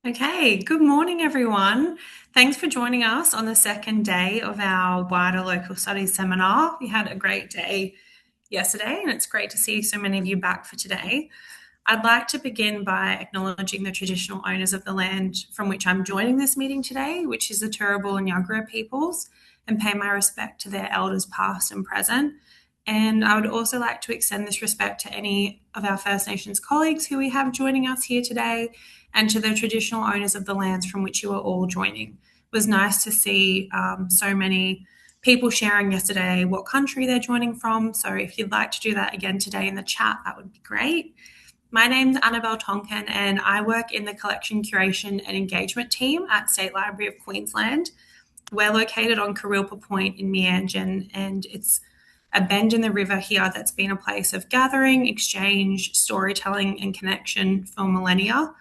Okay, good morning, everyone. Thanks for joining us on the second day of our wider local studies seminar. We had a great day yesterday, and it's great to see so many of you back for today. I'd like to begin by acknowledging the traditional owners of the land from which I'm joining this meeting today, which is the Turrbal and Yagara peoples, and pay my respect to their elders past and present. And I would also like to extend this respect to any of our First Nations colleagues who we have joining us here today and to the traditional owners of the lands from which you are all joining. It was nice to see so many people sharing yesterday what country they're joining from. So if you'd like to do that again today in the chat, that would be great. My name's Annabelle Tonkin, and I work in the collection, curation, and engagement team at State Library of Queensland. We're located on Carilpa Point in Meanjin, and it's a bend in the river here that's been a place of gathering, exchange, storytelling, and connection for millennia.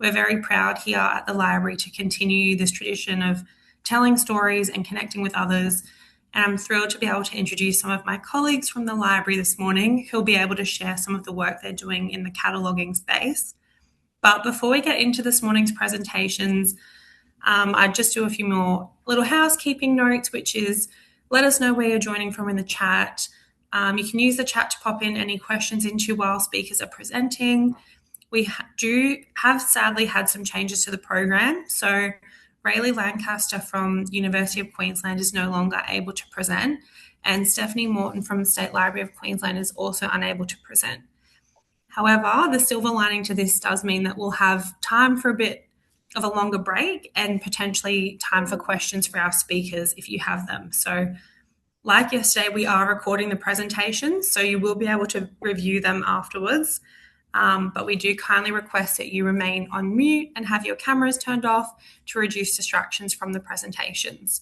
We're very proud here at the library to continue this tradition of telling stories and connecting with others. And I'm thrilled to be able to introduce some of my colleagues from the library this morning who'll be able to share some of the work they're doing in the cataloguing space. But before we get into this morning's presentations, I'd just do a few more little housekeeping notes, which is let us know where you're joining from in the chat. You can use the chat to pop in any questions into while speakers are presenting. We do have sadly had some changes to the program. So Rayleigh Lancaster from University of Queensland is no longer able to present, and Stephanie Morton from the State Library of Queensland is also unable to present. However, the silver lining to this does mean that we'll have time for a bit of a longer break and potentially time for questions for our speakers if you have them. So like yesterday, we are recording the presentations, so you will be able to review them afterwards. But we do kindly request that you remain on mute and have your cameras turned off to reduce distractions from the presentations.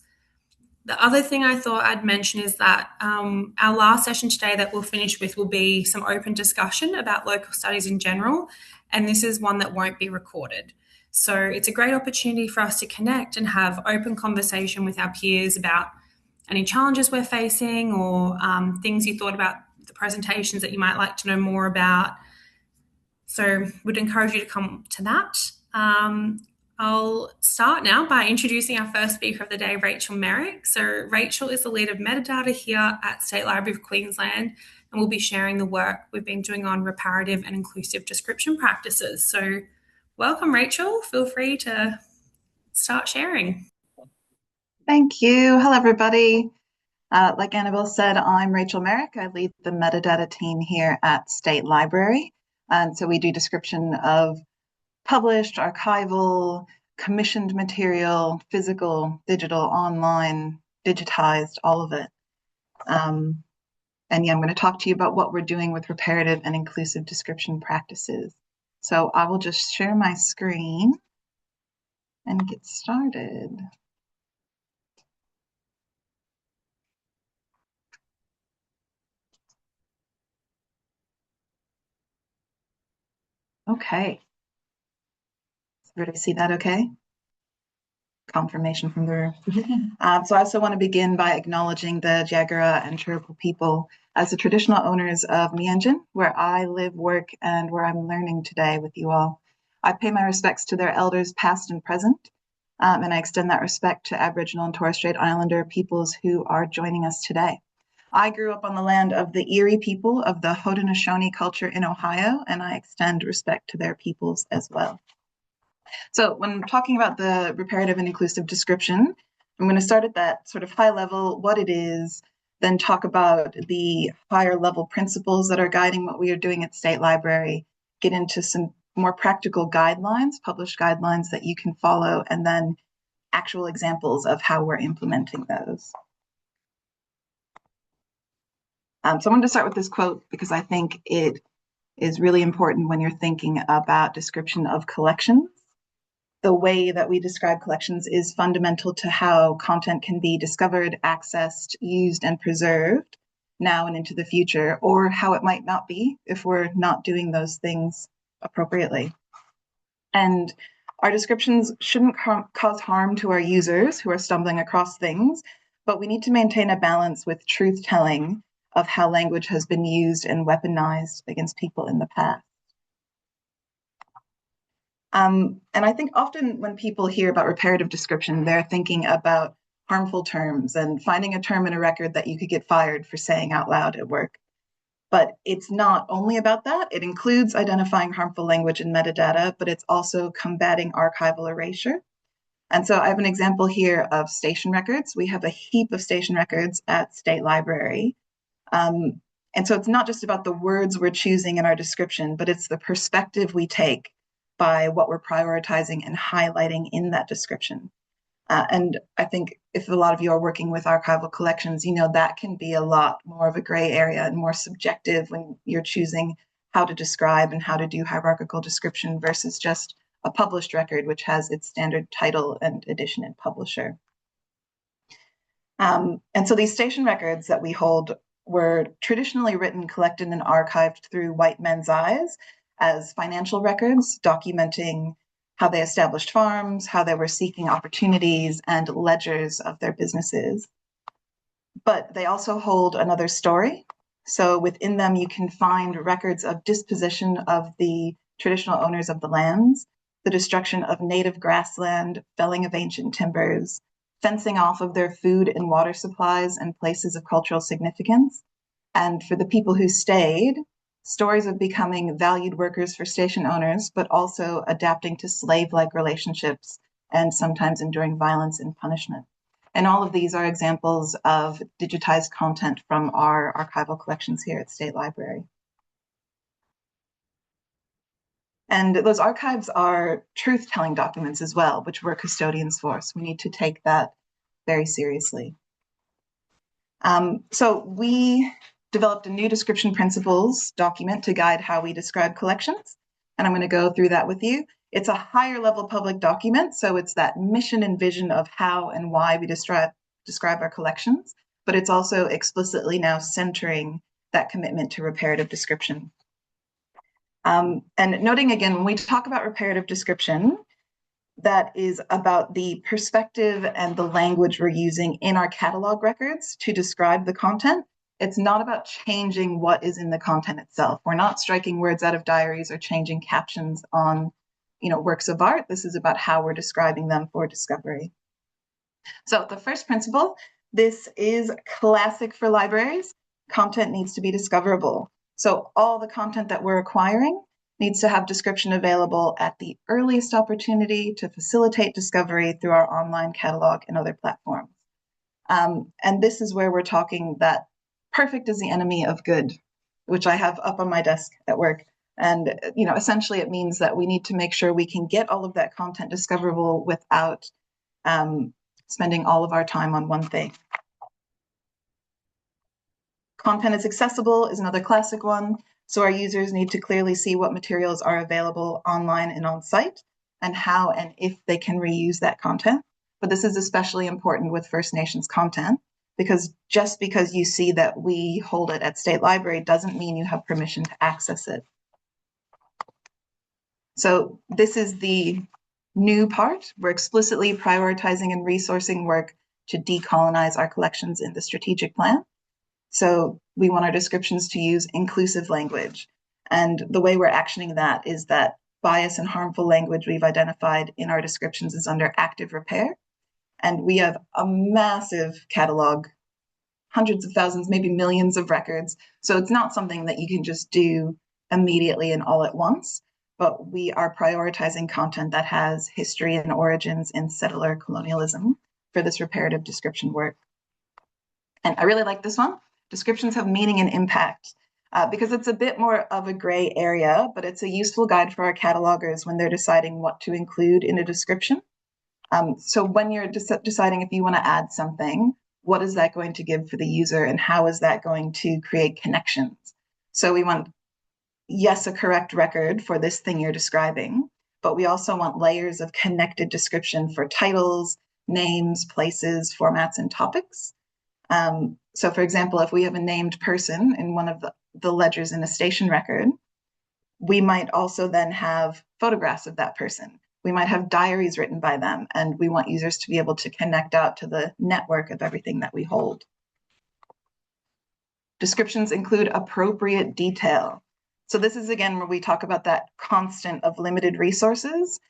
The other thing I thought I'd mention is that our last session today that we'll finish with will be some open discussion about local studies in general, and this is one that won't be recorded. So it's a great opportunity for us to connect and have open conversation with our peers about any challenges we're facing or things you thought about the presentations that you might like to know more about. So would encourage you to come to that. I'll start now by introducing our first speaker of the day, Rachel Merrick. So Rachel is the lead of metadata here at State Library of Queensland, and we'll be sharing the work we've been doing on reparative and inclusive description practices. So welcome, Rachel. Feel free to start sharing. Thank you. Hello, everybody. Like Annabelle said, I'm Rachel Merrick. I lead the metadata team here at State Library. And so we do description of published, archival, commissioned material, physical, digital, online, digitized, all of it. And yeah, I'm going to talk to you about what we're doing with reparative and inclusive description practices. So I will just share my screen and get started. Okay. Everybody see that okay? Confirmation from the room. So I also want to begin by acknowledging the Jagera and Turrbal people as the traditional owners of Meanjin, where I live, work, and where I'm learning today with you all. I pay my respects to their elders past and present, and I extend that respect to Aboriginal and Torres Strait Islander peoples who are joining us today. I grew up on the land of the Erie people of the Haudenosaunee culture in Ohio, and I extend respect to their peoples as well. So when talking about the reparative and inclusive description, I'm going to start at that sort of high level, what it is, then talk about the higher level principles that are guiding what we are doing at State Library, get into some more practical guidelines, published guidelines that you can follow, and then actual examples of how we're implementing those. So I wanted to start with this quote because I think it is really important when you're thinking about description of collections. The way that we describe collections is fundamental to how content can be discovered, accessed, used, and preserved now and into the future, or how it might not be if we're not doing those things appropriately. And our descriptions shouldn't cause harm to our users who are stumbling across things, but we need to maintain a balance with truth-telling of how language has been used and weaponized against people in the past. And I think often when people hear about reparative description, they're thinking about harmful terms and finding a term in a record that you could get fired for saying out loud at work. But it's not only about that. It includes identifying harmful language and metadata, but it's also combating archival erasure. And so I have an example here of station records. We have a heap of station records at State Library. And so it's not just about the words we're choosing in our description, but it's the perspective we take by what we're prioritizing and highlighting in that description. And I think if a lot of you are working with archival collections, you know that can be a lot more of a gray area and more subjective when you're choosing how to describe and how to do hierarchical description versus just a published record, which has its standard title and edition and publisher. And so these station records that we hold were traditionally written, collected, and archived through white men's eyes as financial records, documenting how they established farms, how they were seeking opportunities, and ledgers of their businesses. But they also hold another story. So within them, you can find records of disposition of the traditional owners of the lands, the destruction of native grassland, felling of ancient timbers, fencing off of their food and water supplies and places of cultural significance. And for the people who stayed, stories of becoming valued workers for station owners, but also adapting to slave-like relationships and sometimes enduring violence and punishment. And all of these are examples of digitized content from our archival collections here at State Library. And those archives are truth-telling documents as well, which we're custodians for, so we need to take that very seriously. So we developed a new description principles document to guide how we describe collections, and I'm going to go through that with you. It's a higher level public document, so it's that mission and vision of how and why we describe our collections, but it's also explicitly now centering that commitment to reparative description. And noting again, when we talk about reparative description, that is about the perspective and the language we're using in our catalog records to describe the content. It's not about changing what is in the content itself. We're not striking words out of diaries or changing captions on, works of art. This is about how we're describing them for discovery. So the first principle, this is classic for libraries. Content needs to be discoverable. So all the content that we're acquiring needs to have description available at the earliest opportunity to facilitate discovery through our online catalog and other platforms. And this is where we're talking that perfect is the enemy of good, which I have up on my desk at work. And, essentially it means that we need to make sure we can get all of that content discoverable without spending all of our time on one thing. Content is accessible is another classic one. So our users need to clearly see what materials are available online and on site and how and if they can reuse that content. But this is especially important with First Nations content, because just because you see that we hold it at State Library doesn't mean you have permission to access it. So this is the new part. We're explicitly prioritizing and resourcing work to decolonize our collections in the strategic plan. So we want our descriptions to use inclusive language. And the way we're actioning that is that bias and harmful language we've identified in our descriptions is under active repair. And we have a massive catalog, hundreds of thousands, maybe millions of records. So it's not something that you can just do immediately and all at once, but we are prioritizing content that has history and origins in settler colonialism for this reparative description work. And I really like this one. Descriptions have meaning and impact because it's a bit more of a gray area, but it's a useful guide for our catalogers when they're deciding what to include in a description. So when you're deciding if you want to add something, what is that going to give for the user and how is that going to create connections? So we want, yes, a correct record for this thing you're describing, but we also want layers of connected description for titles, names, places, formats, and topics. So for example, if we have a named person in one of the ledgers in a station record, we might also then have photographs of that person. We might have diaries written by them, and we want users to be able to connect out to the network of everything that we hold. Descriptions include appropriate detail. So this is, again, where we talk about that constant of limited resources.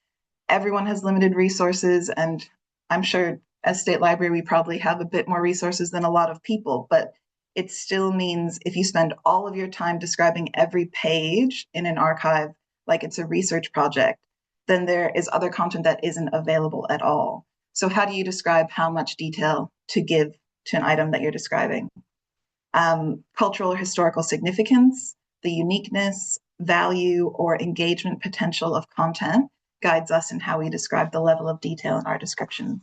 Everyone has limited resources, and I'm sure as State Library, we probably have a bit more resources than a lot of people, but it still means if you spend all of your time describing every page in an archive like it's a research project, then there is other content that isn't available at all. So how do you describe how much detail to give to an item that you're describing? Cultural or historical significance, the uniqueness, value, or engagement potential of content guides us in how we describe the level of detail in our descriptions.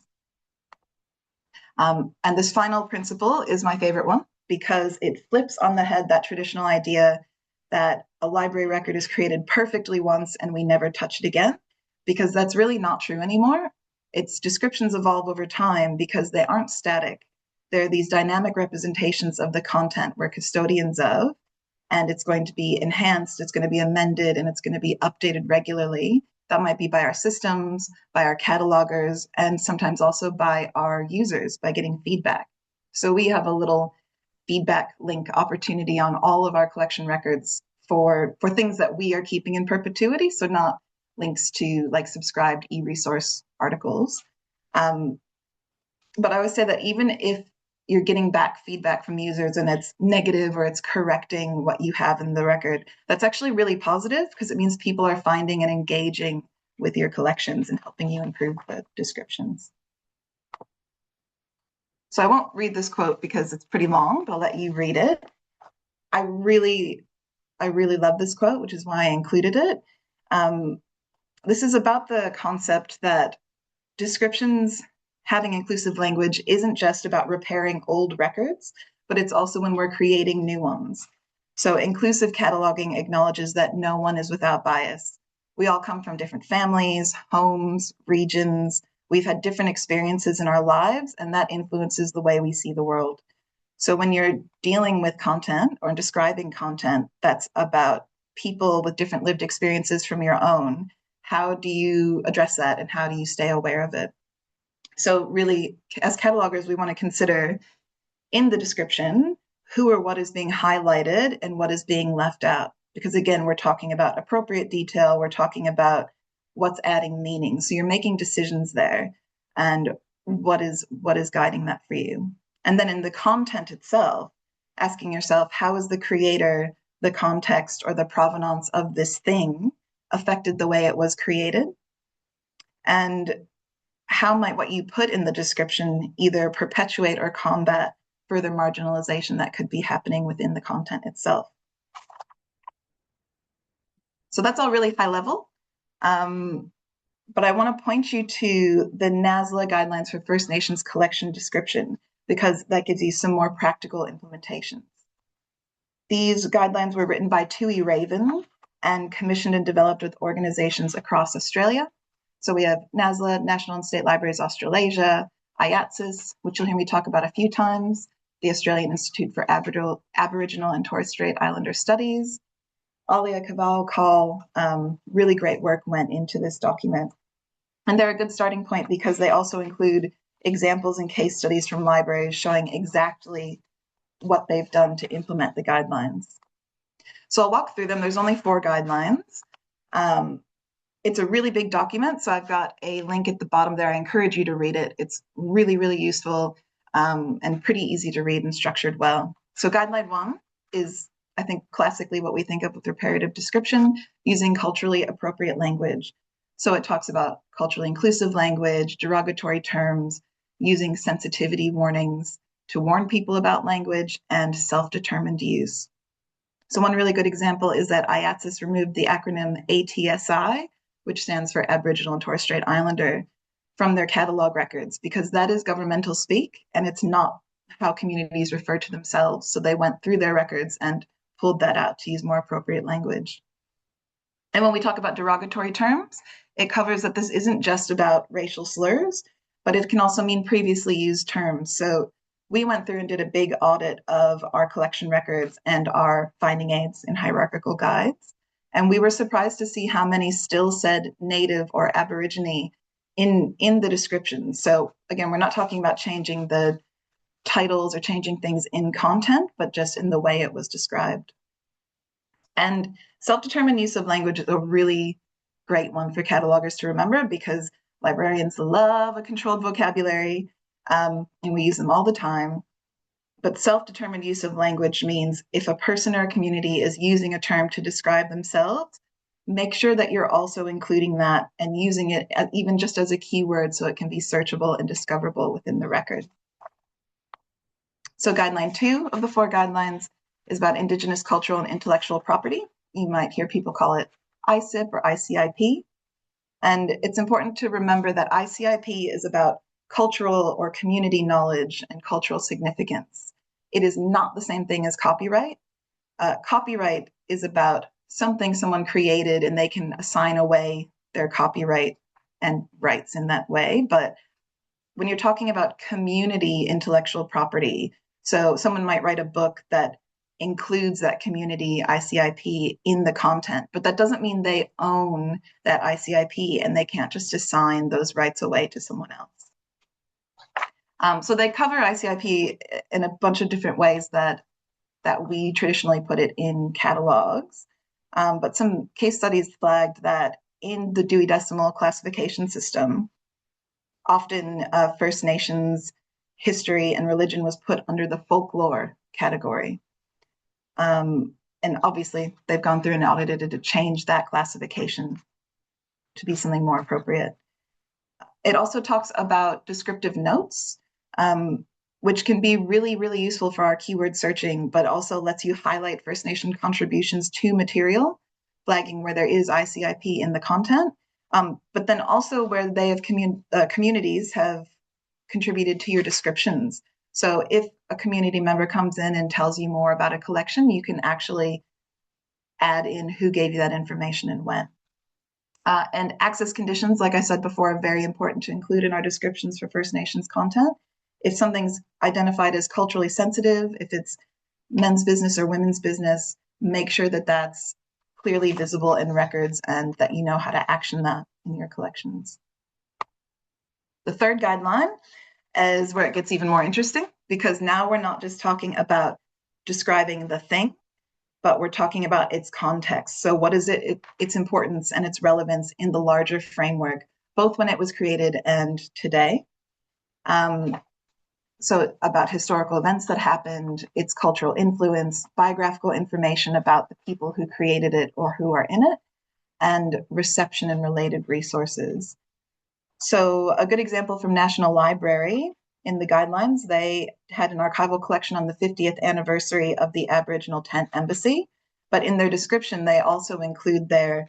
And this final principle is my favorite one because it flips on the head that traditional idea that a library record is created perfectly once and we never touch it again, because that's really not true anymore. Its descriptions evolve over time because they aren't static. They're these dynamic representations of the content we're custodians of, and it's going to be enhanced, it's going to be amended, and it's going to be updated regularly. That might be by our systems, by our catalogers, and sometimes also by our users, by getting feedback. So we have a little feedback link opportunity on all of our collection records for things that we are keeping in perpetuity, so not links to like subscribed e-resource articles. But I would say that even if you're getting back feedback from users and it's negative or it's correcting what you have in the record, that's actually really positive because it means people are finding and engaging with your collections and helping you improve the descriptions. So I won't read this quote because it's pretty long, but I'll let you read it. I really love this quote, which is why I included it. This is about the concept that descriptions having inclusive language isn't just about repairing old records, but it's also when we're creating new ones. So inclusive cataloging acknowledges that no one is without bias. We all come from different families, homes, regions. We've had different experiences in our lives, and that influences the way we see the world. So when you're dealing with content or describing content that's about people with different lived experiences from your own, how do you address that and how do you stay aware of it? So really, as catalogers, we want to consider in the description who or what is being highlighted and what is being left out. Because again, we're talking about appropriate detail, we're talking about what's adding meaning. So you're making decisions there and what is guiding that for you. And then in the content itself, asking yourself, how is the creator, the context, or the provenance of this thing affected the way it was created? And how might what you put in the description either perpetuate or combat further marginalization that could be happening within the content itself? So that's all really high level. But I want to point you to the NASLA guidelines for First Nations collection description, because that gives you some more practical implementations. These guidelines were written by Tui Raven and commissioned and developed with organizations across Australia. So we have NASLA, National and State Libraries Australasia, IATSIS, which you'll hear me talk about a few times, the Australian Institute for Aboriginal and Torres Strait Islander Studies, Alia Caval Call. Really great work went into this document. And they're a good starting point because they also include examples and case studies from libraries showing exactly what they've done to implement the guidelines. So I'll walk through them. There's only 4 guidelines. It's a really big document, so I've got a link at the bottom there. I encourage you to read it. It's really, really useful and pretty easy to read and structured well. So guideline 1 is, I think, classically what we think of with reparative description, using culturally appropriate language. So it talks about culturally inclusive language, derogatory terms, using sensitivity warnings to warn people about language, and self-determined use. So one really good example is that IATSIS removed the acronym ATSI, which stands for Aboriginal and Torres Strait Islander, from their catalog records, because that is governmental speak and it's not how communities refer to themselves. So they went through their records and pulled that out to use more appropriate language. And when we talk about derogatory terms, it covers that this isn't just about racial slurs, but it can also mean previously used terms. So we went through and did a big audit of our collection records and our finding aids and hierarchical guides. And we were surprised to see how many still said Native or Aborigine in the description. So again, we're not talking about changing the titles or changing things in content, but just in the way it was described. And self-determined use of language is a really great one for catalogers to remember because librarians love a controlled vocabulary, and we use them all the time. But self-determined use of language means if a person or a community is using a term to describe themselves, make sure that you're also including that and using it even just as a keyword so it can be searchable and discoverable within the record. So guideline 2 of the 4 guidelines is about Indigenous cultural and intellectual property. You might hear people call it ICIP or ICIP. And it's important to remember that ICIP is about cultural or community knowledge and cultural significance. It is not the same thing as copyright. Copyright is about something someone created and they can assign away their copyright and rights in that way. But when you're talking about community intellectual property, so someone might write a book that includes that community ICIP in the content, but that doesn't mean they own that ICIP and they can't just assign those rights away to someone else. So they cover ICIP in a bunch of different ways that we traditionally put it in catalogs. But some case studies flagged that in the Dewey Decimal Classification System, often First Nations history and religion was put under the folklore category. And obviously, they've gone through and audited it to change that classification to be something more appropriate. It also talks about descriptive notes, which can be really, really useful for our keyword searching, but also lets you highlight First Nation contributions to material, flagging where there is ICIP in the content, but then also where they have communities have contributed to your descriptions. So if a community member comes in and tells you more about a collection, you can actually add in who gave you that information and when. And access conditions, like I said before, are very important to include in our descriptions for First Nations content. If something's identified as culturally sensitive, if it's men's business or women's business, make sure that that's clearly visible in records and that you know how to action that in your collections. The third guideline is where it gets even more interesting, because now we're not just talking about describing the thing, but we're talking about its context. So what is its importance and its relevance in the larger framework, both when it was created and today. So about historical events that happened, its cultural influence, biographical information about the people who created it or who are in it, and reception and related resources. So a good example from National Library, in the guidelines, they had an archival collection on the 50th anniversary of the Aboriginal Tent Embassy, but in their description, they also include the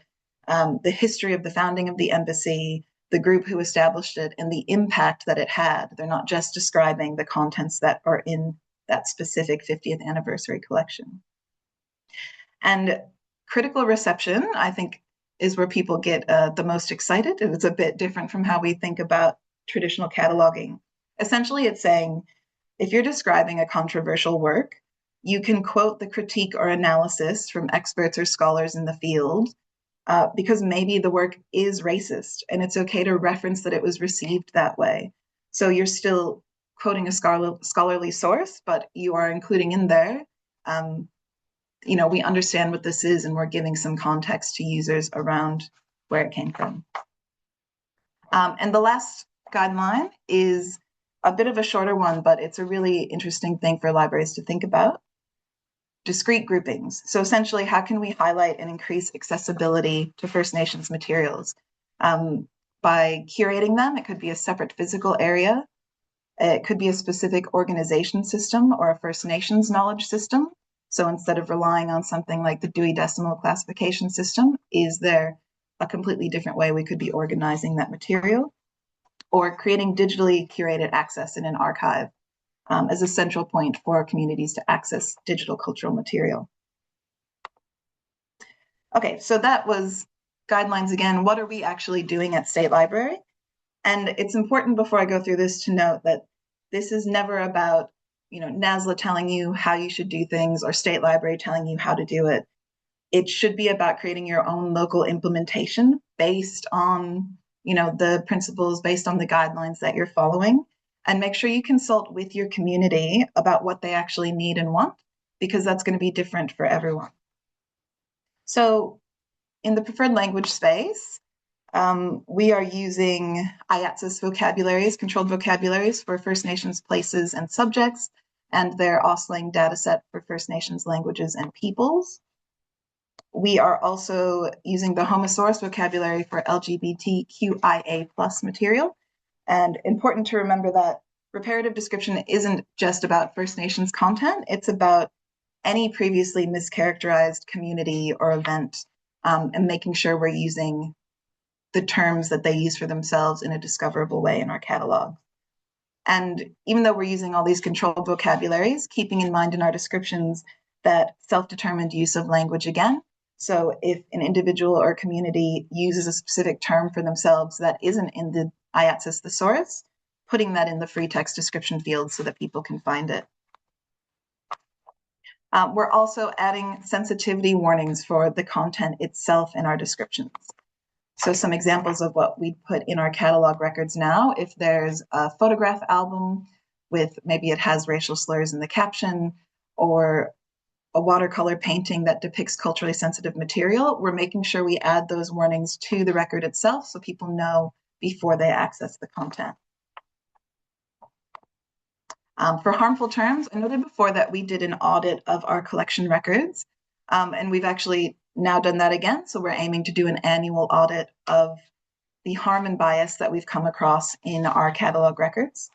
history of the founding of the embassy, the group who established it, and the impact that it had. They're not just describing the contents that are in that specific 50th anniversary collection. And critical reception, I think, is where people get the most excited. It's a bit different from how we think about traditional cataloging. Essentially, it's saying, if you're describing a controversial work, you can quote the critique or analysis from experts or scholars in the field, because maybe the work is racist and it's okay to reference that it was received that way. So you're still quoting a scholarly source, but you are including in there, we understand what this is and we're giving some context to users around where it came from. And the last guideline is a bit of a shorter one, but it's a really interesting thing for libraries to think about. Discrete groupings. So essentially, how can we highlight and increase accessibility to First Nations materials? By curating them, it could be a separate physical area. It could be a specific organization system or a First Nations knowledge system. So instead of relying on something like the Dewey Decimal Classification System, is there a completely different way we could be organizing that material? Or creating digitally curated access in an archive as a central point for communities to access digital cultural material. Okay, so that was guidelines again. What are we actually doing at State Library? And it's important before I go through this to note that this is never about, NASLA telling you how you should do things or State Library telling you how to do it. It should be about creating your own local implementation based on, the principles, based on the guidelines that you're following. And make sure you consult with your community about what they actually need and want, because that's going to be different for everyone. So in the preferred language space, we are using IATSIS vocabularies, controlled vocabularies for First Nations places and subjects, and their OSLANG dataset for First Nations languages and peoples. We are also using the Homosaurus vocabulary for LGBTQIA+ material. And important to remember that reparative description isn't just about First Nations content, it's about any previously mischaracterized community or event, and making sure we're using the terms that they use for themselves in a discoverable way in our catalog. And even though we're using all these controlled vocabularies, keeping in mind in our descriptions that self-determined use of language again. So if an individual or community uses a specific term for themselves that isn't in the IATSIS thesaurus, putting that in the free text description field so that people can find it. We're also adding sensitivity warnings for the content itself in our descriptions. So some examples of what we put in our catalog records now, if there's a photograph album with maybe it has racial slurs in the caption, or a watercolor painting that depicts culturally sensitive material, we're making sure we add those warnings to the record itself so people know before they access the content. For harmful terms, I noted before that we did an audit of our collection records, and we've actually now done that again. So we're aiming to do an annual audit of the harm and bias that we've come across in our catalog records.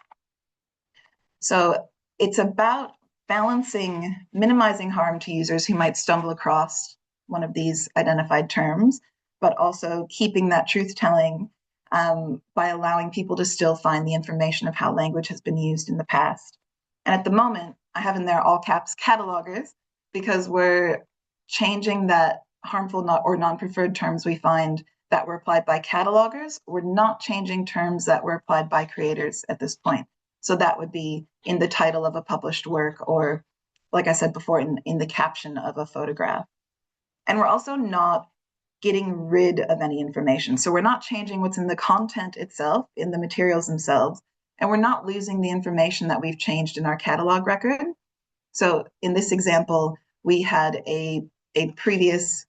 So it's about balancing, minimizing harm to users who might stumble across one of these identified terms, but also keeping that truth telling by allowing people to still find the information of how language has been used in the past. And at the moment, I have in there all caps catalogers because we're changing that harmful or non-preferred terms we find that were applied by catalogers. We're not changing terms that were applied by creators at this point. So that would be in the title of a published work, or like I said before, in the caption of a photograph. And we're also not getting rid of any information. So we're not changing what's in the content itself, in the materials themselves, and we're not losing the information that we've changed in our catalog record. So in this example, we had a previous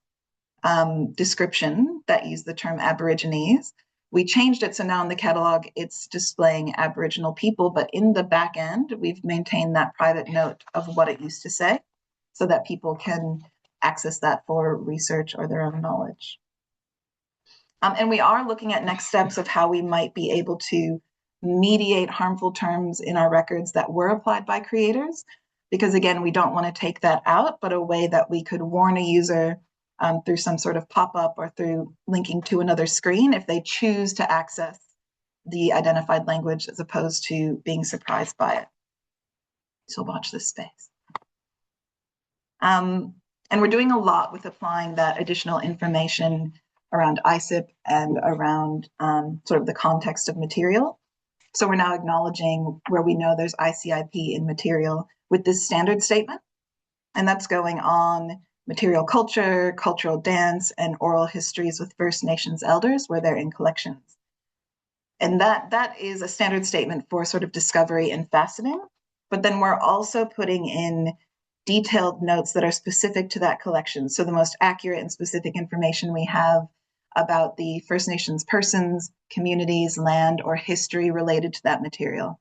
description that used the term Aborigines. We changed it, so now in the catalog, it's displaying Aboriginal people, but in the back end, we've maintained that private note of what it used to say so that people can access that for research or their own knowledge. And we are looking at next steps of how we might be able to mediate harmful terms in our records that were applied by creators, because again, we don't want to take that out, but a way that we could warn a user through some sort of pop-up or through linking to another screen if they choose to access the identified language as opposed to being surprised by it. So watch this space. And we're doing a lot with applying that additional information around ISIP and around sort of the context of material. So we're now acknowledging where we know there's ICIP in material with this standard statement, and that's going on material culture, cultural dance, and oral histories with First Nations elders where they're in collections. And that is a standard statement for sort of discovery and faceting, but then we're also putting in detailed notes that are specific to that collection. So the most accurate and specific information we have about the First Nations persons, communities, land, or history related to that material.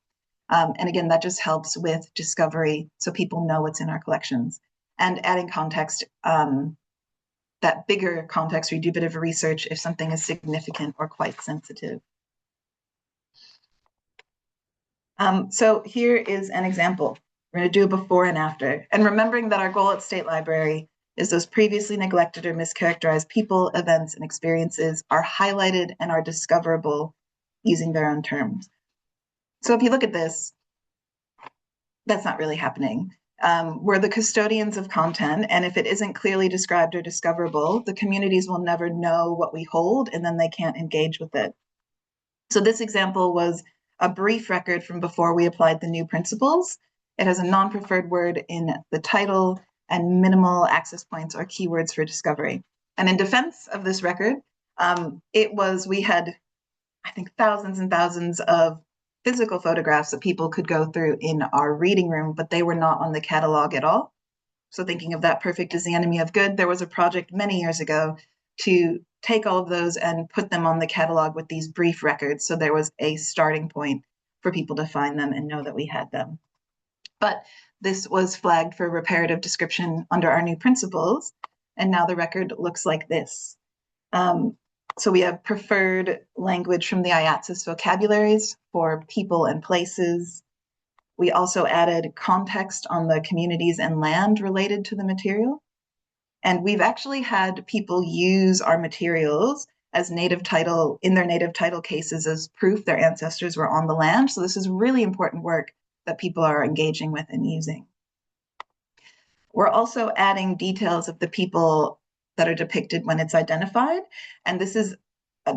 And again, that just helps with discovery so people know what's in our collections. And adding context, that bigger context, we do a bit of research if something is significant or quite sensitive. So here is an example. We're going to do a before and after. And remembering that our goal at State Library is those previously neglected or mischaracterized people, events, and experiences are highlighted and are discoverable using their own terms. So if you look at this, that's not really happening. We're the custodians of content, and if it isn't clearly described or discoverable, the communities will never know what we hold, and then they can't engage with it. So this example was a brief record from before we applied the new principles. It has a non-preferred word in the title and minimal access points or keywords for discovery. And in defense of this record, we had, I think, thousands and thousands of physical photographs that people could go through in our reading room, but they were not on the catalog at all. So thinking of that perfect is the enemy of good, there was a project many years ago to take all of those and put them on the catalog with these brief records. So there was a starting point for people to find them and know that we had them. But this was flagged for reparative description under our new principles. And now the record looks like this. So we have preferred language from the IATSIS vocabularies for people and places. We also added context on the communities and land related to the material. And we've actually had people use our materials as native title in their native title cases as proof their ancestors were on the land. So this is really important work that people are engaging with and using. We're also adding details of the people that are depicted when it's identified. And this has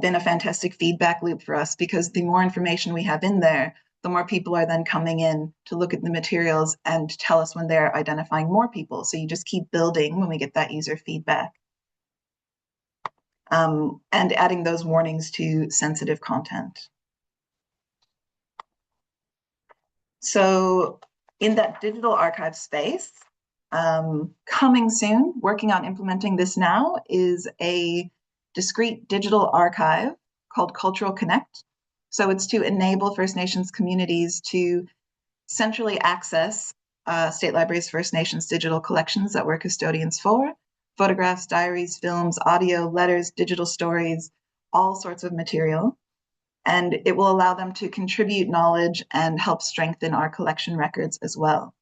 been a fantastic feedback loop for us, because the more information we have in there, the more people are then coming in to look at the materials and tell us when they're identifying more people. So you just keep building when we get that user feedback. And adding those warnings to sensitive content. So in that digital archive space, coming soon, working on implementing this now, is a discrete digital archive called Cultural Connect. So it's to enable First Nations communities to centrally access State Library's First Nations digital collections that we're custodians for: photographs, diaries, films, audio, letters, digital stories, all sorts of material. And it will allow them to contribute knowledge and help strengthen our collection records as well.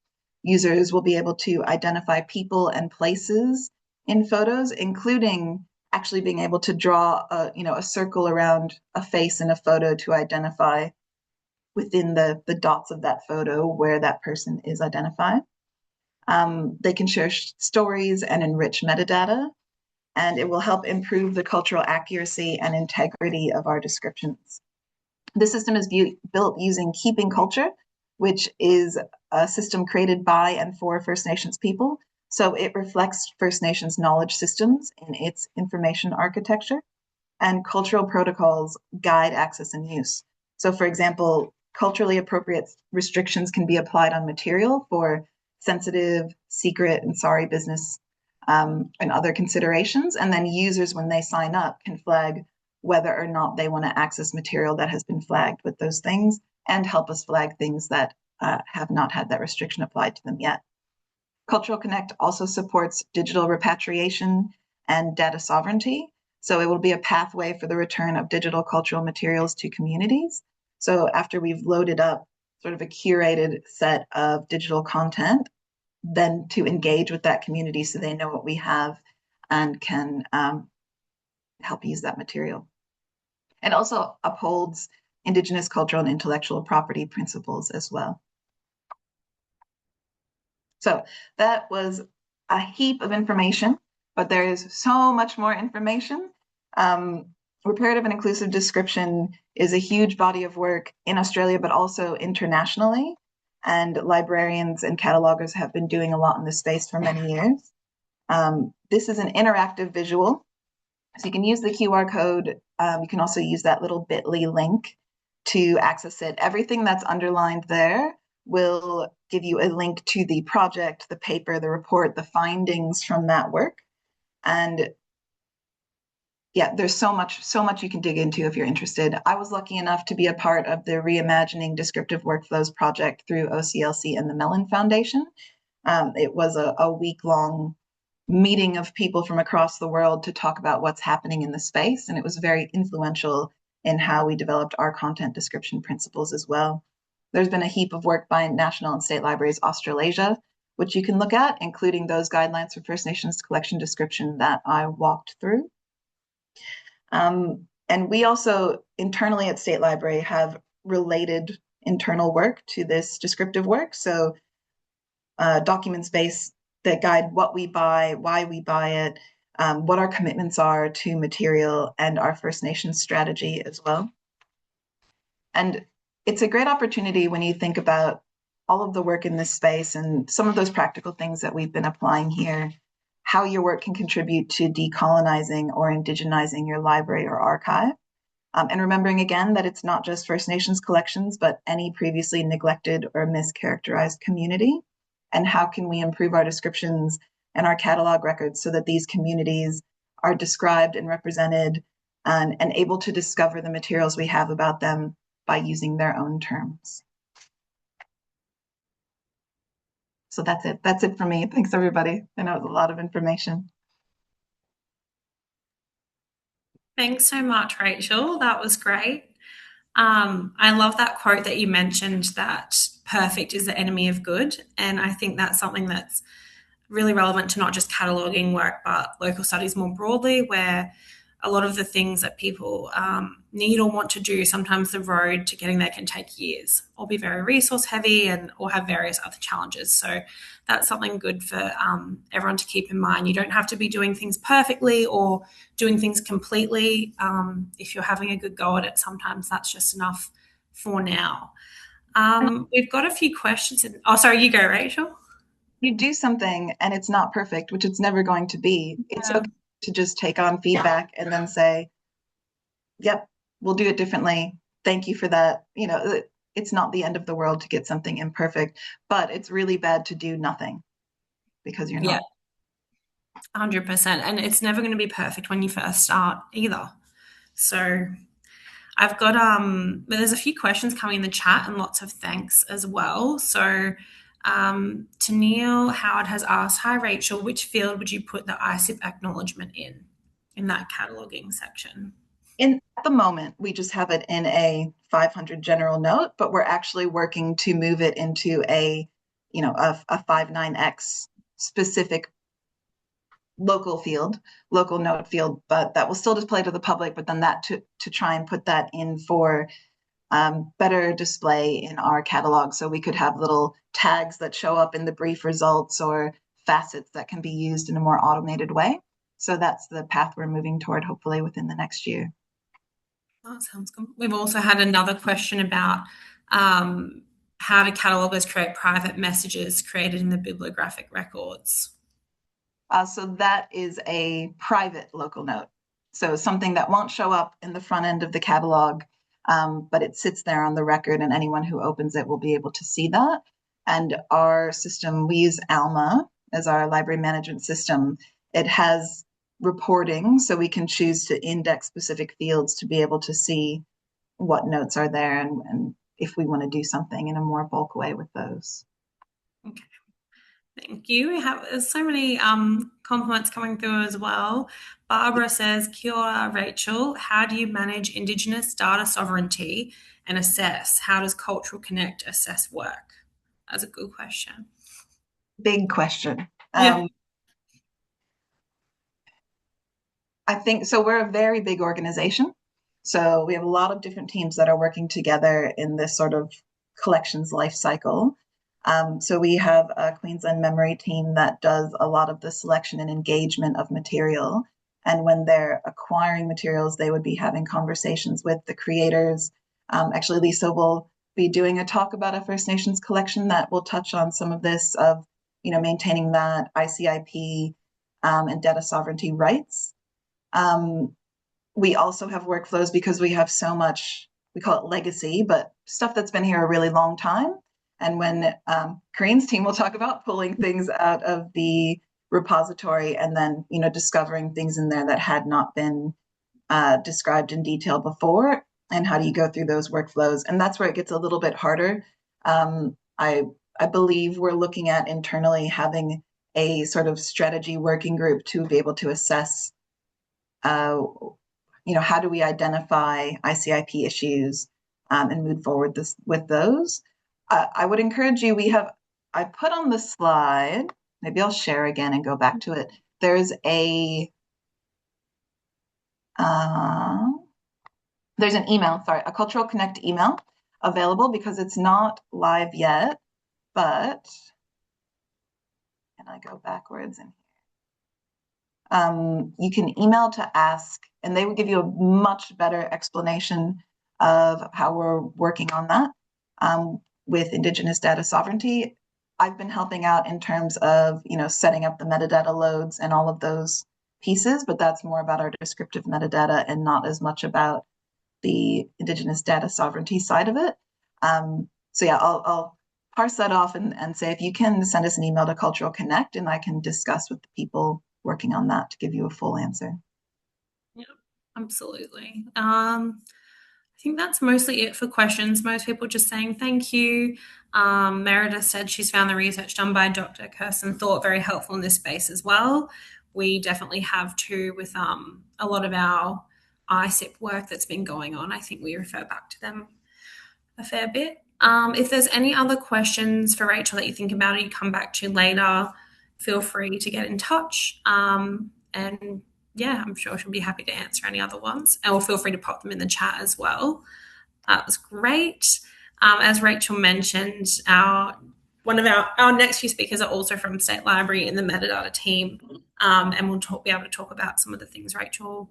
Users will be able to identify people and places in photos, including actually being able to draw a circle around a face in a photo to identify within the dots of that photo where that person is identified. They can share stories and enrich metadata, and it will help improve the cultural accuracy and integrity of our descriptions. The system is built using Keeping Culture, which is a system created by and for First Nations people. So it reflects First Nations knowledge systems in its information architecture, and cultural protocols guide access and use. So for example, culturally appropriate restrictions can be applied on material for sensitive, secret, and sorry business and other considerations. And then users, when they sign up, can flag whether or not they want to access material that has been flagged with those things, and help us flag things that have not had that restriction applied to them yet. Cultural Connect also supports digital repatriation and data sovereignty. So it will be a pathway for the return of digital cultural materials to communities. So after we've loaded up sort of a curated set of digital content, then to engage with that community so they know what we have and can help use that material. It also upholds Indigenous cultural and intellectual property principles as well. So that was a heap of information, but there is so much more information. Reparative and inclusive description is a huge body of work in Australia, but also internationally. And librarians and catalogers have been doing a lot in this space for many years. This is an interactive visual. So you can use the QR code. You can also use that little bit.ly link to access it. Everything that's underlined there will give you a link to the project, the paper, the report, the findings from that work. And yeah, there's so much you can dig into if you're interested. I was lucky enough to be a part of the Reimagining Descriptive Workflows project through OCLC and the Mellon Foundation. It was a week-long meeting of people from across the world to talk about what's happening in the space, and it was very influential in how we developed our content description principles as well. There's been a heap of work by National and State Libraries Australasia, which you can look at, including those guidelines for First Nations collection description that I walked through. And we also internally at State Library have related internal work to this descriptive work. So document space that guide what we buy, why we buy it, what our commitments are to material, and our First Nations strategy as well. And it's a great opportunity when you think about all of the work in this space and some of those practical things that we've been applying here, how your work can contribute to decolonizing or indigenizing your library or archive. And remembering again that it's not just First Nations collections, but any previously neglected or mischaracterized community. and how can we improve our descriptions and our catalog records so that these communities are described and represented and able to discover the materials we have about them by using their own terms. So that's it. That's it for me. Thanks, everybody. I know it was a lot of information. Thanks so much, Rachel. That was great. I love that quote that you mentioned, that perfect is the enemy of good. And I think that's something that's really relevant to not just cataloguing work, but local studies more broadly, where a lot of the things that people need or want to do, sometimes the road to getting there can take years or be very resource heavy and or have various other challenges. So that's something good for everyone to keep in mind. You don't have to be doing things perfectly or doing things completely. If you're having a good go at it, sometimes that's just enough for now. We've got a few questions. Oh, sorry, you go, Rachel. You do something and it's not perfect, which it's never going to be. It's okay to just take on feedback and then say, yep, we'll do it differently. Thank you for that. It's not the end of the world to get something imperfect, but it's really bad to do nothing because you're not. 100%. And it's never going to be perfect when you first start either. So I've got but there's a few questions coming in the chat and lots of thanks as well. So Tennille Howard has asked, hi Rachel, which field would you put the ICIP acknowledgement in that cataloguing section? At the moment, we just have it in a 500 general note, but we're actually working to move it into a 59X specific local note field, but that will still display to the public, but then that to try and put that in for better display in our catalog. So we could have little tags that show up in the brief results or facets that can be used in a more automated way. So that's the path we're moving toward, hopefully within the next year. That sounds good. We've also had another question about how do catalogers create private messages created in the bibliographic records? So that is a private local note. So something that won't show up in the front end of the catalog, but it sits there on the record and anyone who opens it will be able to see that. And our system, we use Alma as our library management system. It has reporting, so we can choose to index specific fields to be able to see what notes are there and if we want to do something in a more bulk way with those. Okay. Thank you. We have so many compliments coming through as well. Barbara says, Kia ora, Rachel. How do you manage Indigenous data sovereignty and assess? How does Cultural Connect assess work? That's a good question. Big question. Yeah. I think so. We're a very big organization. So we have a lot of different teams that are working together in this sort of collections life cycle. So we have a Queensland memory team that does a lot of the selection and engagement of material. And when they're acquiring materials, they would be having conversations with the creators. Actually, Lisa will be doing a talk about a First Nations collection that will touch on some of this of, maintaining that ICIP and data sovereignty rights. We also have workflows because we have so much, we call it legacy, but stuff that's been here a really long time. And when Corinne's team will talk about pulling things out of the repository and then, discovering things in there that had not been described in detail before, and how do you go through those workflows? And that's where it gets a little bit harder. I believe we're looking at internally having a sort of strategy working group to be able to assess how do we identify ICIP issues and move forward with those? I would encourage you, I put on the slide, maybe I'll share again and go back to it. There's an email, a Cultural Connect email available because it's not live yet, but can I go backwards in here? You can email to ask, and they will give you a much better explanation of how we're working on that with Indigenous data sovereignty. I've been helping out in terms of, setting up the metadata loads and all of those pieces, but that's more about our descriptive metadata and not as much about the Indigenous data sovereignty side of it. So yeah, I'll parse that off and say, if you can send us an email to Cultural Connect, and I can discuss with the people working on that to give you a full answer. Yeah, absolutely. I think that's mostly it for questions. Most people just saying thank you. Meredith said she's found the research done by Dr. Kirsten Thorpe very helpful in this space as well. We definitely have too with a lot of our ISIP work that's been going on. I think we refer back to them a fair bit. If there's any other questions for Rachel that you think about or you come back to later, feel free to get in touch. And yeah, I'm sure she'll be happy to answer any other ones. And feel free to pop them in the chat as well. That was great. As Rachel mentioned, one of our next few speakers are also from State Library in the metadata team, and we'll be able to talk about some of the things Rachel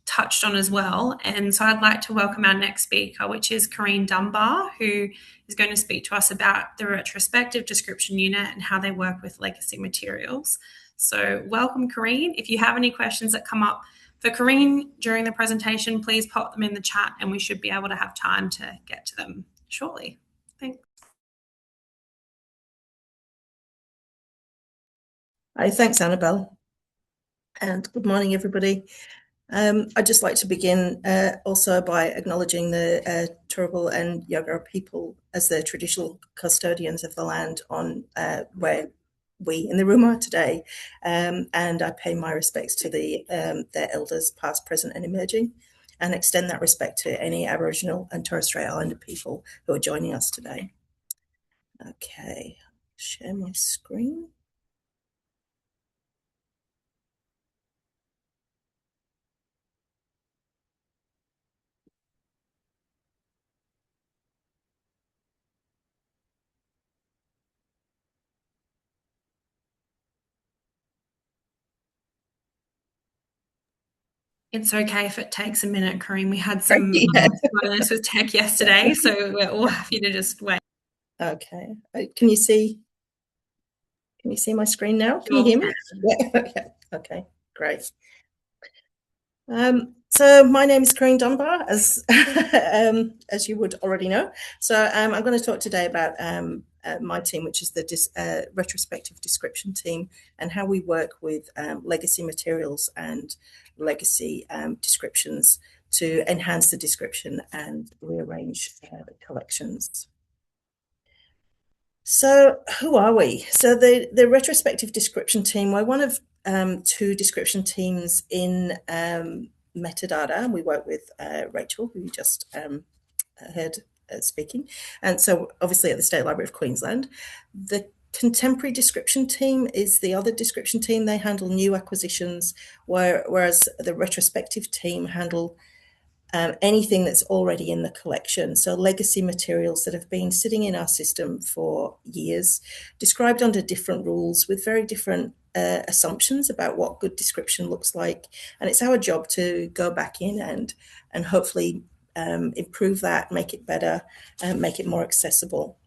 touched on as well. And so I'd like to welcome our next speaker, which is Corinne Dunbar, who is going to speak to us about the retrospective description unit and how they work with legacy materials. So welcome, Corinne. If you have any questions that come up for Corinne during the presentation, please pop them in the chat and we should be able to have time to get to them shortly. Thanks. Hi, thanks, Annabelle. And good morning, everybody. I'd just like to begin also by acknowledging the Turrbal and Yagara people as the traditional custodians of the land on where we in the room are today. And I pay my respects to their elders, past, present, and emerging, and extend that respect to any Aboriginal and Torres Strait Islander people who are joining us today. Okay, share my screen. It's okay if it takes a minute, Corinne. We had some slowness with tech yesterday, so we're all happy to just wait. Okay. Can you see my screen now? Can you hear me? Yeah. Okay, great. So my name is Corinne Dunbar, as you would already know. So I'm going to talk today about my team, which is the retrospective description team, and how we work with legacy materials and legacy descriptions to enhance the description and rearrange the collections. So who are we? So the retrospective description team, we're one of two description teams in metadata. We work with Rachel, who you just heard speaking. And so obviously at the State Library of Queensland. The contemporary description team is the other description team. They handle new acquisitions, whereas the retrospective team handle anything that's already in the collection. So legacy materials that have been sitting in our system for years, described under different rules with very different assumptions about what good description looks like. And it's our job to go back in and hopefully improve that, make it better, make it more accessible.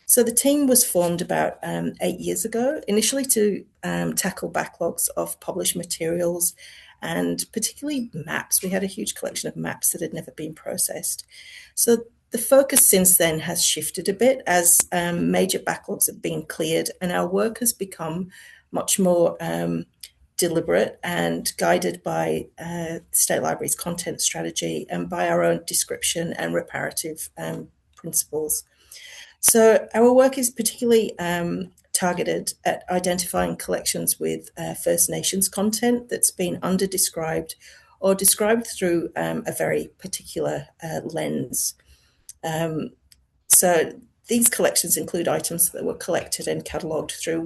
So the team was formed about 8 years ago, initially to tackle backlogs of published materials and particularly maps. We had a huge collection of maps that had never been processed. So the focus since then has shifted a bit as major backlogs have been cleared and our work has become much more deliberate and guided by State Library's content strategy and by our own description and reparative principles. So our work is particularly targeted at identifying collections with First Nations content that's been under-described or described through a very particular lens. So these collections include items that were collected and catalogued through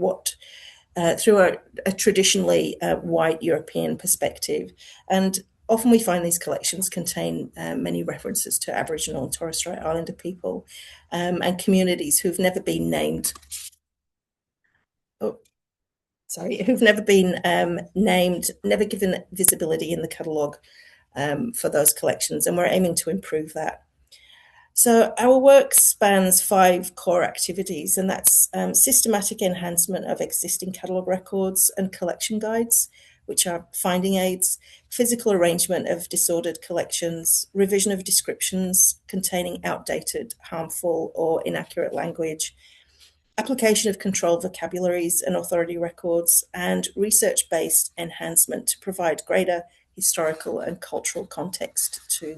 a traditionally white European perspective. And often we find these collections contain many references to Aboriginal and Torres Strait Islander people and communities who've never been named. Who've never been named, never given visibility in the catalogue for those collections, and we're aiming to improve that. So our work spans 5 core activities, and that's systematic enhancement of existing catalogue records and collection guides, which are finding aids, physical arrangement of disordered collections, revision of descriptions containing outdated, harmful, or inaccurate language, application of controlled vocabularies and authority records, and research-based enhancement to provide greater historical and cultural context to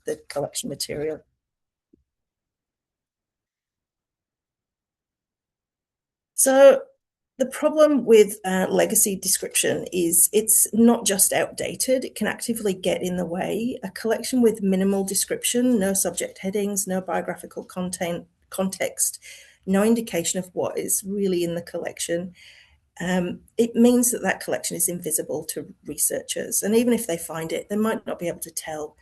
the collection material. So the problem with legacy description is it's not just outdated, it can actively get in the way. A collection with minimal description, no subject headings, no biographical context, no indication of what is really in the collection, it means that that collection is invisible to researchers. And even if they find it, they might not be able to tell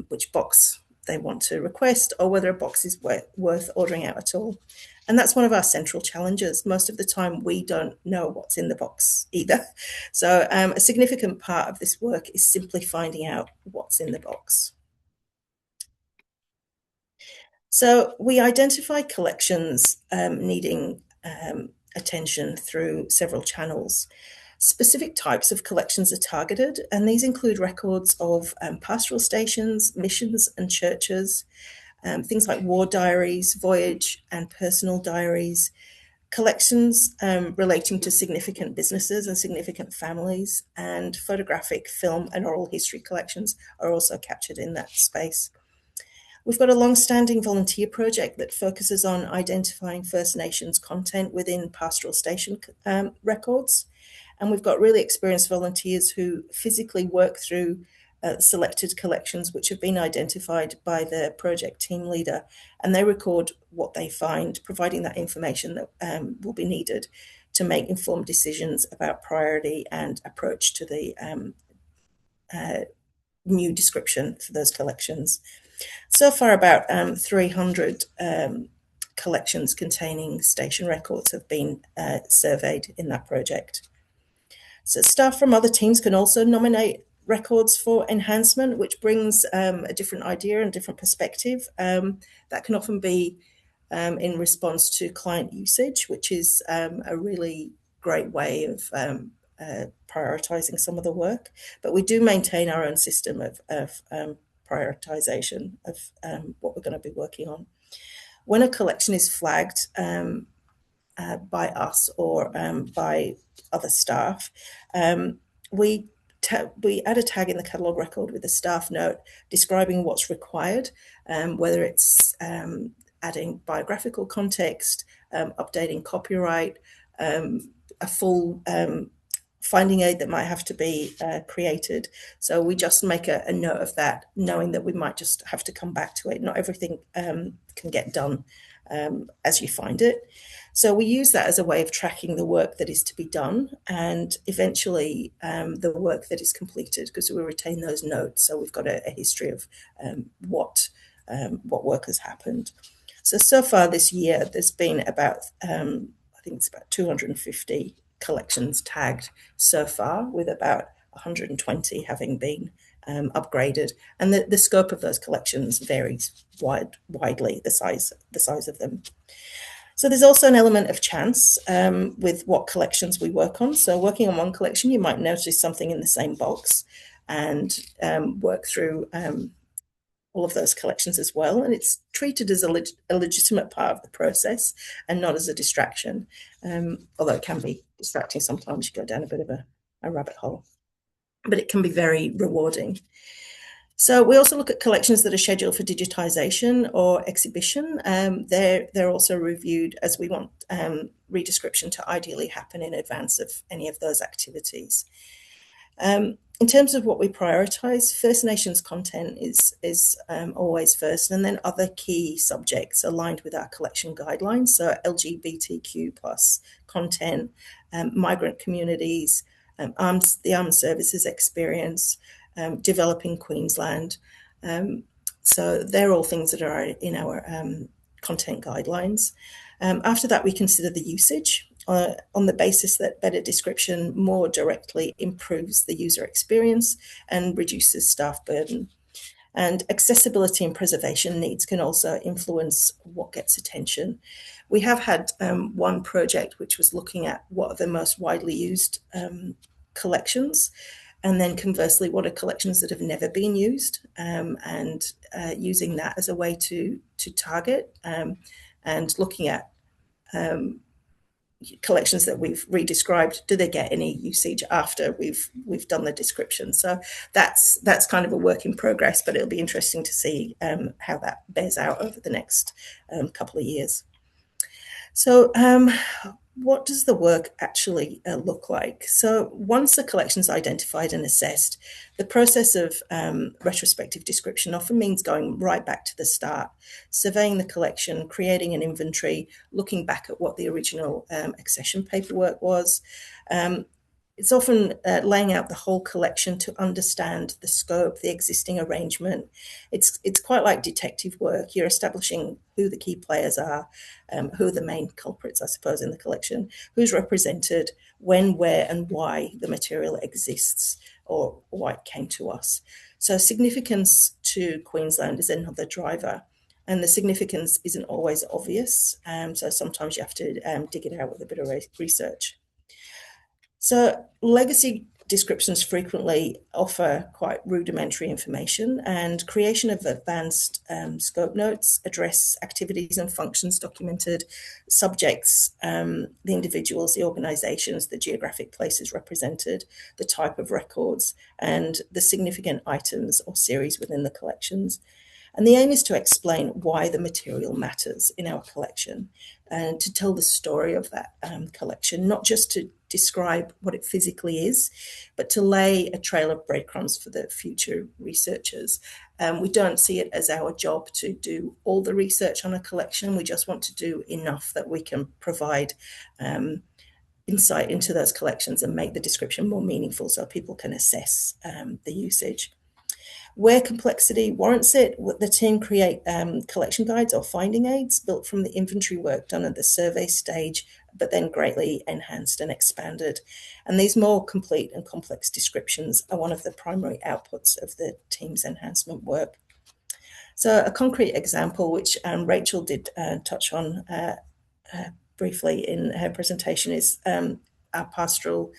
which box they want to request or whether a box is worth ordering out at all. And that's one of our central challenges. Most of the time, we don't know what's in the box either. So a significant part of this work is simply finding out what's in the box. So we identify collections needing attention through several channels. Specific types of collections are targeted, and these include records of pastoral stations, missions and churches, things like war diaries, voyage and personal diaries, collections relating to significant businesses and significant families, and photographic, film and oral history collections are also captured in that space. We've got a long-standing volunteer project that focuses on identifying First Nations content within pastoral station records. And we've got really experienced volunteers who physically work through selected collections which have been identified by the project team leader, and they record what they find, providing that information that will be needed to make informed decisions about priority and approach to the new description for those collections. So far, about 300 collections containing station records have been surveyed in that project. So staff from other teams can also nominate records for enhancement, which brings a different idea and different perspective. That can often be in response to client usage, which is a really great way of prioritizing some of the work. But we do maintain our own system of prioritization of what we're going to be working on. When a collection is flagged by us or by other staff, we add a tag in the catalogue record with a staff note describing what's required, whether it's adding biographical context, updating copyright, a full finding aid that might have to be created. So we just make a note of that, knowing that we might just have to come back to it. Not everything can get done as you find it. So we use that as a way of tracking the work that is to be done and eventually the work that is completed, because we retain those notes. So we've got a history of what work has happened. So far this year, there's been about, I think it's about 250 collections tagged so far, with about 120 having been upgraded. And the scope of those collections varies widely, the size of them. So there's also an element of chance with what collections we work on. So working on one collection, you might notice something in the same box and work through all of those collections as well. And it's treated as a legitimate part of the process and not as a distraction, although it can be distracting sometimes. You go down a bit of a rabbit hole, but it can be very rewarding. So we also look at collections that are scheduled for digitization or exhibition. They're also reviewed, as we want redescription to ideally happen in advance of any of those activities. In terms of what we prioritize, First Nations content is always first, and then other key subjects aligned with our collection guidelines. So LGBTQ plus content, migrant communities, the armed services experience, developing Queensland. So they're all things that are in our content guidelines. After that, we consider the usage on the basis that better description more directly improves the user experience and reduces staff burden. And accessibility and preservation needs can also influence what gets attention. We have had one project which was looking at what are the most widely used collections, and then conversely, what are collections that have never been used, and using that as a way to target and looking at collections that we've redescribed, do they get any usage after we've done the description? So that's kind of a work in progress, but it'll be interesting to see how that bears out over the next couple of years. So what does the work actually look like? So once the collection's identified and assessed, the process of retrospective description often means going right back to the start, surveying the collection, creating an inventory, looking back at what the original accession paperwork was. It's often laying out the whole collection to understand the scope, the existing arrangement. It's quite like detective work. You're establishing who the key players are, who are the main culprits, I suppose, in the collection, who's represented, when, where, and why the material exists or why it came to us. So significance to Queensland is another driver. And the significance isn't always obvious. So sometimes you have to dig it out with a bit of research. So legacy descriptions frequently offer quite rudimentary information, and creation of advanced scope notes address activities and functions documented, subjects, the individuals, the organisations, the geographic places represented, the type of records, and the significant items or series within the collections. And the aim is to explain why the material matters in our collection and to tell the story of that collection, not just to describe what it physically is, but to lay a trail of breadcrumbs for the future researchers. We don't see it as our job to do all the research on a collection. We just want to do enough that we can provide insight into those collections and make the description more meaningful so people can assess the usage. Where complexity warrants it, the team create collection guides or finding aids built from the inventory work done at the survey stage, but then greatly enhanced and expanded. And these more complete and complex descriptions are one of the primary outputs of the team's enhancement work. So a concrete example, which Rachel did touch on briefly in her presentation, is our pastoral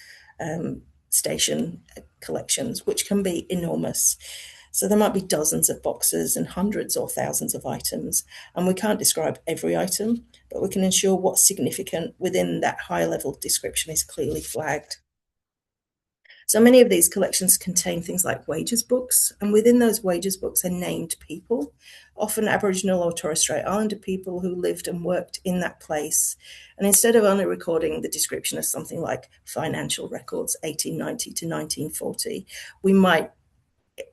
station collections, which can be enormous. So there might be dozens of boxes and hundreds or thousands of items, and we can't describe every item, but we can ensure what's significant within that high-level description is clearly flagged. So many of these collections contain things like wages books, and within those wages books are named people, often Aboriginal or Torres Strait Islander people who lived and worked in that place. And instead of only recording the description of something like financial records 1890 to 1940, we might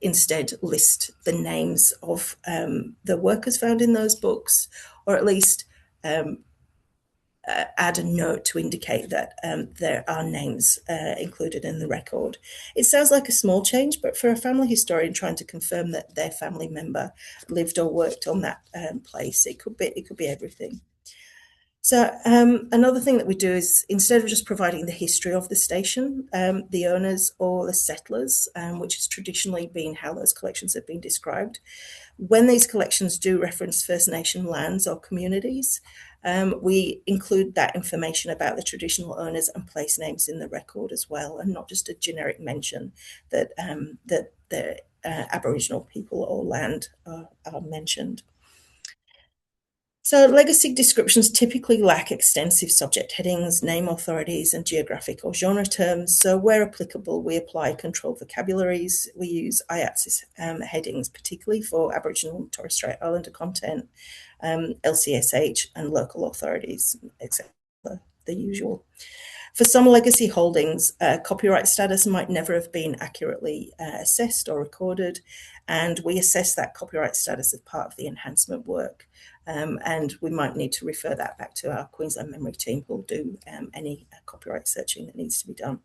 instead list the names of the workers found in those books, or at least add a note to indicate that there are names included in the record. It sounds like a small change, but for a family historian trying to confirm that their family member lived or worked on that place, it could be everything. So another thing that we do is, instead of just providing the history of the station, the owners or the settlers, which has traditionally been how those collections have been described, when these collections do reference First Nation lands or communities, we include that information about the traditional owners and place names in the record as well, and not just a generic mention that the Aboriginal people or land are mentioned. So legacy descriptions typically lack extensive subject headings, name authorities, and geographic or genre terms. So where applicable, we apply controlled vocabularies. We use IATSIS headings, particularly for Aboriginal and Torres Strait Islander content, LCSH and local authorities, etc., the usual. For some legacy holdings, copyright status might never have been accurately assessed or recorded, and we assess that copyright status as part of the enhancement work. And we might need to refer that back to our Queensland Memory team who'll do any copyright searching that needs to be done.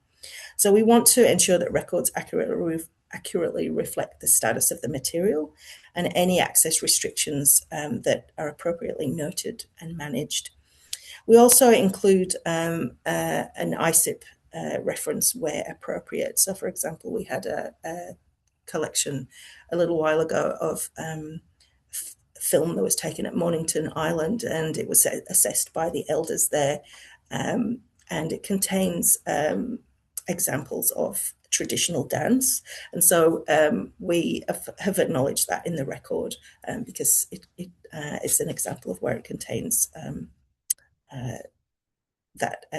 So we want to ensure that records accurately reflect the status of the material and any access restrictions that are appropriately noted and managed. We also include an ISIP reference where appropriate. So, for example, we had a collection a little while ago of film that was taken at Mornington Island, and it was assessed by the elders there, and it contains examples of traditional dance, and so we have acknowledged that in the record because it's an example of where it contains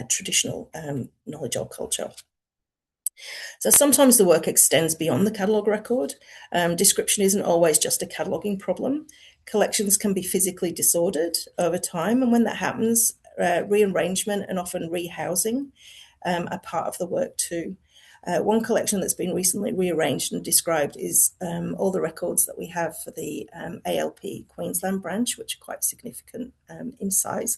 traditional knowledge or culture. So sometimes the work extends beyond the catalogue record. Description isn't always just a cataloguing problem. Collections can be physically disordered over time, and when that happens, rearrangement and often rehousing are part of the work too. One collection that's been recently rearranged and described is all the records that we have for the ALP Queensland branch, which are quite significant in size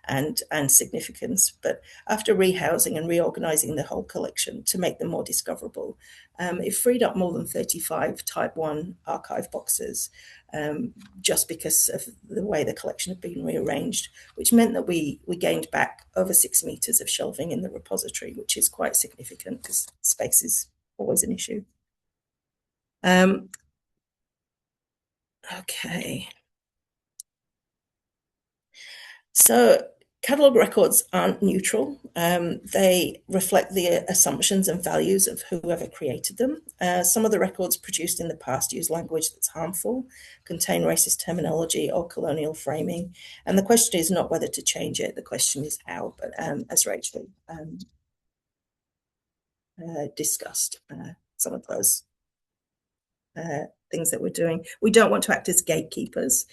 and significance. But after rehousing and reorganising the whole collection to make them more discoverable, it freed up more than 35 Type 1 archive boxes just because of the way the collection had been rearranged, which meant that we gained back over 6 metres of shelving in the repository, which is quite significant because space is always an issue. Okay. So catalogue records aren't neutral. They reflect the assumptions and values of whoever created them. Some of the records produced in the past use language that's harmful, contain racist terminology or colonial framing. And the question is not whether to change it, the question is how. But as Rachel discussed, some of those things that we're doing. We don't want to act as gatekeepers.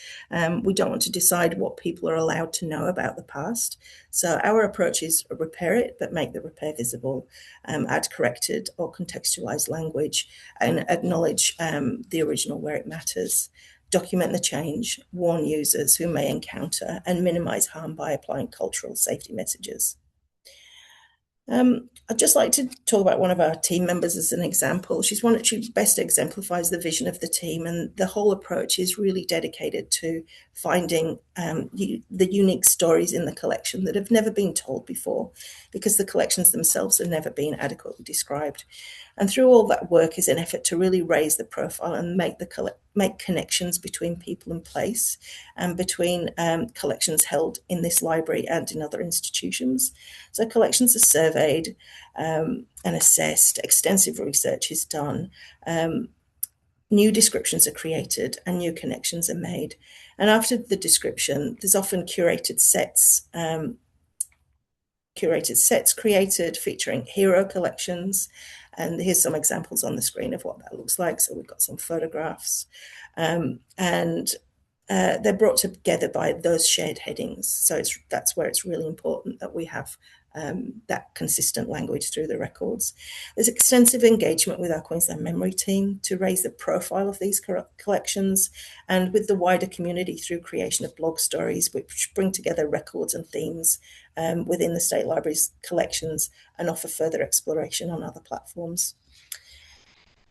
We don't want to decide what people are allowed to know about the past. So our approach is repair it, but make the repair visible, add corrected or contextualized language, and acknowledge the original where it matters. Document the change, warn users who may encounter, and minimize harm by applying cultural safety messages. I'd just like to talk about one of our team members as an example. She's one that she best exemplifies the vision of the team, and the whole approach is really dedicated to finding the unique stories in the collection that have never been told before, because the collections themselves have never been adequately described. And through all that work is an effort to really raise the profile and make connections between people and place, and between collections held in this library and in other institutions. So collections are surveyed and assessed, extensive research is done, new descriptions are created and new connections are made. And after the description, there's often curated sets created featuring hero collections. And here's some examples on the screen of what that looks like. So we've got some photographs, and they're brought together by those shared headings. So that's where it's really important that we have that consistent language through the records. There's extensive engagement with our Queensland Memory team to raise the profile of these collections, and with the wider community through creation of blog stories which bring together records and themes within the State Library's collections and offer further exploration on other platforms.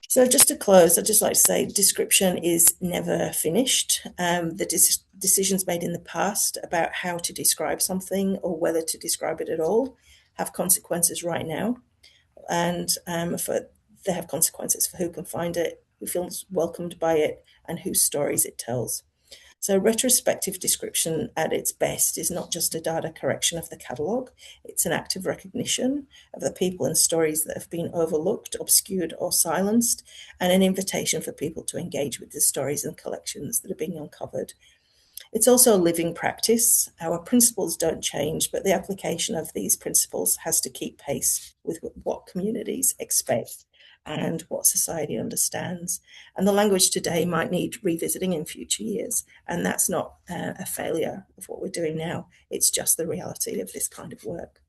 So just to close, I'd just like to say description is never finished. The decisions made in the past about how to describe something or whether to describe it at all have consequences right now. And they have consequences for who can find it, who feels welcomed by it, and whose stories it tells. So retrospective description at its best is not just a data correction of the catalogue, it's an active recognition of the people and stories that have been overlooked, obscured or silenced, and an invitation for people to engage with the stories and collections that are being uncovered. It's also a living practice. Our principles don't change, but the application of these principles has to keep pace with what communities expect and what society understands. And the language today might need revisiting in future years. And that's not a failure of what we're doing now. It's just the reality of this kind of work.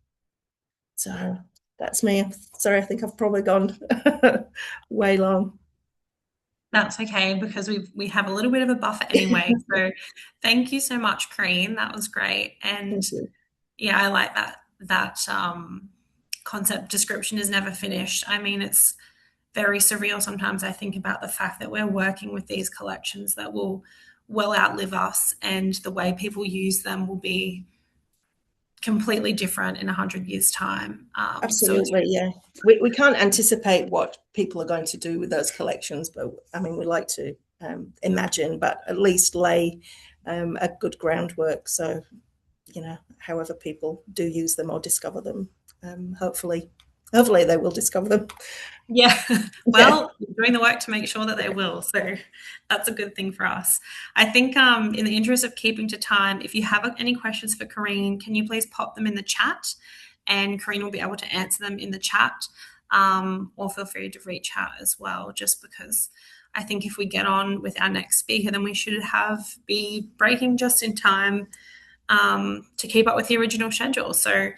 So that's me. Sorry, I think I've probably gone way long. That's okay, because we have a little bit of a buffer anyway. So thank you so much, Corinne. That was great. And yeah, I like that concept. Description is never finished. I mean, it's very surreal sometimes. I think about the fact that we're working with these collections that will well outlive us, and the way people use them will be completely different in 100 years' time. Absolutely, yeah. We can't anticipate what people are going to do with those collections, but I mean, we like to imagine, but at least lay a good groundwork. So, you know, however people do use them or discover them, hopefully Hopefully they will discover them. Yeah, well, you're doing the work to make sure that they will. So that's a good thing for us. I think in the interest of keeping to time, if you have any questions for Corrine, can you please pop them in the chat, and Corrine will be able to answer them in the chat, or feel free to reach out as well, just because I think if we get on with our next speaker, then we should be breaking just in time to keep up with the original schedule. So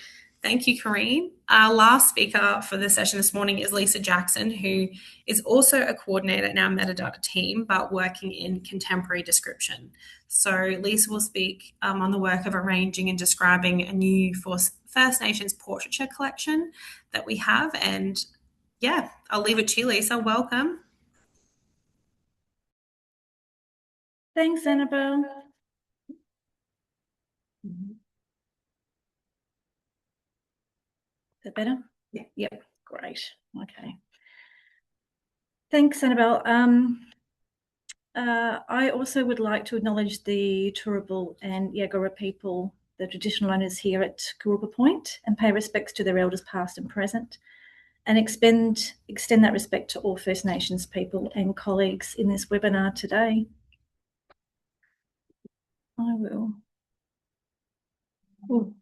thank you, Corrine. Our last speaker for the session this morning is Lisa Jackson, who is also a coordinator in our metadata team, but working in contemporary description. So Lisa will speak on the work of arranging and describing a new First Nations portraiture collection that we have. And yeah, I'll leave it to you, Lisa. Welcome. Thanks, Annabelle. Is that better? Yeah. Yep, great. Okay. Thanks, Annabelle. I also would like to acknowledge the Turrbal and Yagara people, the traditional owners here at Kurupa Point, and pay respects to their elders past and present, and extend that respect to all First Nations people and colleagues in this webinar today. I will. Ooh.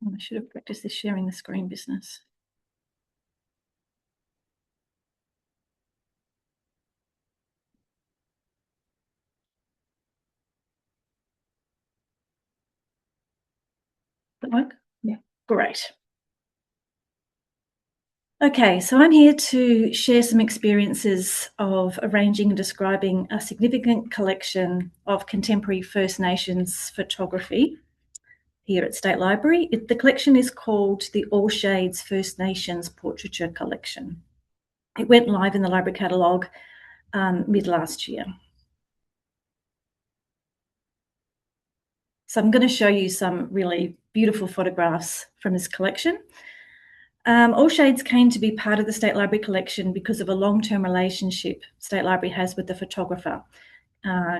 I should have practiced this sharing the screen business. Does that work? Yeah. Great. Okay, so I'm here to share some experiences of arranging and describing a significant collection of contemporary First Nations photography here at State Library. The collection is called the All Shades First Nations Portraiture Collection. It went live in the library catalogue mid last year. So I'm going to show you some really beautiful photographs from this collection. All Shades came to be part of the State Library collection because of a long-term relationship State Library has with the photographer,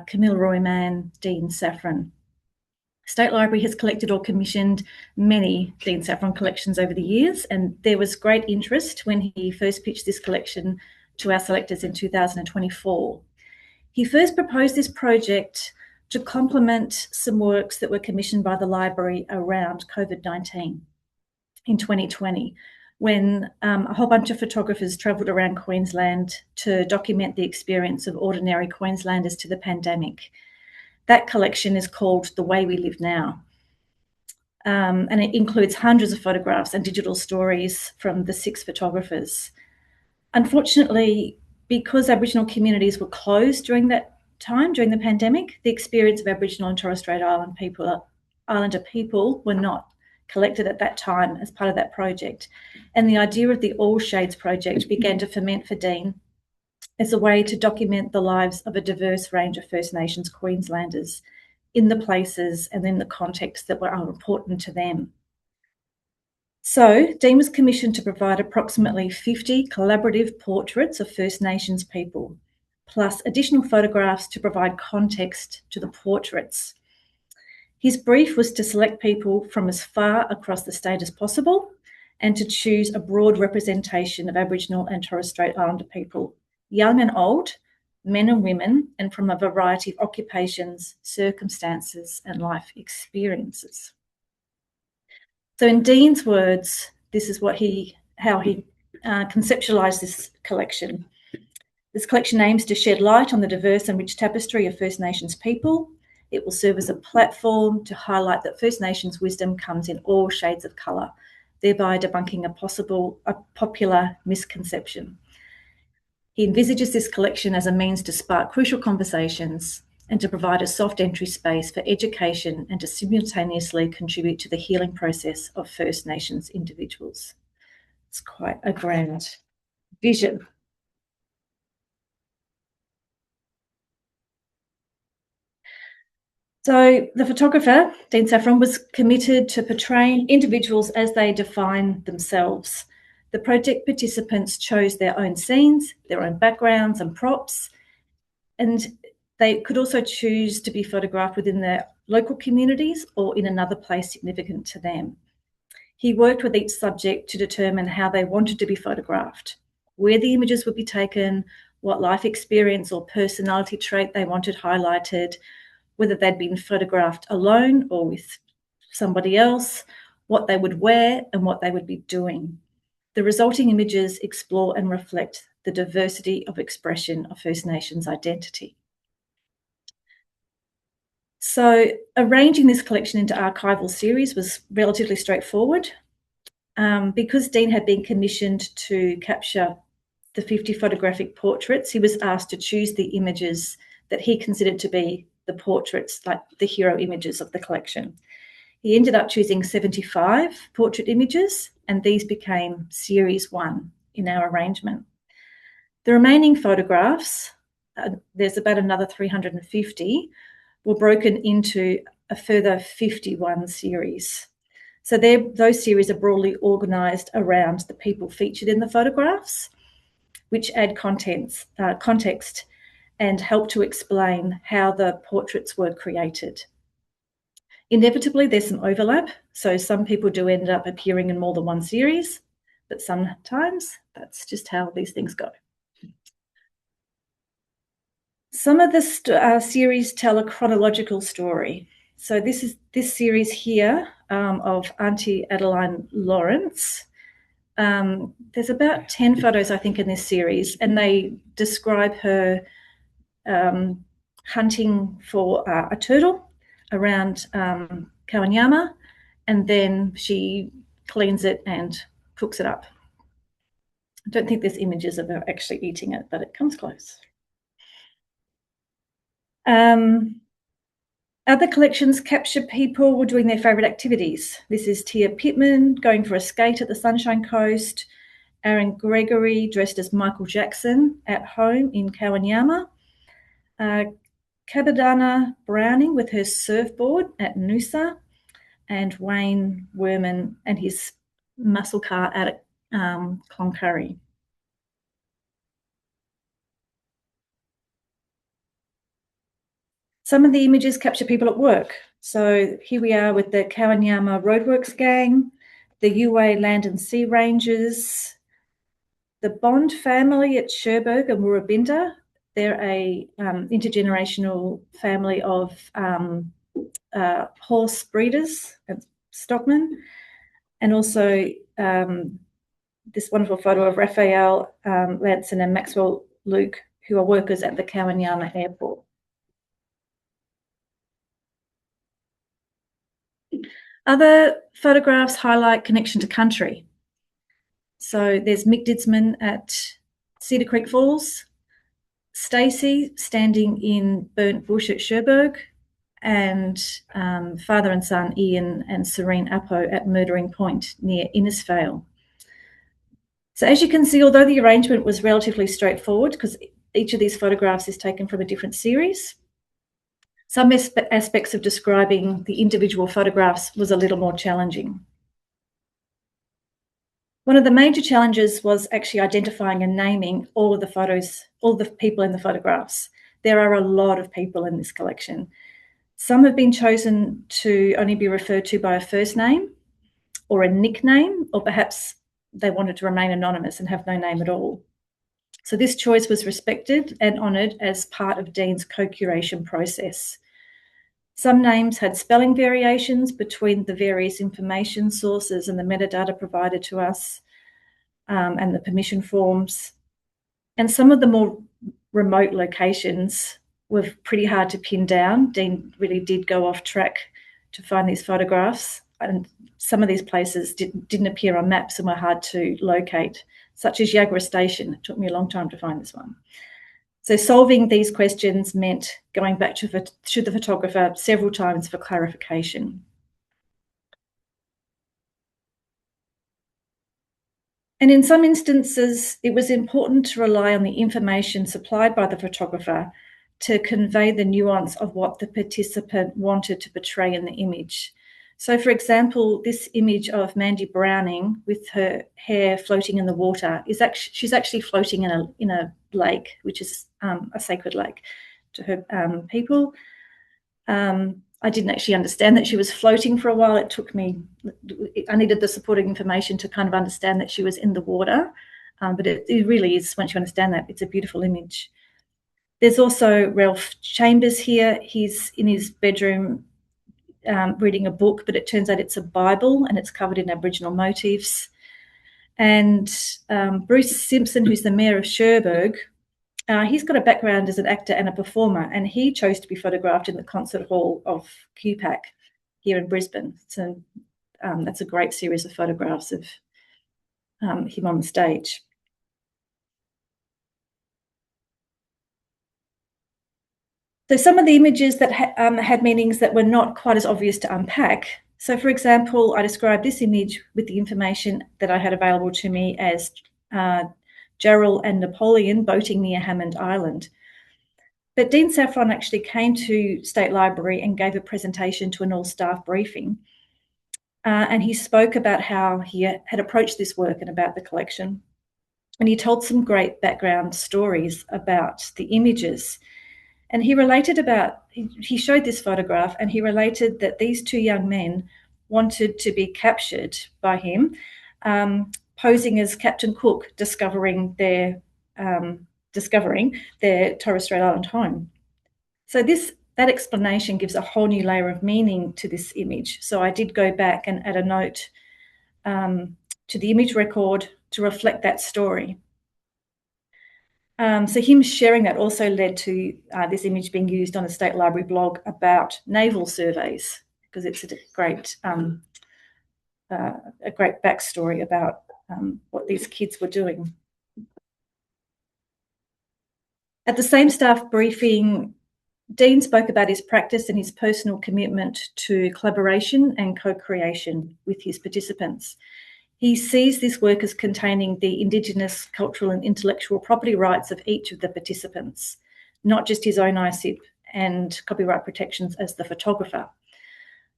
Camille Royman, Dean Safran. State Library has collected or commissioned many Dean Safran collections over the years, and there was great interest when he first pitched this collection to our selectors in 2024. He first proposed this project to complement some works that were commissioned by the library around COVID-19 in 2020, when a whole bunch of photographers travelled around Queensland to document the experience of ordinary Queenslanders to the pandemic. That collection is called The Way We Live Now, and it includes hundreds of photographs and digital stories from the 6 photographers. Unfortunately, because Aboriginal communities were closed during that time, during the pandemic, the experience of Aboriginal and Torres Strait Islander people were not collected at that time as part of that project. And the idea of the All Shades project began to ferment for Dean as a way to document the lives of a diverse range of First Nations Queenslanders in the places and in the contexts that were important to them. So Dean was commissioned to provide approximately 50 collaborative portraits of First Nations people, plus additional photographs to provide context to the portraits. His brief was to select people from as far across the state as possible and to choose a broad representation of Aboriginal and Torres Strait Islander people, young and old, men and women, and from a variety of occupations, circumstances, and life experiences. So in Dean's words, this is how he conceptualised this collection. This collection aims to shed light on the diverse and rich tapestry of First Nations people. It will serve as a platform to highlight that First Nations wisdom comes in all shades of colour, thereby debunking a popular misconception. He envisages this collection as a means to spark crucial conversations and to provide a soft entry space for education and to simultaneously contribute to the healing process of First Nations individuals. It's quite a grand vision. So the photographer, Dean Safran, was committed to portraying individuals as they define themselves. The project participants chose their own scenes, their own backgrounds and props, and they could also choose to be photographed within their local communities or in another place significant to them. He worked with each subject to determine how they wanted to be photographed, where the images would be taken, what life experience or personality trait they wanted highlighted, whether they'd been photographed alone or with somebody else, what they would wear and what they would be doing. The resulting images explore and reflect the diversity of expression of First Nations identity. So arranging this collection into archival series was relatively straightforward. Because Dean had been commissioned to capture the 50 photographic portraits, he was asked to choose the images that he considered to be the portraits, like the hero images of the collection. He ended up choosing 75 portrait images, and these became Series 1 in our arrangement. The remaining photographs, there's about another 350, were broken into a further 51 series. So those series are broadly organised around the people featured in the photographs, which add context and help to explain how the portraits were created. Inevitably, there's some overlap, so some people do end up appearing in more than one series, but sometimes that's just how these things go. Some of the series tell a chronological story. So this series here of Auntie Adeline Lawrence. There's about 10 photos, I think, in this series, and they describe her hunting for a turtle around Kawanyama, and then she cleans it and cooks it up. I don't think there's images of her actually eating it, but it comes close. Other collections capture people doing their favourite activities. This is Tia Pittman going for a skate at the Sunshine Coast, Aaron Gregory dressed as Michael Jackson at home in Kawanyama, Kabadana Browning with her surfboard at Noosa, and Wayne Werman and his muscle car at Cloncurry. Some of the images capture people at work. So here we are with the Kawanyama Roadworks Gang, the UA Land and Sea Rangers, the Bond family at Cherbourg and Woorabinda. They're a intergenerational family of horse breeders and stockmen. And also this wonderful photo of Raphael Lanson and Maxwell Luke, who are workers at the Kawanyama Airport. Other photographs highlight connection to country. So there's Mick Didsman at Cedar Creek Falls, Stacey standing in Burnt Bush at Cherbourg, and father and son Ian and Serene Appo at Murdering Point near Innisfail. So as you can see, although the arrangement was relatively straightforward because each of these photographs is taken from a different series, some aspects of describing the individual photographs was a little more challenging. One of the major challenges was actually identifying and naming all of the photos, all the people in the photographs. There are a lot of people in this collection. Some have been chosen to only be referred to by a first name or a nickname, or perhaps they wanted to remain anonymous and have no name at all. So this choice was respected and honoured as part of Dean's co-curation process. Some names had spelling variations between the various information sources and the metadata provided to us and the permission forms. And some of the more remote locations were pretty hard to pin down. Dean really did go off track to find these photographs, and some of these places didn't appear on maps and were hard to locate, such as Yagara Station. It took me a long time to find this one. So solving these questions meant going back to the photographer several times for clarification. And in some instances, it was important to rely on the information supplied by the photographer to convey the nuance of what the participant wanted to portray in the image. So, for example, this image of Mandy Browning with her hair floating in the water she's actually floating in a lake, which is a sacred lake to her people. I didn't actually understand that she was floating for a while. I needed the supporting information to kind of understand that she was in the water. But it really is, once you understand that, it's a beautiful image. There's also Ralph Chambers here. He's in his bedroom reading a book, but it turns out it's a Bible and it's covered in Aboriginal motifs. And Bruce Simpson, who's the mayor of Cherbourg, he's got a background as an actor and a performer, and he chose to be photographed in the concert hall of QPAC here in Brisbane. So that's a great series of photographs of him on the stage. So some of the images that had meanings that were not quite as obvious to unpack. So, for example, I described this image with the information that I had available to me as Gerald and Napoleon boating near Hammond Island. But Dean Saffron actually came to State Library and gave a presentation to an all-staff briefing. And he spoke about how he had approached this work and about the collection. And he told some great background stories about the images. And he showed this photograph, and he related that these two young men wanted to be captured by him, posing as Captain Cook, discovering their Torres Strait Island home. So that explanation gives a whole new layer of meaning to this image. So I did go back and add a note to the image record to reflect that story. So him sharing that also led to this image being used on the State Library blog about naval surveys, because it's a great backstory about what these kids were doing. At the same staff briefing, Dean spoke about his practice and his personal commitment to collaboration and co-creation with his participants. He sees this work as containing the Indigenous cultural and intellectual property rights of each of the participants, not just his own ISIP and copyright protections as the photographer.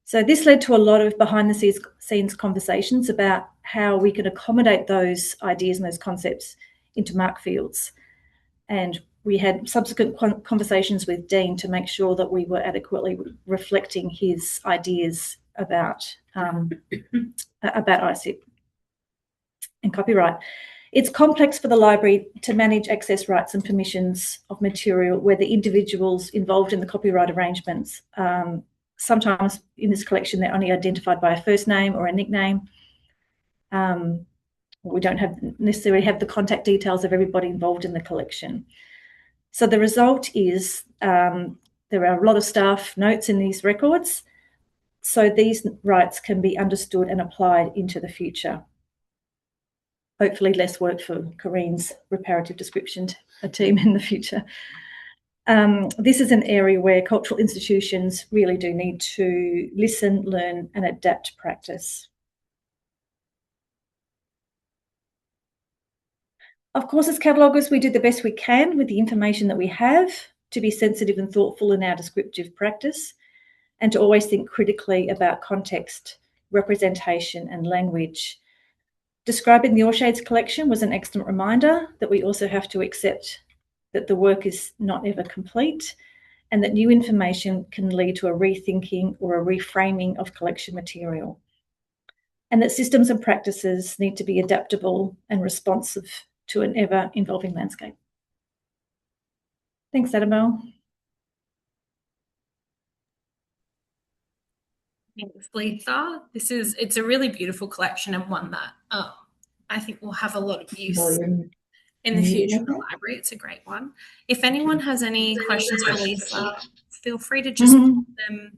So this led to a lot of behind-the-scenes conversations about how we can accommodate those ideas and those concepts into Markfields. And we had subsequent conversations with Dean to make sure that we were adequately reflecting his ideas about ISIP and copyright. It's complex for the library to manage access rights and permissions of material where the individuals involved in the copyright arrangements, sometimes in this collection, they're only identified by a first name or a nickname. We don't necessarily have the contact details of everybody involved in the collection. So the result is there are a lot of staff notes in these records, so these rights can be understood and applied into the future. Hopefully less work for Corrine's reparative description team in the future. This is an area where cultural institutions really do need to listen, learn, and adapt practice. Of course, as cataloguers, we do the best we can with the information that we have to be sensitive and thoughtful in our descriptive practice, and to always think critically about context, representation, and language. Describing the All Shades collection was an excellent reminder that we also have to accept that the work is not ever complete, and that new information can lead to a rethinking or a reframing of collection material, and that systems and practices need to be adaptable and responsive to an ever-evolving landscape. Thanks, Annabelle. Thanks, Lisa. It's a really beautiful collection, and one that I think will have a lot of use in the future of the library. It's a great one. If anyone has any questions for Lisa, feel free to just put them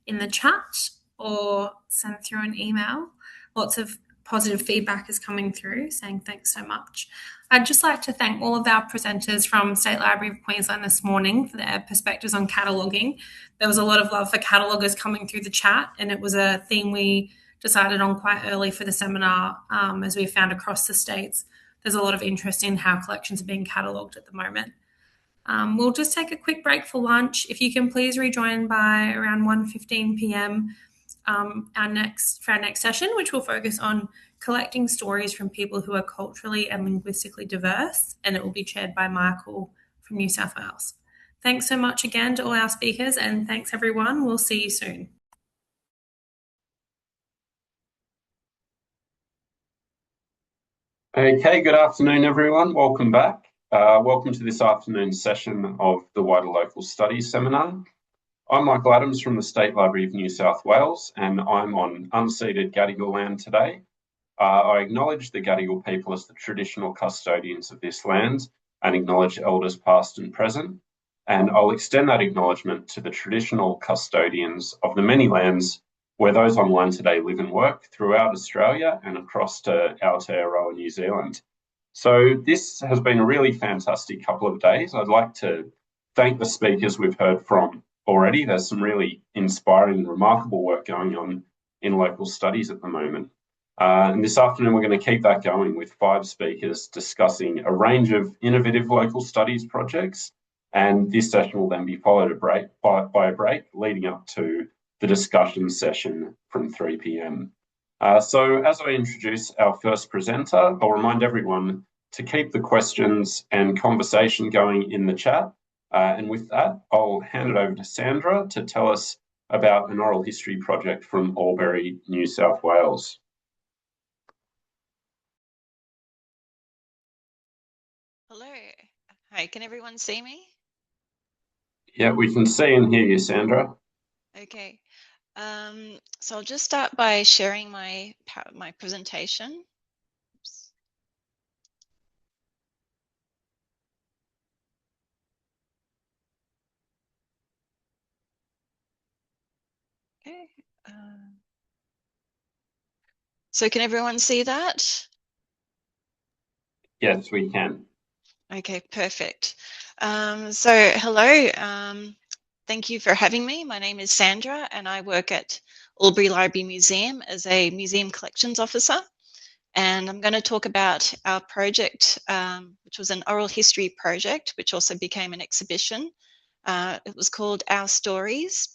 in the chat or send through an email. Lots of positive feedback is coming through saying thanks so much. I'd just like to thank all of our presenters from State Library of Queensland this morning for their perspectives on cataloguing. There was a lot of love for cataloguers coming through the chat, and it was a theme we decided on quite early for the seminar, as we found across the states there's a lot of interest in how collections are being catalogued at the moment. We'll just take a quick break for lunch. If you can please rejoin by around 1:15 p.m. For our next session, which will focus on collecting stories from people who are culturally and linguistically diverse, and it will be chaired by Michael from New South Wales. Thanks so much again to all our speakers, and thanks everyone. We'll see you soon. Okay, good afternoon, everyone. Welcome back. Welcome to this afternoon's session of the Wider Local Studies Seminar. I'm Michael Adams from the State Library of New South Wales, and I'm on unceded Gadigal land today. I acknowledge the Gadigal people as the traditional custodians of this land and acknowledge elders past and present. And I'll extend that acknowledgement to the traditional custodians of the many lands where those online today live and work throughout Australia and across to Aotearoa, New Zealand. So this has been a really fantastic couple of days. I'd like to thank the speakers we've heard from already. There's some really inspiring and remarkable work going on in local studies at the moment. And this afternoon, we're going to keep that going with 5 speakers discussing a range of innovative local studies projects. And this session will then be followed by a break leading up to the discussion session from 3 p.m. So as I introduce our first presenter, I'll remind everyone to keep the questions and conversation going in the chat. And with that, I'll hand it over to Sandra to tell us about an oral history project from Albury, New South Wales. Hello. Hi, can everyone see me? Yeah, we can see and hear you, Sandra. Okay. So I'll just start by sharing my presentation. Oops. Okay. So can everyone see that? Yes, we can. Okay, perfect. So hello. Thank you for having me. My name is Sandra and I work at Albury Library Museum as a museum collections officer. And I'm going to talk about our project, which was an oral history project, which also became an exhibition. It was called Our Stories,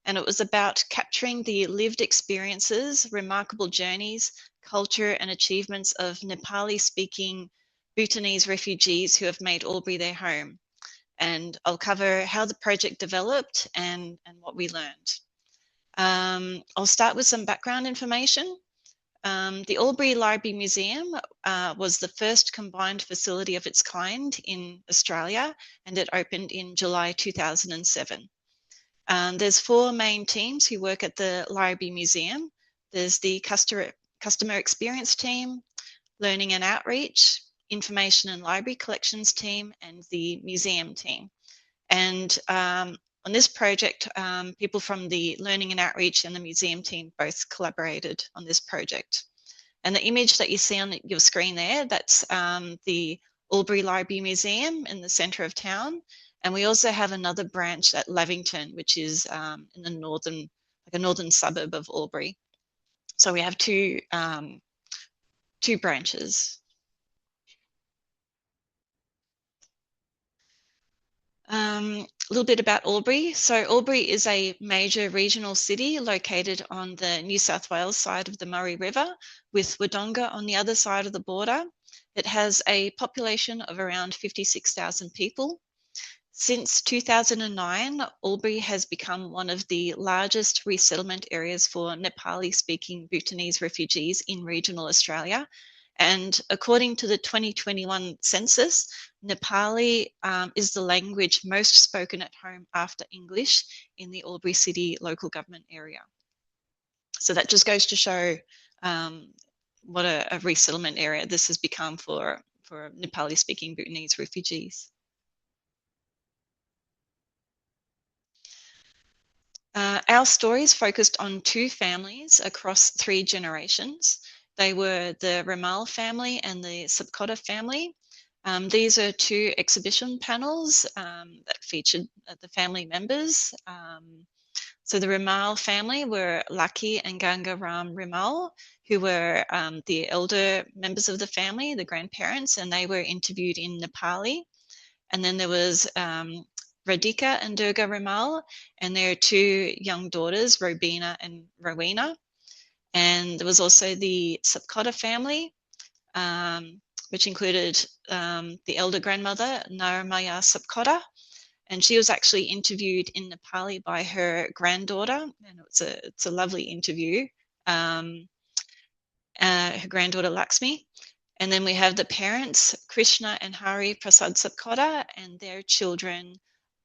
and it was about capturing the lived experiences, remarkable journeys, culture and achievements of Nepali-speaking Bhutanese refugees who have made Albury their home. And I'll cover how the project developed and what we learned. I'll start with some background information. The Albury Library Museum was the first combined facility of its kind in Australia, and it opened in July 2007. There's 4 main teams who work at the Library Museum. There's the customer experience team, learning and outreach, information and library collections team, and the museum team. And on this project, people from the Learning and Outreach and the Museum team both collaborated on this project. And the image that you see on your screen there, that's the Albury Library Museum in the centre of town. And we also have another branch at Lavington, which is in the northern suburb of Albury. So we have two branches. A little bit about Albury. So Albury is a major regional city located on the New South Wales side of the Murray River, with Wodonga on the other side of the border. It has a population of around 56,000 people. Since 2009, Albury has become one of the largest resettlement areas for Nepali-speaking Bhutanese refugees in regional Australia. And according to the 2021 census, Nepali is the language most spoken at home after English in the Albury City local government area. So that just goes to show what a resettlement area this has become for Nepali-speaking Bhutanese refugees. Our stories focused on 2 families across 3 generations. They were the Ramal family and the Sapkota family. These are 2 exhibition panels that featured the family members. So the Ramal family were Lucky and Ganga Ram Ramal, who were the elder members of the family, the grandparents, and they were interviewed in Nepali. And then there was Radhika and Durga Ramal, and their 2 young daughters, Robina and Rowena. And there was also the Sapkota family, which included the elder grandmother, Naramaya Sapkota, And she was actually interviewed in Nepali by her granddaughter, and it's a lovely interview. Her granddaughter Lakshmi. And then we have the parents, Krishna and Hari Prasad Sapkota, and their children,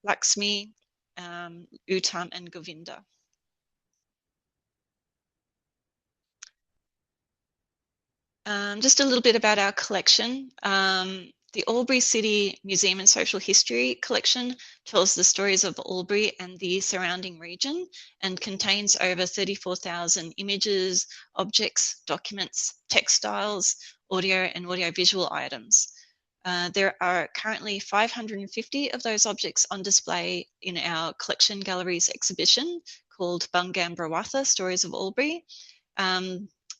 Lakshmi, Uttam, and Govinda. Just a little bit about our collection. The Albury City Museum and Social History collection tells the stories of Albury and the surrounding region and contains over 34,000 images, objects, documents, textiles, audio and audiovisual items. There are currently 550 of those objects on display in our collection galleries exhibition called Bangambrawatha Stories of Albury.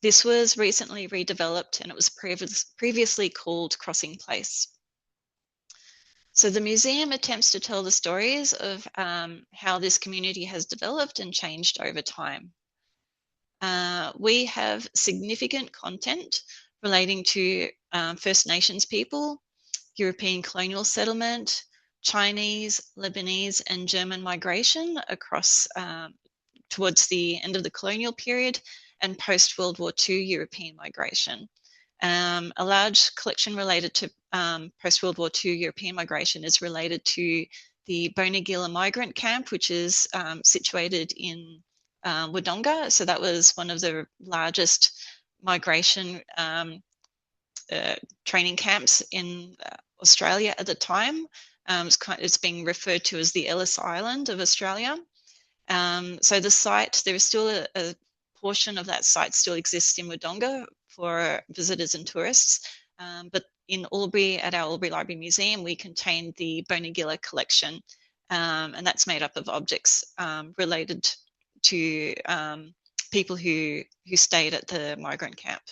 This was recently redeveloped and it was previously called Crossing Place. So the museum attempts to tell the stories of how this community has developed and changed over time. We have significant content relating to First Nations people, European colonial settlement, Chinese, Lebanese, and German migration across towards the end of the colonial period, and post-World War II European migration. A large collection related to post-World War II European migration is related to the Bonegilla migrant camp, which is situated in Wodonga. So that was one of the largest migration training camps in Australia at the time. It's being referred to as the Ellis Island of Australia. So the site, there is still a portion of that site still exists in Wodonga for visitors and tourists. But in Albury, at our Albury Library Museum, we contain the Bonegilla collection, and that's made up of objects related to people who stayed at the migrant camp.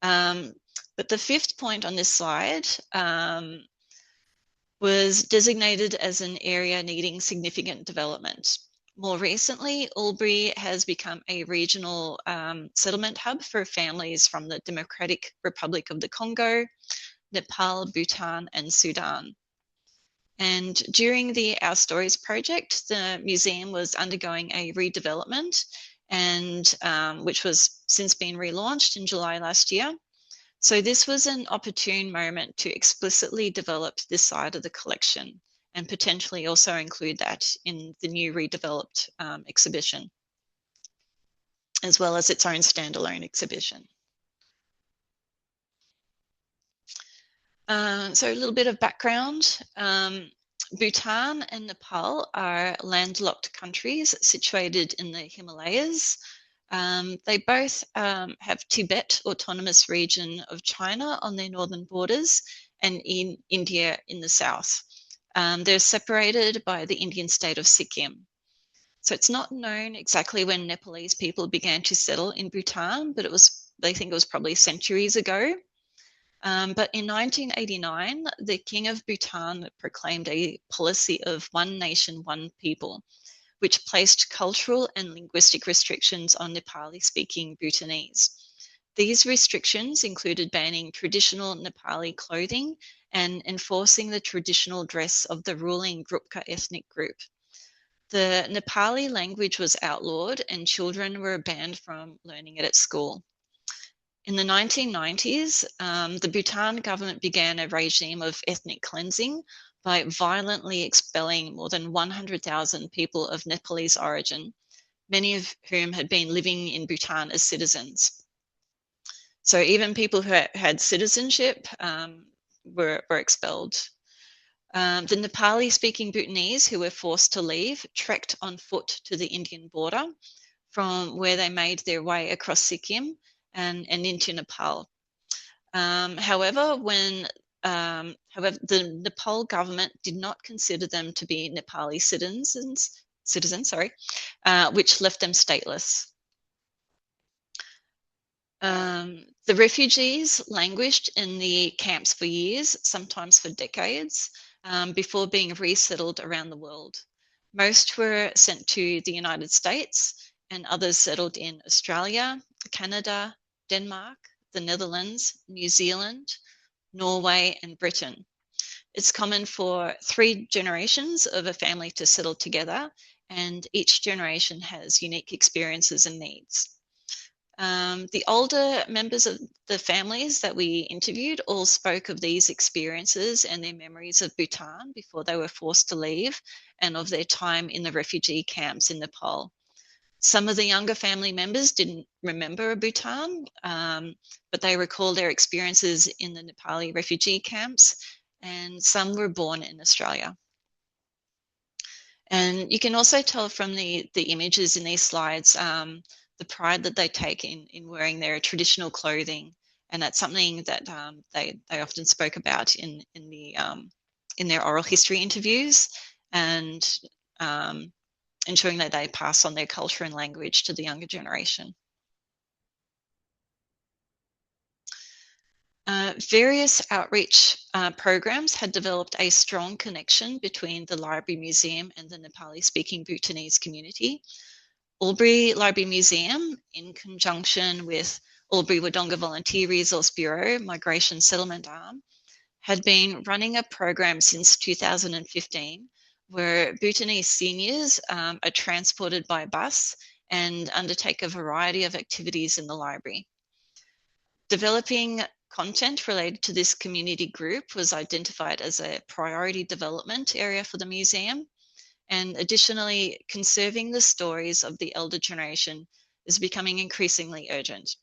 But the fifth point on this slide was designated as an area needing significant development. More recently, Albury has become a regional settlement hub for families from the Democratic Republic of the Congo, Nepal, Bhutan, and Sudan. And during the Our Stories project, the museum was undergoing a redevelopment, and which was since been relaunched in July last year. So this was an opportune moment to explicitly develop this side of the collection, and potentially also include that in the new redeveloped exhibition, as well as its own standalone exhibition. So a little bit of background. Bhutan and Nepal are landlocked countries situated in the Himalayas. They both have Tibet Autonomous Region of China on their northern borders, and in India in the south. They're separated by the Indian state of Sikkim. So it's not known exactly when Nepalese people began to settle in Bhutan, but they think it was probably centuries ago. But in 1989, the King of Bhutan proclaimed a policy of one nation, one people, which placed cultural and linguistic restrictions on Nepali-speaking Bhutanese. These restrictions included banning traditional Nepali clothing and enforcing the traditional dress of the ruling Grupka ethnic group. The Nepali language was outlawed and children were banned from learning it at school. In the 1990s, the Bhutan government began a regime of ethnic cleansing by violently expelling more than 100,000 people of Nepalese origin, many of whom had been living in Bhutan as citizens. So even people who had citizenship were expelled. The Nepali-speaking Bhutanese who were forced to leave trekked on foot to the Indian border, from where they made their way across Sikkim and into Nepal. However, the Nepal government did not consider them to be Nepali citizens, which left them stateless. The refugees languished in the camps for years, sometimes for decades, before being resettled around the world. Most were sent to the United States, and others settled in Australia, Canada, Denmark, the Netherlands, New Zealand, Norway, and Britain. It's common for 3 generations of a family to settle together, and each generation has unique experiences and needs. The older members of the families that we interviewed all spoke of these experiences and their memories of Bhutan before they were forced to leave, and of their time in the refugee camps in Nepal. Some of the younger family members didn't remember Bhutan, but they recall their experiences in the Nepali refugee camps, and some were born in Australia. And you can also tell from the images in these slides the pride that they take in wearing their traditional clothing, and that's something that they often spoke about in their oral history interviews, and ensuring that they pass on their culture and language to the younger generation. Various outreach programs had developed a strong connection between the Library Museum and the Nepali-speaking Bhutanese community. Albury Library Museum, in conjunction with Albury Wodonga Volunteer Resource Bureau Migration Settlement Arm, had been running a program since 2015 where Bhutanese seniors are transported by bus and undertake a variety of activities in the library. Developing content related to this community group was identified as a priority development area for the museum. And additionally, conserving the stories of the elder generation is becoming increasingly urgent.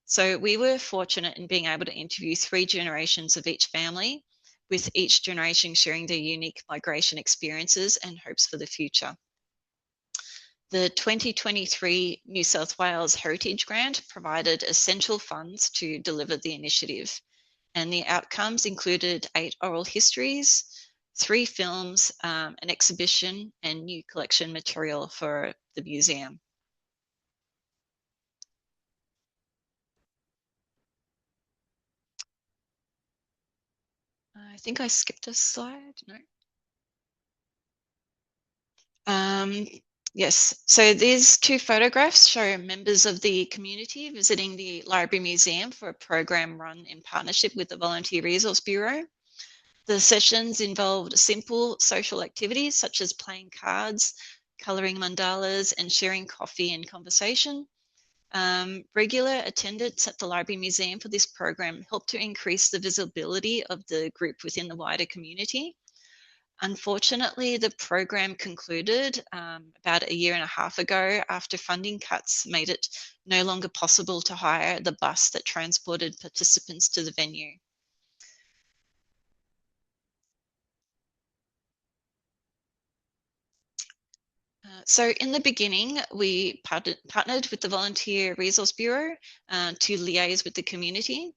So we were fortunate in being able to interview 3 generations of each family, with each generation sharing their unique migration experiences and hopes for the future. The 2023 New South Wales Heritage Grant provided essential funds to deliver the initiative, and the outcomes included 8 oral histories, 3 films, an exhibition, and new collection material for the museum. I think I skipped a slide, no. Yes, so these 2 photographs show members of the community visiting the Library Museum for a program run in partnership with the Volunteer Resource Bureau. The sessions involved simple social activities such as playing cards, colouring mandalas, and sharing coffee and conversation. Regular attendance at the Library Museum for this program helped to increase the visibility of the group within the wider community. Unfortunately, the program concluded about 1.5 years ago after funding cuts made it no longer possible to hire the bus that transported participants to the venue. So in the beginning, we partnered with the Volunteer Resource Bureau to liaise with the community.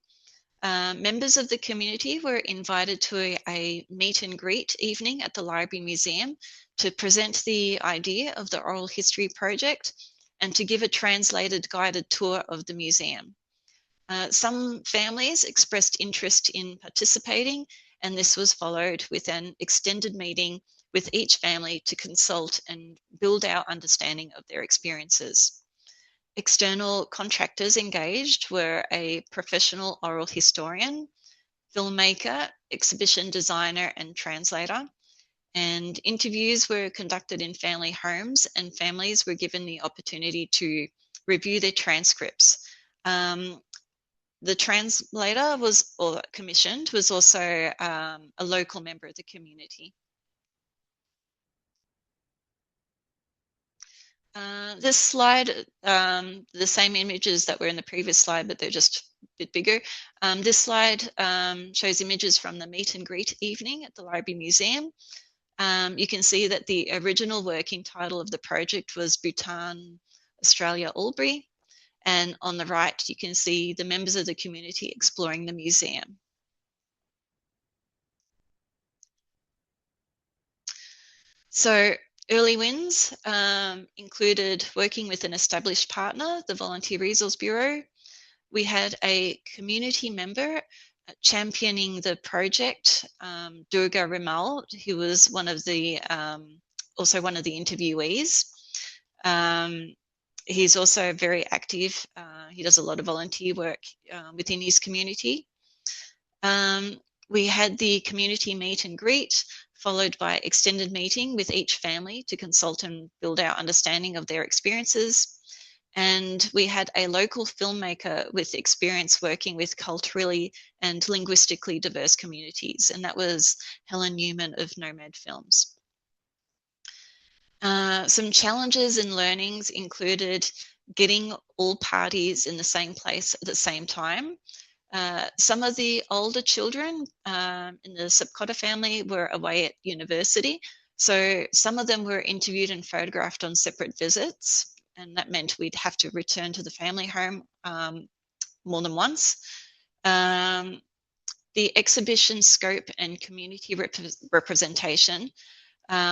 Members of the community were invited to a meet and greet evening at the Library Museum to present the idea of the oral history project and to give a translated guided tour of the museum. Some families expressed interest in participating, and this was followed with an extended meeting with each family to consult and build our understanding of their experiences. External contractors engaged were a professional oral historian, filmmaker, exhibition designer, and translator. And interviews were conducted in family homes, and families were given the opportunity to review their transcripts. The translator commissioned was also a local member of the community. This slide, the same images that were in the previous slide, but they're just a bit bigger. This slide shows images from the meet and greet evening at the Library Museum. You can see that the original working title of the project was Bhutan, Australia, Albury. And on the right, you can see the members of the community exploring the museum. So early wins included working with an established partner, the Volunteer Resource Bureau. We had a community member championing the project, Durga Rimal, who was one of the also one of the interviewees. He's also very active. He does a lot of volunteer work within his community. We had the community meet and greet, followed by extended meeting with each family to consult and build our understanding of their experiences. And we had a local filmmaker with experience working with culturally and linguistically diverse communities, and that was Helen Newman of Nomad Films. Some challenges and learnings included getting all parties in the same place at the same time. Some of the older children in the Subcotta family were away at university, so some of them were interviewed and photographed on separate visits, and that meant we'd have to return to the family home more than once. The exhibition scope and community representation.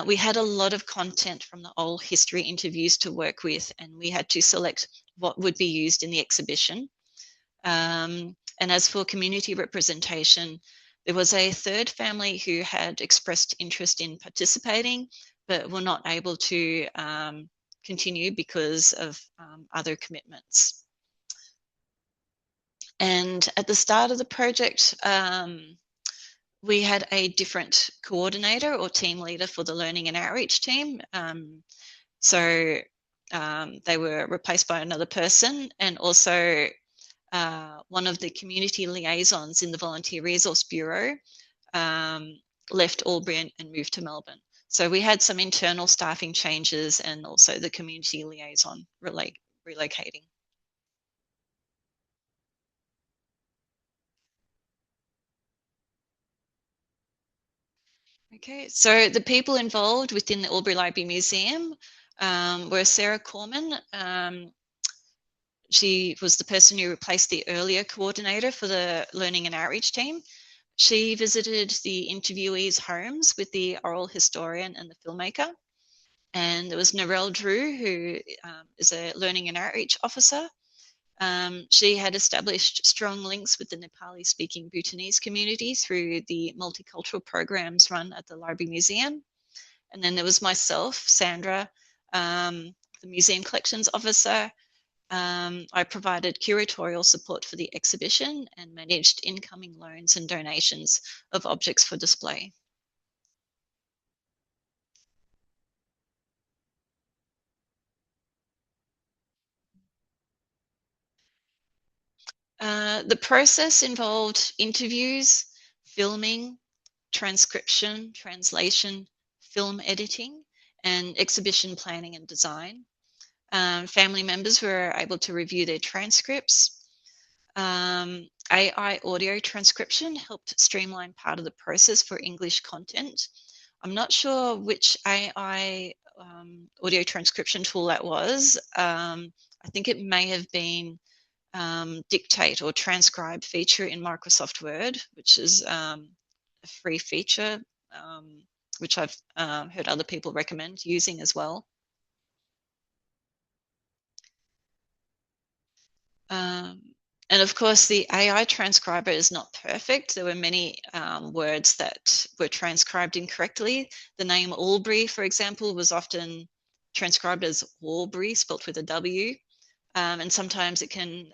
We had a lot of content from the oral history interviews to work with, and we had to select what would be used in the exhibition. And as for community representation, there was a third family who had expressed interest in participating, but were not able to continue because of other commitments. And at the start of the project, we had a different coordinator or team leader for the learning and outreach team. So they were replaced by another person, and also one of the community liaisons in the Volunteer Resource Bureau left Albury and moved to Melbourne. So we had some internal staffing changes and also the community liaison relocating. Okay, so the people involved within the Albury Library Museum were Sarah Corman. She was the person who replaced the earlier coordinator for the learning and outreach team. She visited the interviewees' homes with the oral historian and the filmmaker. And there was Narelle Drew, who is a learning and outreach officer. She had established strong links with the Nepali-speaking Bhutanese community through the multicultural programs run at the Library Museum. And then there was myself, Sandra, the Museum Collections Officer. I provided curatorial support for the exhibition and managed incoming loans and donations of objects for display. The process involved interviews, filming, transcription, translation, film editing, and exhibition planning and design. Family members were able to review their transcripts. AI audio transcription helped streamline part of the process for English content. I'm not sure which AI audio transcription tool that was. I think it may have been Dictate or Transcribe feature in Microsoft Word, which is a free feature, which I've heard other people recommend using as well. And of course, the AI transcriber is not perfect. There were many words that were transcribed incorrectly. The name Albury, for example, was often transcribed as Albury, spelt with a W. And sometimes it can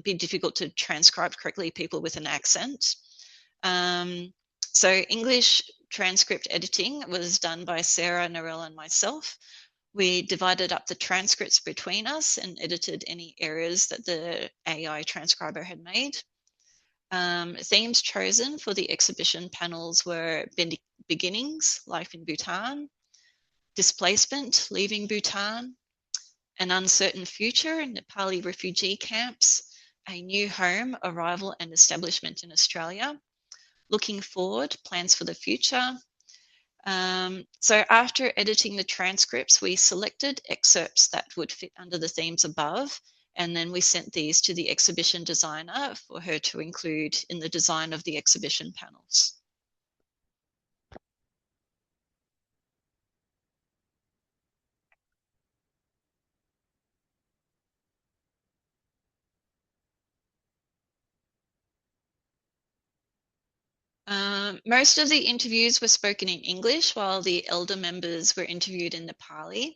be difficult to transcribe correctly people with an accent. So English transcript editing was done by Sarah, Narelle, and myself. We divided up the transcripts between us and edited any errors that the AI transcriber had made. Themes chosen for the exhibition panels were beginnings, life in Bhutan, displacement, leaving Bhutan, an uncertain future, Nepali refugee camps, a new home, arrival and establishment in Australia, looking forward, plans for the future. So after editing the transcripts, we selected excerpts that would fit under the themes above, and then we sent these to the exhibition designer for her to include in the design of the exhibition panels. Most of the interviews were spoken in English, while the elder members were interviewed in Nepali.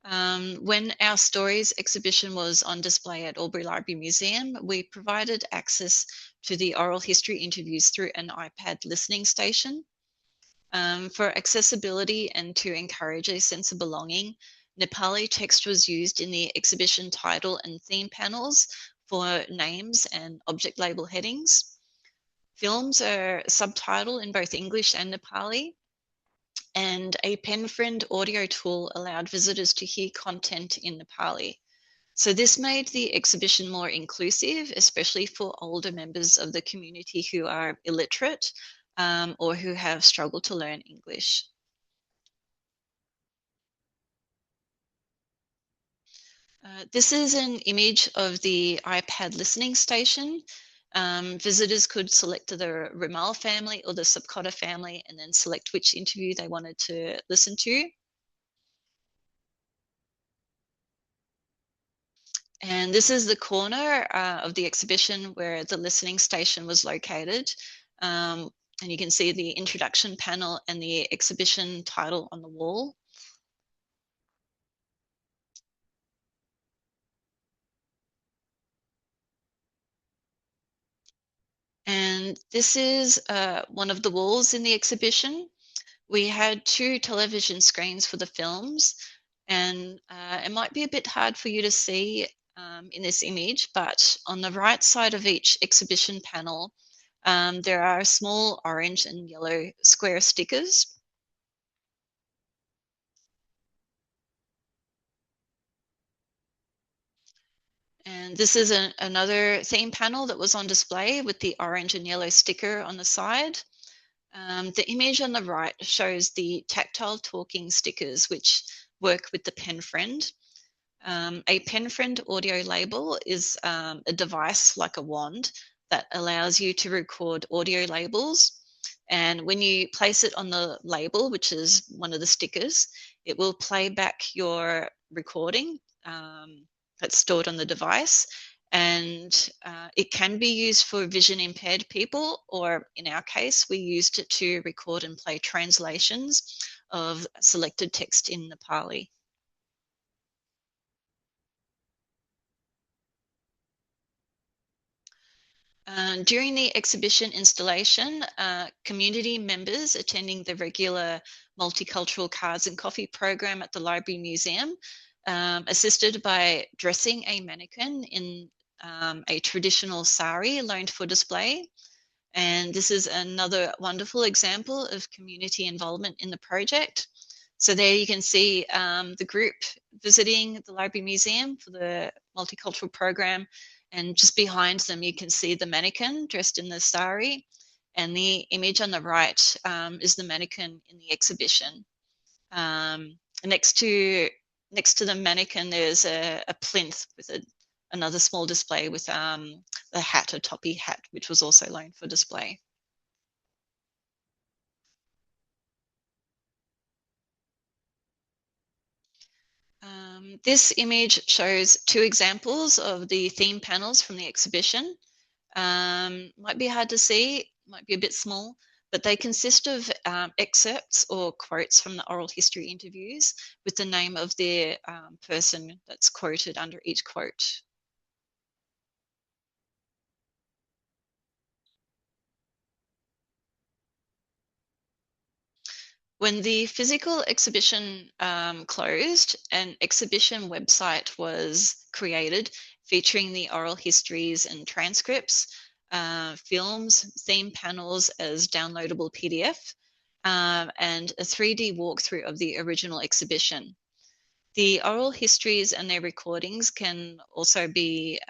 When our stories exhibition was on display at Albury Library Museum, we provided access to the oral history interviews through an iPad listening station. For accessibility and to encourage a sense of belonging, Nepali text was used in the exhibition title and theme panels for names and object label headings. Films are subtitled in both English and Nepali, and a PenFriend audio tool allowed visitors to hear content in Nepali. So this made the exhibition more inclusive, especially for older members of the community who are illiterate or who have struggled to learn English. This is an image of the iPad listening station. Visitors could select the Ramal family or the Subcotta family and then select which interview they wanted to listen to. And this is the corner of the exhibition where the listening station was located. And you can see the introduction panel and the exhibition title on the wall. And this is one of the walls in the exhibition. We had 2 television screens for the films, and it might be a bit hard for you to see in this image, but on the right side of each exhibition panel, there are small orange and yellow square stickers. And this is another theme panel that was on display with the orange and yellow sticker on the side. The image on the right shows the tactile talking stickers, which work with the PenFriend. A PenFriend audio label is a device like a wand that allows you to record audio labels. And when you place it on the label, which is one of the stickers, it will play back your recording that's stored on the device. And it can be used for vision impaired people, or in our case, we used it to record and play translations of selected text in Nepali. During the exhibition installation, community members attending the regular multicultural cards and coffee program at the Library Museum assisted by dressing a mannequin in a traditional sari loaned for display. And this is another wonderful example of community involvement in the project. So there you can see the group visiting the Library Museum for the multicultural program, and just behind them you can see the mannequin dressed in the sari, and the image on the right is the mannequin in the exhibition. Next to the mannequin there's a plinth with another small display with a hat, a toppy hat, which was also loaned for display. This image shows 2 examples of the theme panels from the exhibition. Might be hard to see, might be a bit small, but they consist of excerpts or quotes from the oral history interviews with the name of the person that's quoted under each quote. When the physical exhibition closed, an exhibition website was created featuring the oral histories and transcripts, films, theme panels as downloadable PDF, and a 3D walkthrough of the original exhibition. The oral histories and their recordings can also be,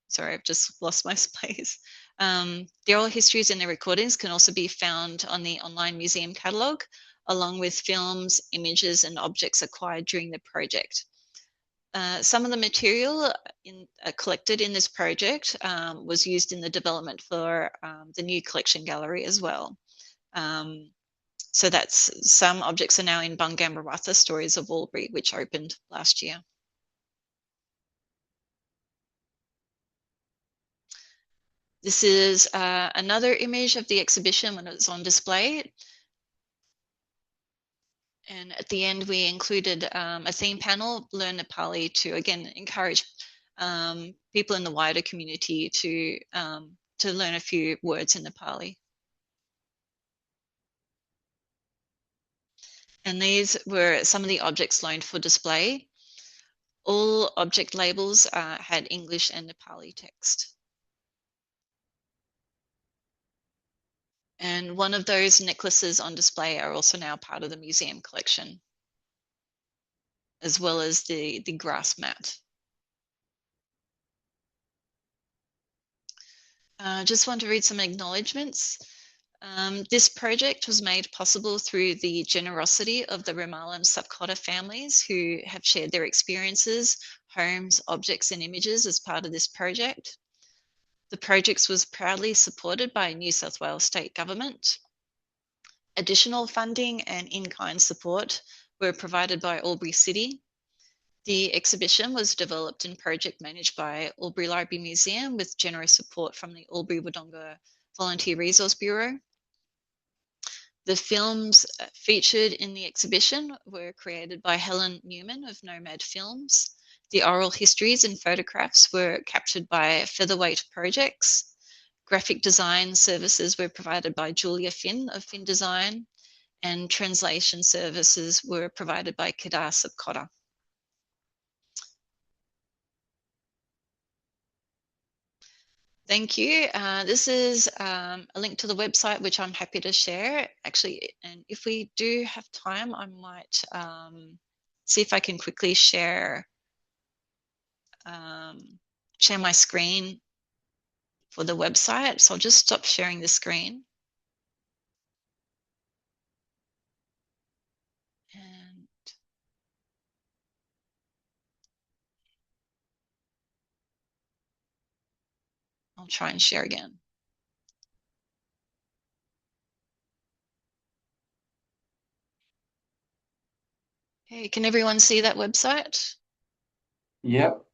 sorry, I've just lost my space. The oral histories and their recordings can also be found on the online museum catalogue, along with films, images, and objects acquired during the project. Some of the material collected in this project was used in the development for the new collection gallery as well. So that's some objects are now in Bungambaratha Stories of Albury, which opened last year. This is another image of the exhibition when it was on display. And at the end, we included a theme panel, Learn Nepali, to again encourage people in the wider community to learn a few words in Nepali. And these were some of the objects loaned for display. All object labels had English and Nepali text. And one of those necklaces on display are also now part of the museum collection, as well as the grass mat. Just want to read some acknowledgements. This project was made possible through the generosity of the Ramal and Sapkota families who have shared their experiences, homes, objects and images as part of this project. The project was proudly supported by New South Wales State Government. Additional funding and in-kind support were provided by Albury City. The exhibition was developed and project managed by Albury Library Museum with generous support from the Albury Wodonga Volunteer Resource Bureau. The films featured in the exhibition were created by Helen Newman of Nomad Films. The oral histories and photographs were captured by Featherweight Projects. Graphic design services were provided by Julia Finn of Finn Design, and translation services were provided by Kedar Sapkota. Thank you. This is a link to the website, which I'm happy to share. Actually, and if we do have time, I might see if I can quickly share my screen for the website. So I'll just stop sharing the screen. And I'll try and share again. Okay, can everyone see that website? Yep.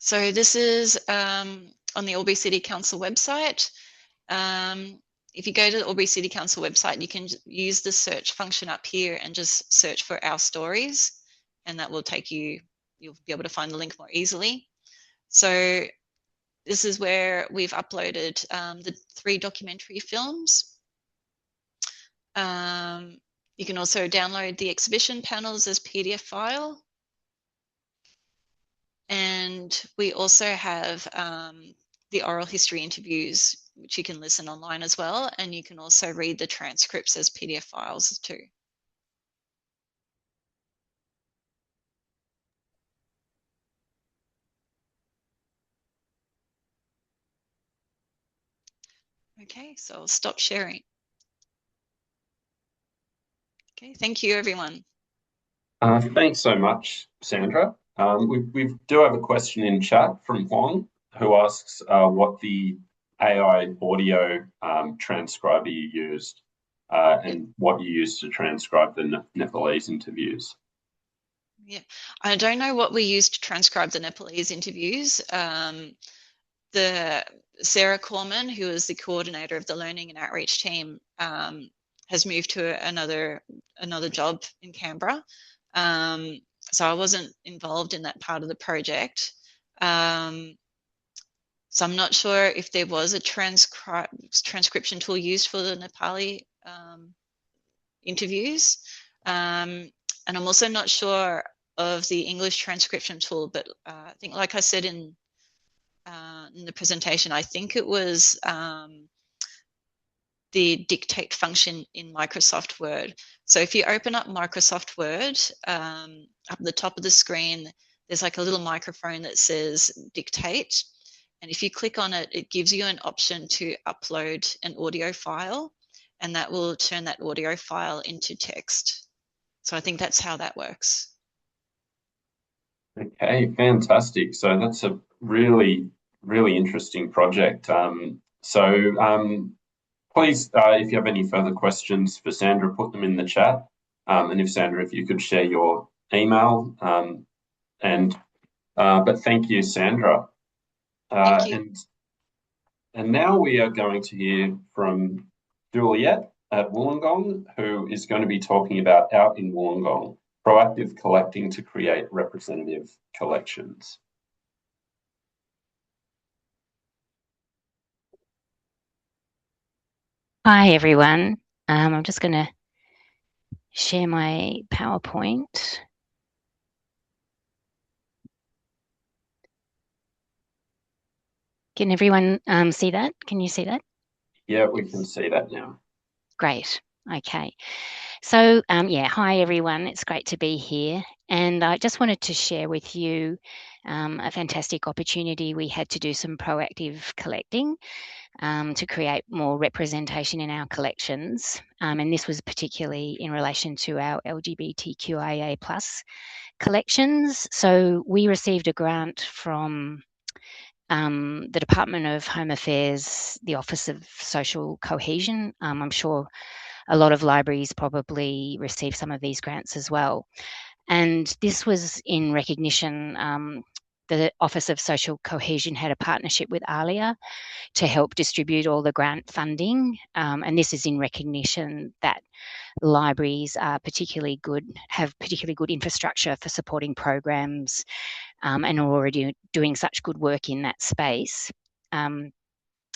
So this is on the Albury City Council website. If you go to the Albury City Council website, you can use the search function up here and just search for Our Stories, and that will take you, you'll be able to find the link more easily. So this is where we've uploaded the 3 documentary films. You can also download the exhibition panels as PDF file. And we also have the oral history interviews, which you can listen online as well. And you can also read the transcripts as PDF files too. Okay, so I'll stop sharing. Okay, thank you, everyone. Thanks so much, Sandra. We do have a question in chat from Huang, who asks what the AI audio transcriber you used and what you used to transcribe the Nepalese interviews. Yeah, I don't know what we used to transcribe the Nepalese interviews. The Sarah Corman, who is the coordinator of the learning and outreach team, has moved to another job in Canberra. So I wasn't involved in that part of the project. So I'm not sure if there was a transcription tool used for the Nepali interviews. And I'm also not sure of the English transcription tool, but I think, like I said in the presentation, I think it was the dictate function in Microsoft Word. So if you open up Microsoft Word, up at the top of the screen, there's like a little microphone that says dictate. And if you click on it, it gives you an option to upload an audio file, and that will turn that audio file into text. So I think that's how that works. Okay, fantastic. So that's a really, really interesting project. Please, if you have any further questions for Sandra, put them in the chat. And if Sandra, if you could share your email. But thank you, Sandra. Thank you. And now we are going to hear from Juliet, at Wollongong, who is going to be talking about Out in Wollongong, proactive collecting to create representative collections. Hi everyone, I'm just going to share my PowerPoint. Can everyone see that? Can you see that? Yeah, we can see that now. Great. Okay. So yeah, hi everyone. It's great to be here. And I just wanted to share with you a fantastic opportunity we had to do some proactive collecting to create more representation in our collections. And this was particularly in relation to our LGBTQIA+ collections. So we received a grant from the Department of Home Affairs, the Office of Social Cohesion. I'm sure a lot of libraries probably receive some of these grants as well. And this was in recognition, the Office of Social Cohesion had a partnership with ALIA to help distribute all the grant funding. And this is in recognition that libraries are particularly good, have particularly good infrastructure for supporting programs and are already doing such good work in that space.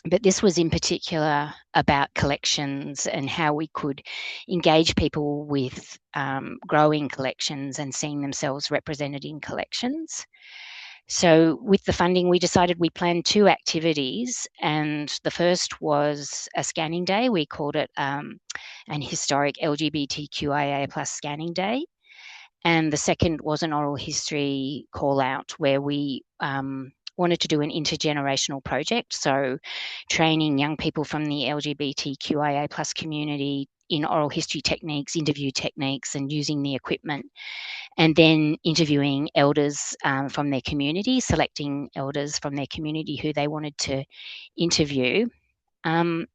But this was in particular about collections and how we could engage people with growing collections and seeing themselves represented in collections. So with the funding, we decided we planned 2 activities, and the first was a scanning day. We called it an historic LGBTQIA+ scanning day. And the second was an oral history call out where we wanted to do an intergenerational project. So training young people from the LGBTQIA+ community in oral history techniques, interview techniques, and using the equipment. And then interviewing elders from their community, selecting elders from their community who they wanted to interview. But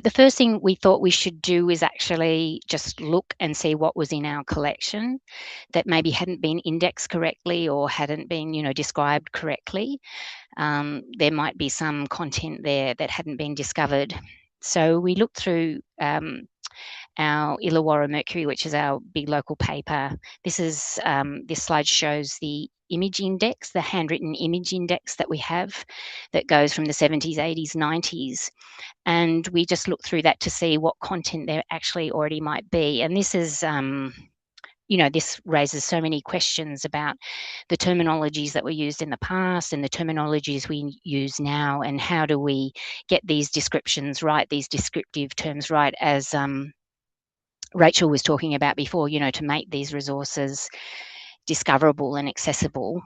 the first thing we thought we should do is actually just look and see what was in our collection that maybe hadn't been indexed correctly or hadn't been, described correctly. There might be some content there that hadn't been discovered. So we looked through our Illawarra Mercury, which is our big local paper. This slide shows the image index, the handwritten image index that we have that goes from the 70s, 80s, 90s. And we just looked through that to see what content there actually already might be. And this is, this raises so many questions about the terminologies that were used in the past and the terminologies we use now, and how do we get these descriptions right, these descriptive terms right, as Rachel was talking about before, to make these resources discoverable and accessible.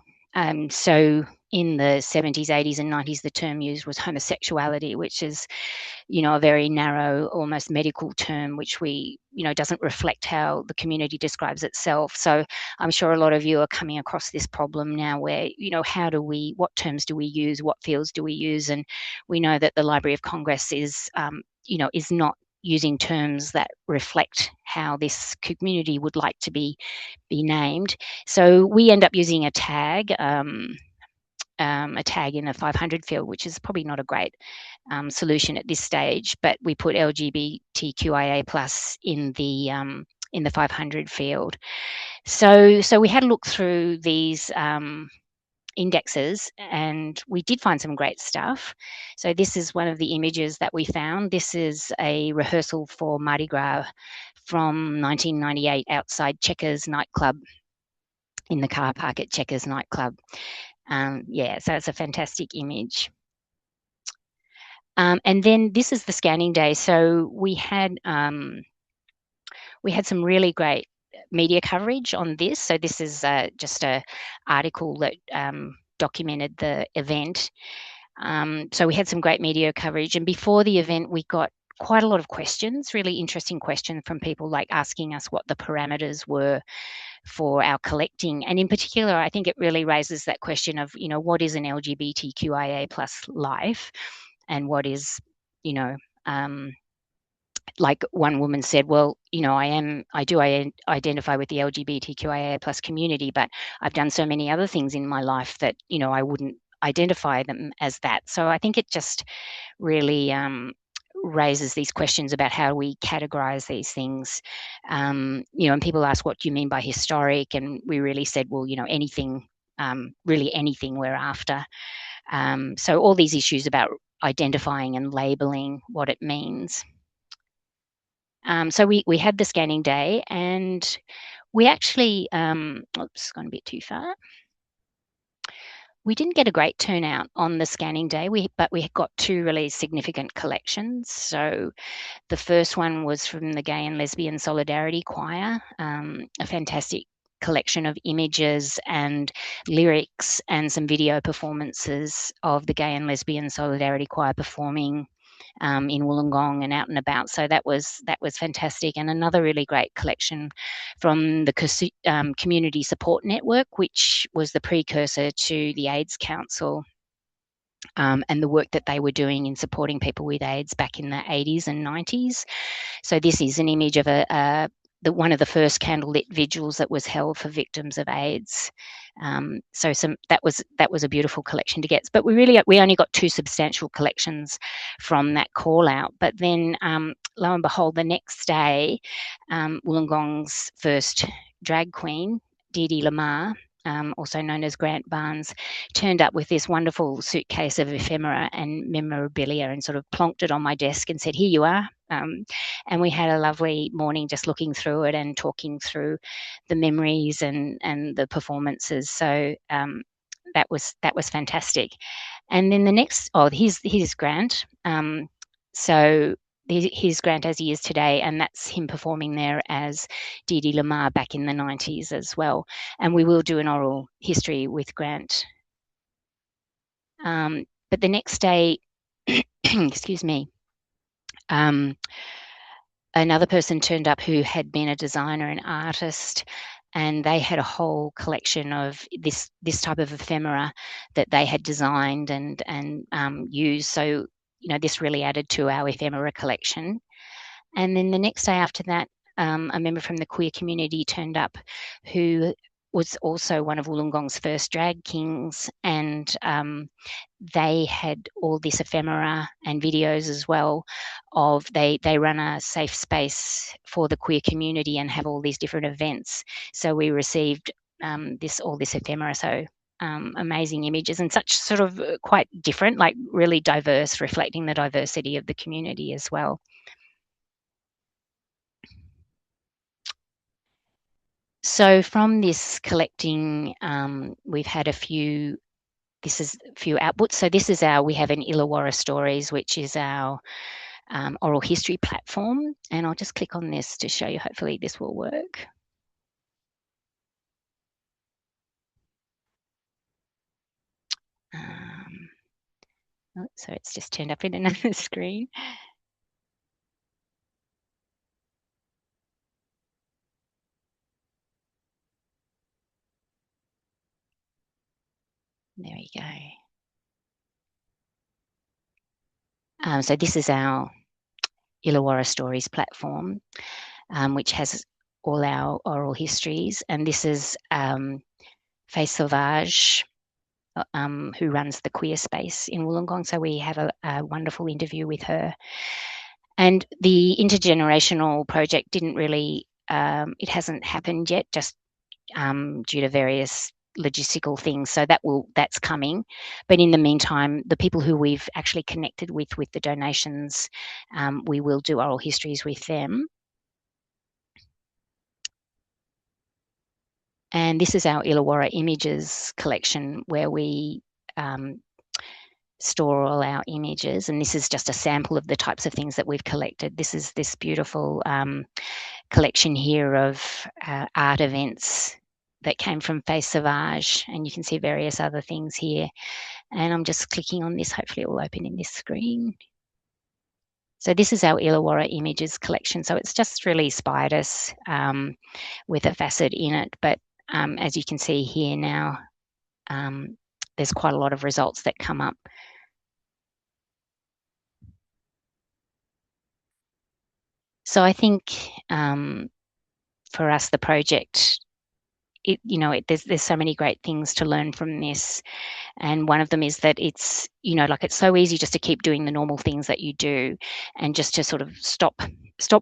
So in the 70s, 80s and 90s, the term used was homosexuality, which is, a very narrow, almost medical term, which doesn't reflect how the community describes itself. So I'm sure a lot of you are coming across this problem now where, what terms do we use? What fields do we use? And we know that the Library of Congress is not using terms that reflect how this community would like to be named. So we end up using a tag in the 500 field, which is probably not a great solution at this stage, but we put LGBTQIA+ in the 500 field. So we had a look through these indexes, and we did find some great stuff. So this is one of the images that we found. This is a rehearsal for Mardi Gras from 1998 outside Checkers nightclub, in the car park at Checkers nightclub. So it's a fantastic image. And then this is the scanning day. So we had some really great media coverage on this. So this is just an article that documented the event. So we had some great media coverage, and before the event we got quite a lot of questions, really interesting questions from people, like asking us what the parameters were for our collecting. And in particular, I think it really raises that question of, what is an LGBTQIA+ life, and what is, like one woman said, well, I do identify with the LGBTQIA+ community, but I've done so many other things in my life that, I identify them as that. So I think it just really raises these questions about how we categorize these things. And people ask, what do you mean by historic? And we really said, well, anything, really anything we're after. So all these issues about identifying and labeling what it means. So we had the scanning day, and we actually, oops, gone a bit too far. We didn't get a great turnout on the scanning day, but we got 2 really significant collections. So the first one was from the Gay and Lesbian Solidarity Choir, a fantastic collection of images and lyrics and some video performances of the Gay and Lesbian Solidarity Choir performing in Wollongong and out and about. So that was fantastic. And another really great collection from the Community Support Network, which was the precursor to the AIDS Council, and the work that they were doing in supporting people with AIDS back in the 80s and 90s. So this is an image of one of the first candlelit vigils that was held for victims of AIDS. So that was a beautiful collection to get. But we only got 2 substantial collections from that call out. But then lo and behold, the next day, Wollongong's first drag queen, Dee Dee Lamar, also known as Grant Barnes, turned up with this wonderful suitcase of ephemera and memorabilia and sort of plonked it on my desk and said, here you are. And we had a lovely morning just looking through it and talking through the memories and the performances. So that was fantastic. And then the next, here's Grant. So his Grant as he is today, and that's him performing there as Dee Dee Lamar back in the 90s as well. And we will do an oral history with Grant. But the next day, excuse me, another person turned up who had been a designer and artist, and they had a whole collection of this type of ephemera that they had designed and used. So this really added to our ephemera collection. And then the next day after that, a member from the queer community turned up who was also one of Wollongong's first drag kings, and they had all this ephemera and videos as well of they run a safe space for the queer community and have all these different events. So we received all this ephemera. So amazing images, and such sort of quite different, like really diverse, reflecting the diversity of the community as well. So from this collecting, we've had a few outputs. So we have an Illawarra Stories, which is our oral history platform. And I'll just click on this to show you, hopefully this will work. So it's just turned up in another screen. There we go. So this is our Illawarra Stories platform, which has all our oral histories. And this is Faye Sauvage, who runs the queer space in Wollongong. So we have a wonderful interview with her. And the intergenerational project didn't really, it hasn't happened yet, just due to various logistical things. So that's coming. But in the meantime, the people who we've actually connected with the donations, we will do oral histories with them. And this is our Illawarra Images collection, where we store all our images. And this is just a sample of the types of things that we've collected. This is this beautiful collection here of art events that came from Faye Sauvage, and you can see various other things here. And I'm just clicking on this. Hopefully it will open in this screen. So this is our Illawarra Images collection. So it's just really spiders with a facet in it. But as you can see here now, there's quite a lot of results that come up. So I think for us, the project there's so many great things to learn from this. And one of them is that it's so easy just to keep doing the normal things that you do, and just to sort of stop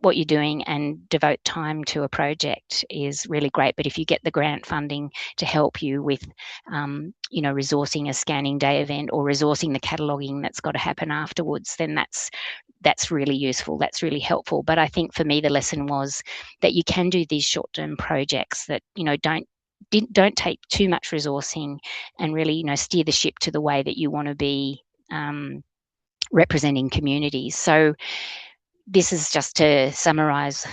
what you're doing and devote time to a project is really great. But if you get the grant funding to help you with, resourcing a scanning day event or resourcing the cataloguing that's got to happen afterwards, then that's really useful. That's really helpful. But I think for me, the lesson was that you can do these short-term projects that, don't take too much resourcing, and really, steer the ship to the way that you want to be representing communities. So this is just to summarise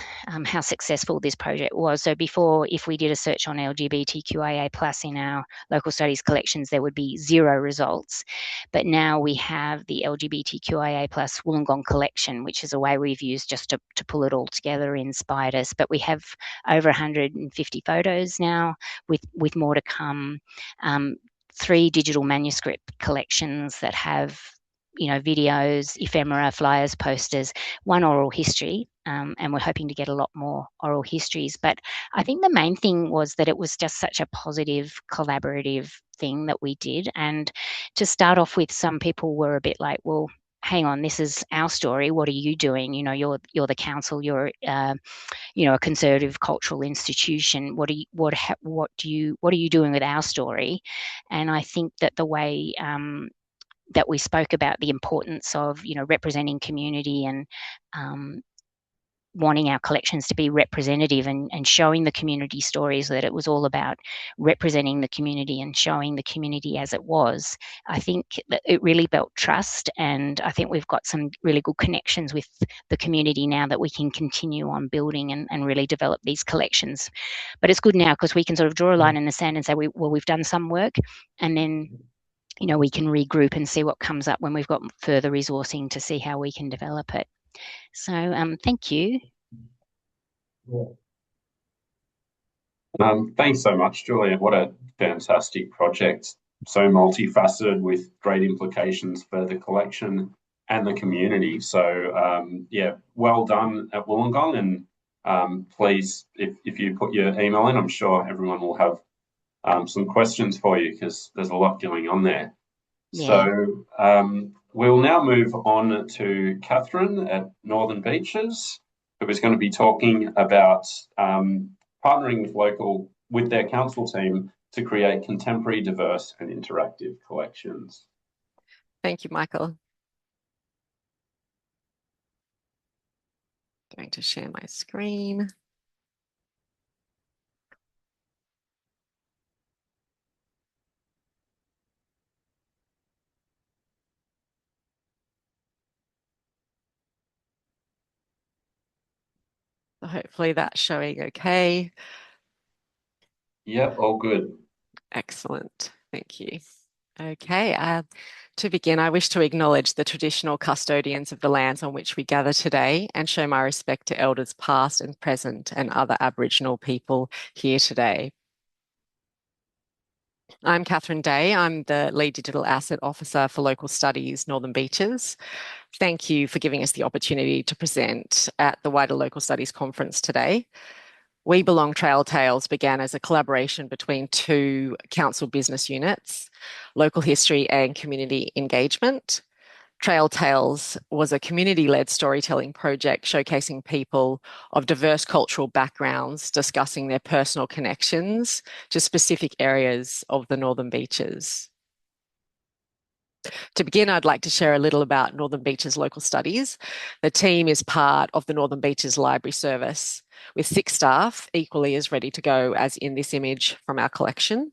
how successful this project was. So before, if we did a search on LGBTQIA+ in our local studies collections, there would be 0 results. But now we have the LGBTQIA+ Wollongong collection, which is a way we've used just to pull it all together in Spiders. But we have over 150 photos now, with more to come. 3 digital manuscript collections that have videos, ephemera, flyers, posters, 1 oral history, and we're hoping to get a lot more oral histories. But I think the main thing was that it was just such a positive, collaborative thing that we did. And to start off with, some people were a bit like, well, hang on, this is our story. What are you doing? You're the council. You're a conservative cultural institution. What are you doing with our story? And I think that the way that we spoke about the importance of, representing community and wanting our collections to be representative and showing the community stories, that it was all about representing the community and showing the community as it was. I think that it really built trust, and I think we've got some really good connections with the community now that we can continue on building and really develop these collections. But it's good now because we can sort of draw a line in the sand and say, we've done some work, and then we can regroup and see what comes up when we've got further resourcing to see how we can develop it. So thank you. Thanks so much, Julia. What a fantastic project. So multifaceted with great implications for the collection and the community. So well done at Wollongong. And please, if you put your email in, I'm sure everyone will have some questions for you, because there's a lot going on there. Yeah. So we'll now move on to Catherine at Northern Beaches, who is going to be talking about partnering with their council team to create contemporary, diverse and interactive collections. Thank you, Michael. Going to share my screen. Hopefully that's showing okay. Yep, all good. Excellent, thank you. Okay, to begin, I wish to acknowledge the traditional custodians of the lands on which we gather today and show my respect to elders past and present and other Aboriginal people here today. I'm Catherine Day. I'm the Lead Digital Asset Officer for Local Studies Northern Beaches. Thank you for giving us the opportunity to present at the wider Local Studies Conference today. We Belong Trail Tales began as a collaboration between 2 council business units, Local History and Community Engagement. Trail Tales was a community-led storytelling project showcasing people of diverse cultural backgrounds discussing their personal connections to specific areas of the Northern Beaches. To begin, I'd like to share a little about Northern Beaches Local Studies. The team is part of the Northern Beaches Library Service, with 6 staff, equally as ready to go as in this image from our collection.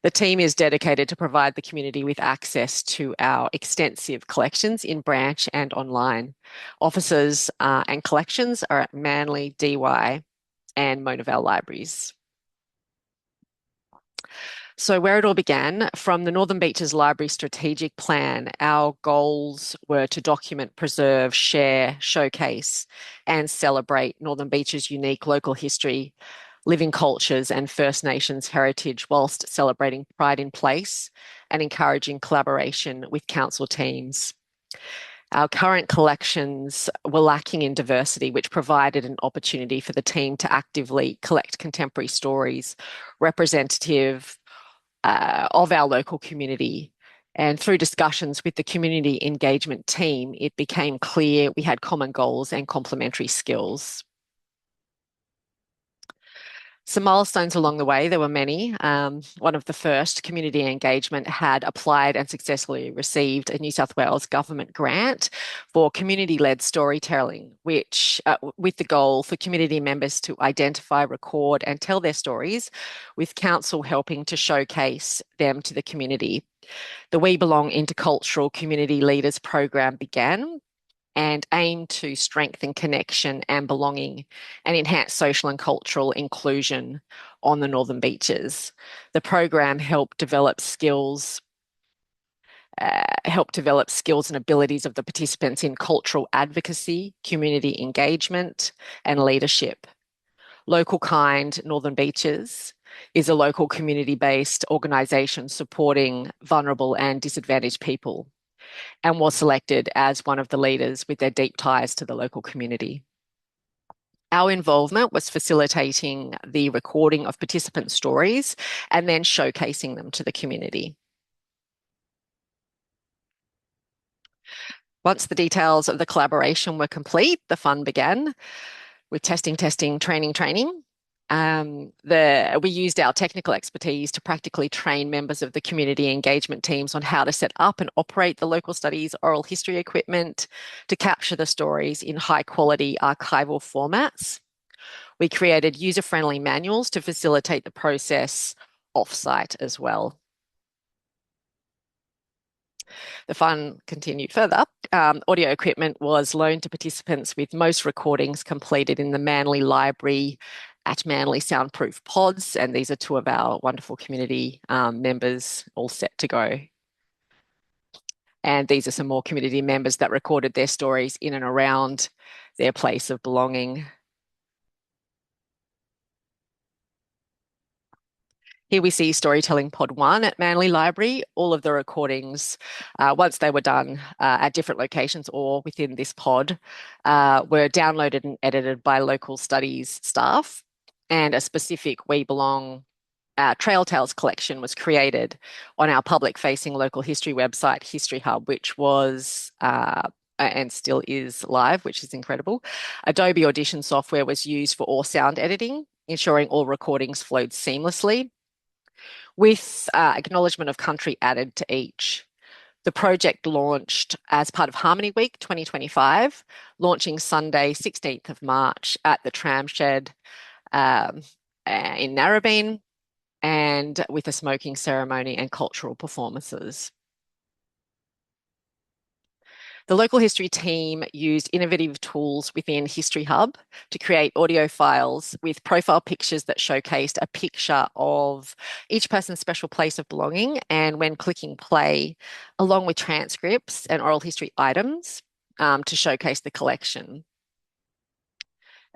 The team is dedicated to provide the community with access to our extensive collections in branch and online. Offices and collections are at Manly, DY and Mona Vale Libraries. So where it all began, from the Northern Beaches Library Strategic Plan, our goals were to document, preserve, share, showcase and celebrate Northern Beaches' unique local history, living cultures and First Nations heritage, whilst celebrating pride in place and encouraging collaboration with council teams. Our current collections were lacking in diversity, which provided an opportunity for the team to actively collect contemporary stories representative of our local community. And through discussions with the community engagement team, it became clear we had common goals and complementary skills. Some milestones along the way, there were many. One of the first, community engagement, had applied and successfully received a New South Wales government grant for community-led storytelling, which with the goal for community members to identify, record and tell their stories, with council helping to showcase them to the community. The We Belong Intercultural Community Leaders program began and aimed to strengthen connection and belonging and enhance social and cultural inclusion on the Northern Beaches. The program helped develop skills and abilities of the participants in cultural advocacy, community engagement, and leadership. Local Kind Northern Beaches is a local community-based organisation supporting vulnerable and disadvantaged people, and was selected as one of the leaders with their deep ties to the local community. Our involvement was facilitating the recording of participant stories and then showcasing them to the community. Once the details of the collaboration were complete, the fun began with testing, training. We used our technical expertise to practically train members of the community engagement teams on how to set up and operate the local studies oral history equipment to capture the stories in high quality archival formats. We created user-friendly manuals to facilitate the process off-site as well. The fun continued further. Audio equipment was loaned to participants, with most recordings completed in the Manly Library at Manly Soundproof Pods, and these are two of our wonderful community members all set to go. And these are some more community members that recorded their stories in and around their place of belonging. Here we see Storytelling Pod 1 at Manly Library. All of the recordings, once they were done at different locations or within this pod, were downloaded and edited by local studies staff, and a specific We Belong Trail Tales collection was created on our public-facing local history website, History Hub, which was and still is live, which is incredible. Adobe Audition software was used for all sound editing, ensuring all recordings flowed seamlessly, with acknowledgement of country added to each. The project launched as part of Harmony Week 2025, launching Sunday, 16th of March at the Tram Shed in Narrabeen, and with a smoking ceremony and cultural performances. The local history team used innovative tools within History Hub to create audio files with profile pictures that showcased a picture of each person's special place of belonging, and when clicking play, along with transcripts and oral history items to showcase the collection.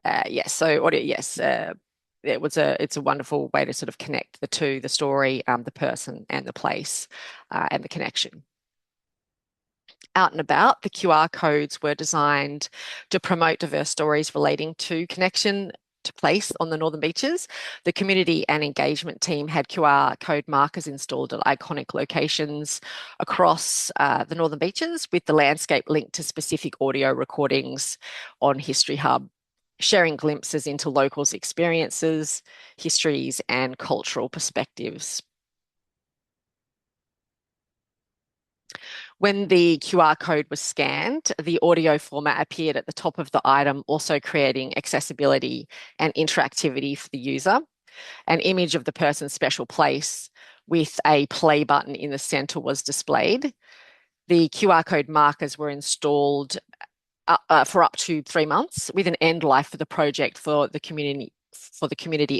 It's a wonderful way to sort of connect the two, the story, the person and the place, and the connection. Out and about, the QR codes were designed to promote diverse stories relating to connection to place on the Northern Beaches. The community and engagement team had QR code markers installed at iconic locations across the Northern Beaches, with the landscape linked to specific audio recordings on History Hub, sharing glimpses into locals' experiences, histories, and cultural perspectives. When the QR code was scanned, the audio format appeared at the top of the item, also creating accessibility and interactivity for the user. An image of the person's special place with a play button in the center was displayed. The QR code markers were installed for up to 3 months, with an end life for the project for the community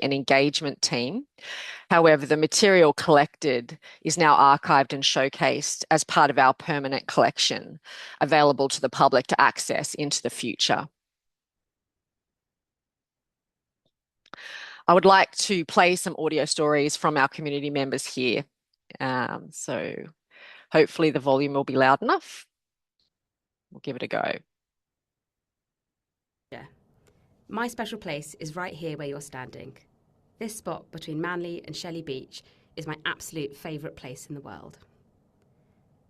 and engagement team. However, the material collected is now archived and showcased as part of our permanent collection, available to the public to access into the future. I would like to play some audio stories from our community members here. So hopefully the volume will be loud enough. We'll give it a go. Yeah. My special place is right here where you're standing. This spot between Manly and Shelley Beach is my absolute favourite place in the world.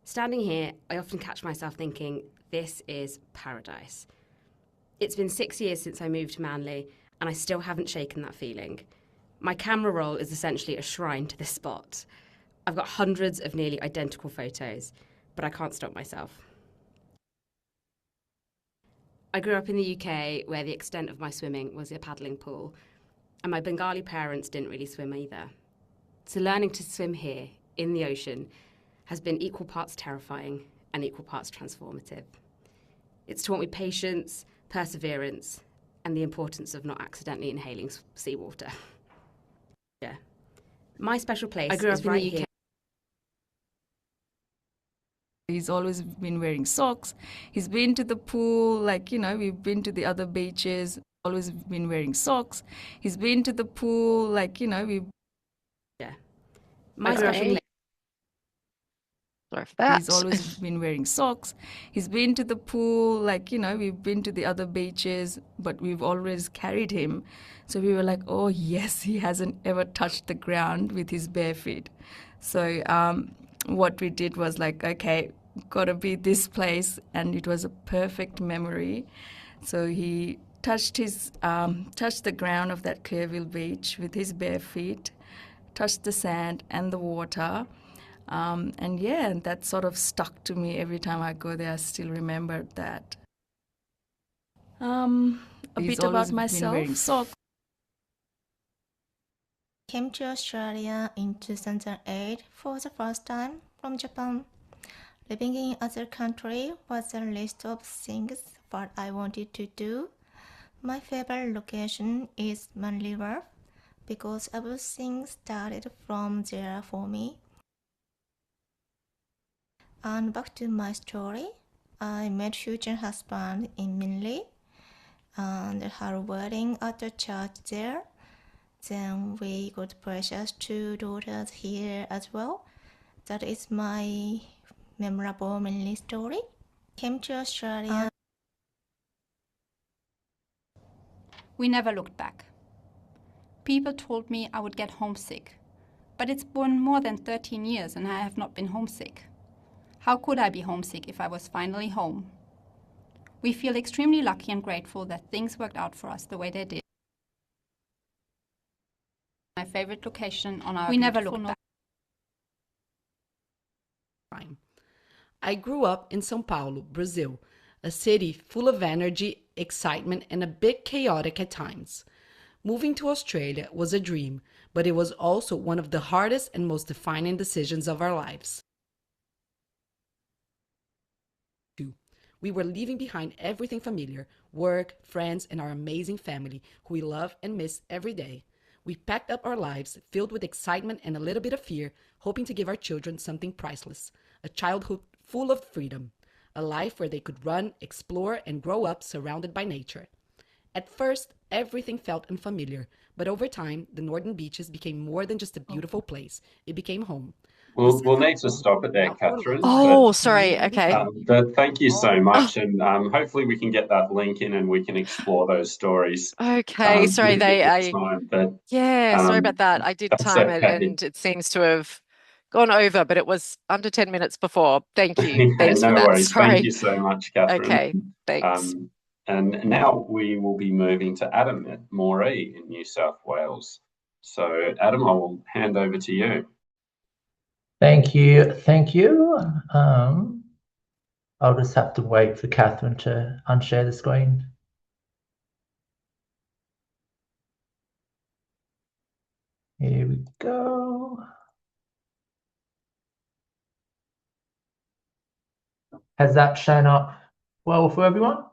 Standing here, I often catch myself thinking, this is paradise. It's been 6 years since I moved to Manly, and I still haven't shaken that feeling. My camera roll is essentially a shrine to this spot. I've got hundreds of nearly identical photos, but I can't stop myself. I grew up in the UK where the extent of my swimming was a paddling pool, and my Bengali parents didn't really swim either. So learning to swim here, in the ocean, has been equal parts terrifying and equal parts transformative. It's taught me patience, perseverance, and the importance of not accidentally inhaling seawater. Yeah. My special place is right here. He's always been wearing socks. He's been to the pool, like, we've been to the other beaches, always been wearing socks. He's been to the pool, like, we've... Yeah. My special place. Sorry for that. He's always been wearing socks. He's been to the pool, like, we've been to the other beaches, but we've always carried him. So we were like, oh, yes, he hasn't ever touched the ground with his bare feet. So what we did was like, okay, gotta be this place, and it was a perfect memory. So he touched the ground of that Clearville beach with his bare feet, touched the sand and the water. And yeah, that sort of stuck to me every time I go there. I still remember that. A bit about myself. Came to Australia in 2008 for the first time from Japan. Living in other country was a list of things what I wanted to do. My favorite location is Manly Wharf because everything started from there for me. And back to my story, I met future husband in Manly and had a wedding at the church there. Then we got precious 2 daughters here as well. That is my memorable Manly story. Came to Australia. We never looked back. People told me I would get homesick, but it's been more than 13 years and I have not been homesick. How could I be homesick if I was finally home? We feel extremely lucky and grateful that things worked out for us the way they did. My favorite location on our... We never looked back. I grew up in São Paulo, Brazil, a city full of energy, excitement, and a bit chaotic at times. Moving to Australia was a dream, but it was also one of the hardest and most defining decisions of our lives. We were leaving behind everything familiar, work, friends, and our amazing family, who we love and miss every day. We packed up our lives, filled with excitement and a little bit of fear, hoping to give our children something priceless, a childhood full of freedom, a life where they could run, explore, and grow up surrounded by nature. At first, everything felt unfamiliar, but over time, the Northern Beaches became more than just a beautiful place. It became home. We'll need to stop it there, Catherine. Oh, sorry. Okay. But thank you so much, and hopefully we can get that link in and we can explore those stories. Okay. Sorry, sorry about that. I did time it, okay. and it seems to have gone over, but it was under 10 minutes before. Thank you. Thanks no for that. worries. Sorry. Thank you so much, Catherine. Okay. Thanks. And now we will be moving to Adam at Moree in New South Wales. So, Adam, I will hand over to you. Thank you. I'll just have to wait for Catherine to unshare the screen. Here we go. Has that shown up well for everyone?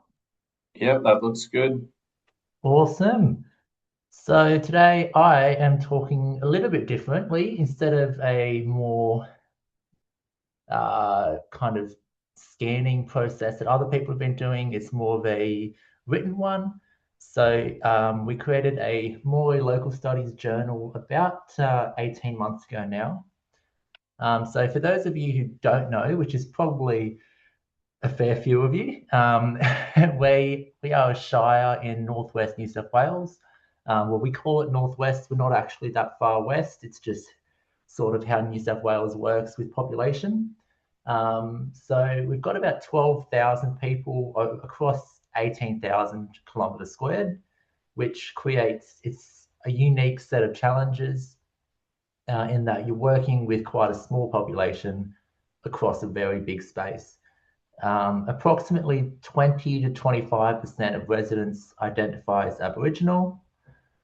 Yep, that looks good. Awesome. So today I am talking a little bit differently. Instead of a more kind of scanning process that other people have been doing, it's more of a written one. So we created a Moree Local Studies journal about 18 months ago now. So for those of you who don't know, which is probably a fair few of you. We are a shire in northwest New South Wales. Well, we call it northwest. We're not actually that far west. It's just sort of how New South Wales works with population. So we've got about 12,000 people across 18,000 kilometres squared, which creates a unique set of challenges in that you're working with quite a small population across a very big space. Approximately 20 to 25% of residents identify as Aboriginal,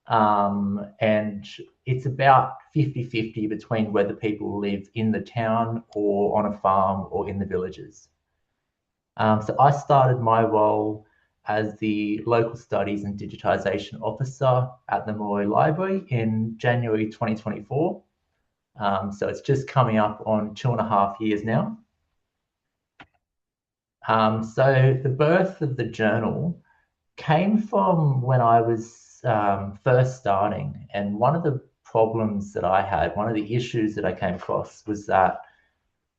and it's about 50-50 between whether people live in the town or on a farm or in the villages. So I started my role as the Local Studies and Digitisation Officer at the Moree Library in January 2024. So it's just coming up on 2.5 years now. So the birth of the journal came from when I was first starting, and one of the problems that I had, one of the issues that I came across was that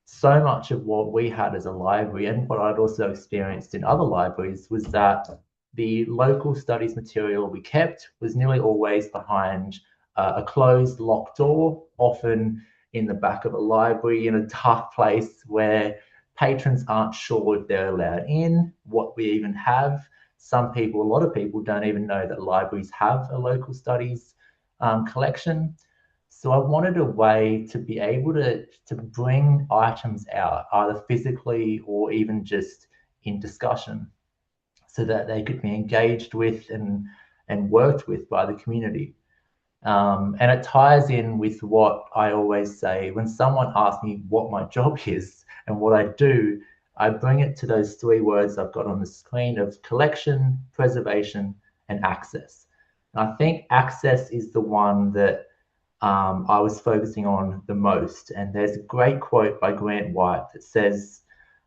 so much of what we had as a library and what I'd also experienced in other libraries was that the local studies material we kept was nearly always behind a closed locked door, often in the back of a library in a dark place where patrons aren't sure if they're allowed in, what we even have. Some people, a lot of people don't even know that libraries have a local studies collection. So I wanted a way to be able to bring items out, either physically or even just in discussion, so that they could be engaged with and worked with by the community. And it ties in with what I always say when someone asks me what my job is and what I do, I bring it to those 3 words I've got on the screen of collection, preservation, and access. And I think access is the one that I was focusing on the most. And there's a great quote by Grant White that says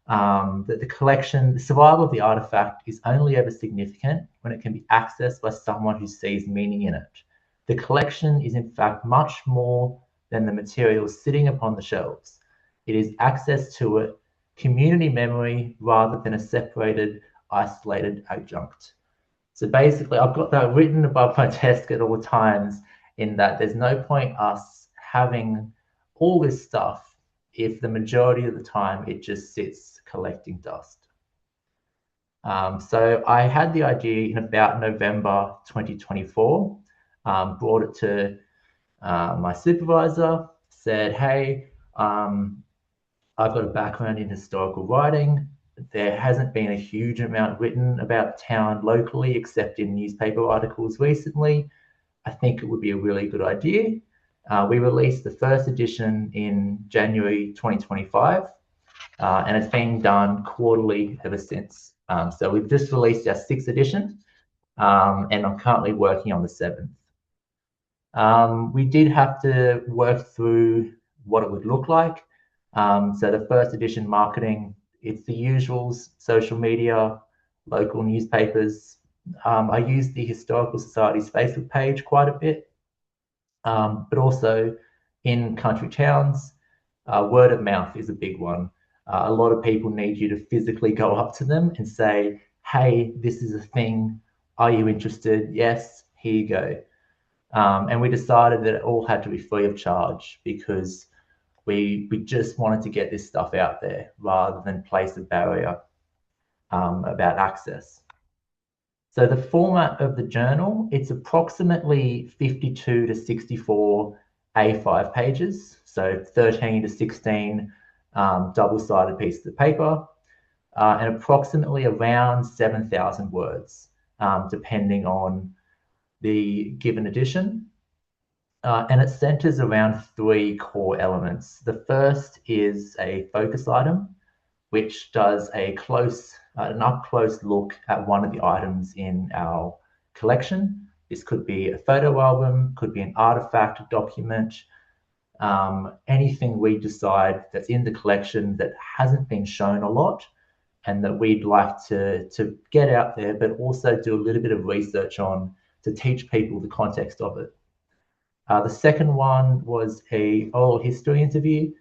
that the survival of the artifact is only ever significant when it can be accessed by someone who sees meaning in it. The collection is in fact much more than the material sitting upon the shelves. It is access to it, community memory, rather than a separated, isolated adjunct. So basically, I've got that written above my desk at all times, in that there's no point us having all this stuff if the majority of the time it just sits collecting dust. So I had the idea in about November 2024, brought it to my supervisor, said, hey, I've got a background in historical writing. There hasn't been a huge amount written about town locally, except in newspaper articles recently. I think it would be a really good idea. We released the first edition in January 2025, and it's been done quarterly ever since. So we've just released our 6th edition, and I'm currently working on the 7th. We did have to work through what it would look like. So the first edition marketing, it's the usuals, social media, local newspapers. I use the Historical Society's Facebook page quite a bit, but also in country towns, word of mouth is a big one. A lot of people need you to physically go up to them and say, hey, this is a thing. Are you interested? Yes, here you go. And we decided that it all had to be free of charge because we just wanted to get this stuff out there rather than place a barrier about access. So the format of the journal, it's approximately 52 to 64 A5 pages, so 13 to 16 double-sided pieces of paper, and approximately around 7,000 words, depending on the given edition. And it centers around 3 core elements. The first is a focus item, which does an up-close look at one of the items in our collection. This could be a photo album, could be an artifact, a document, anything we decide that's in the collection that hasn't been shown a lot and that we'd like to get out there, but also do a little bit of research on to teach people the context of it. The second one was a oral history interview.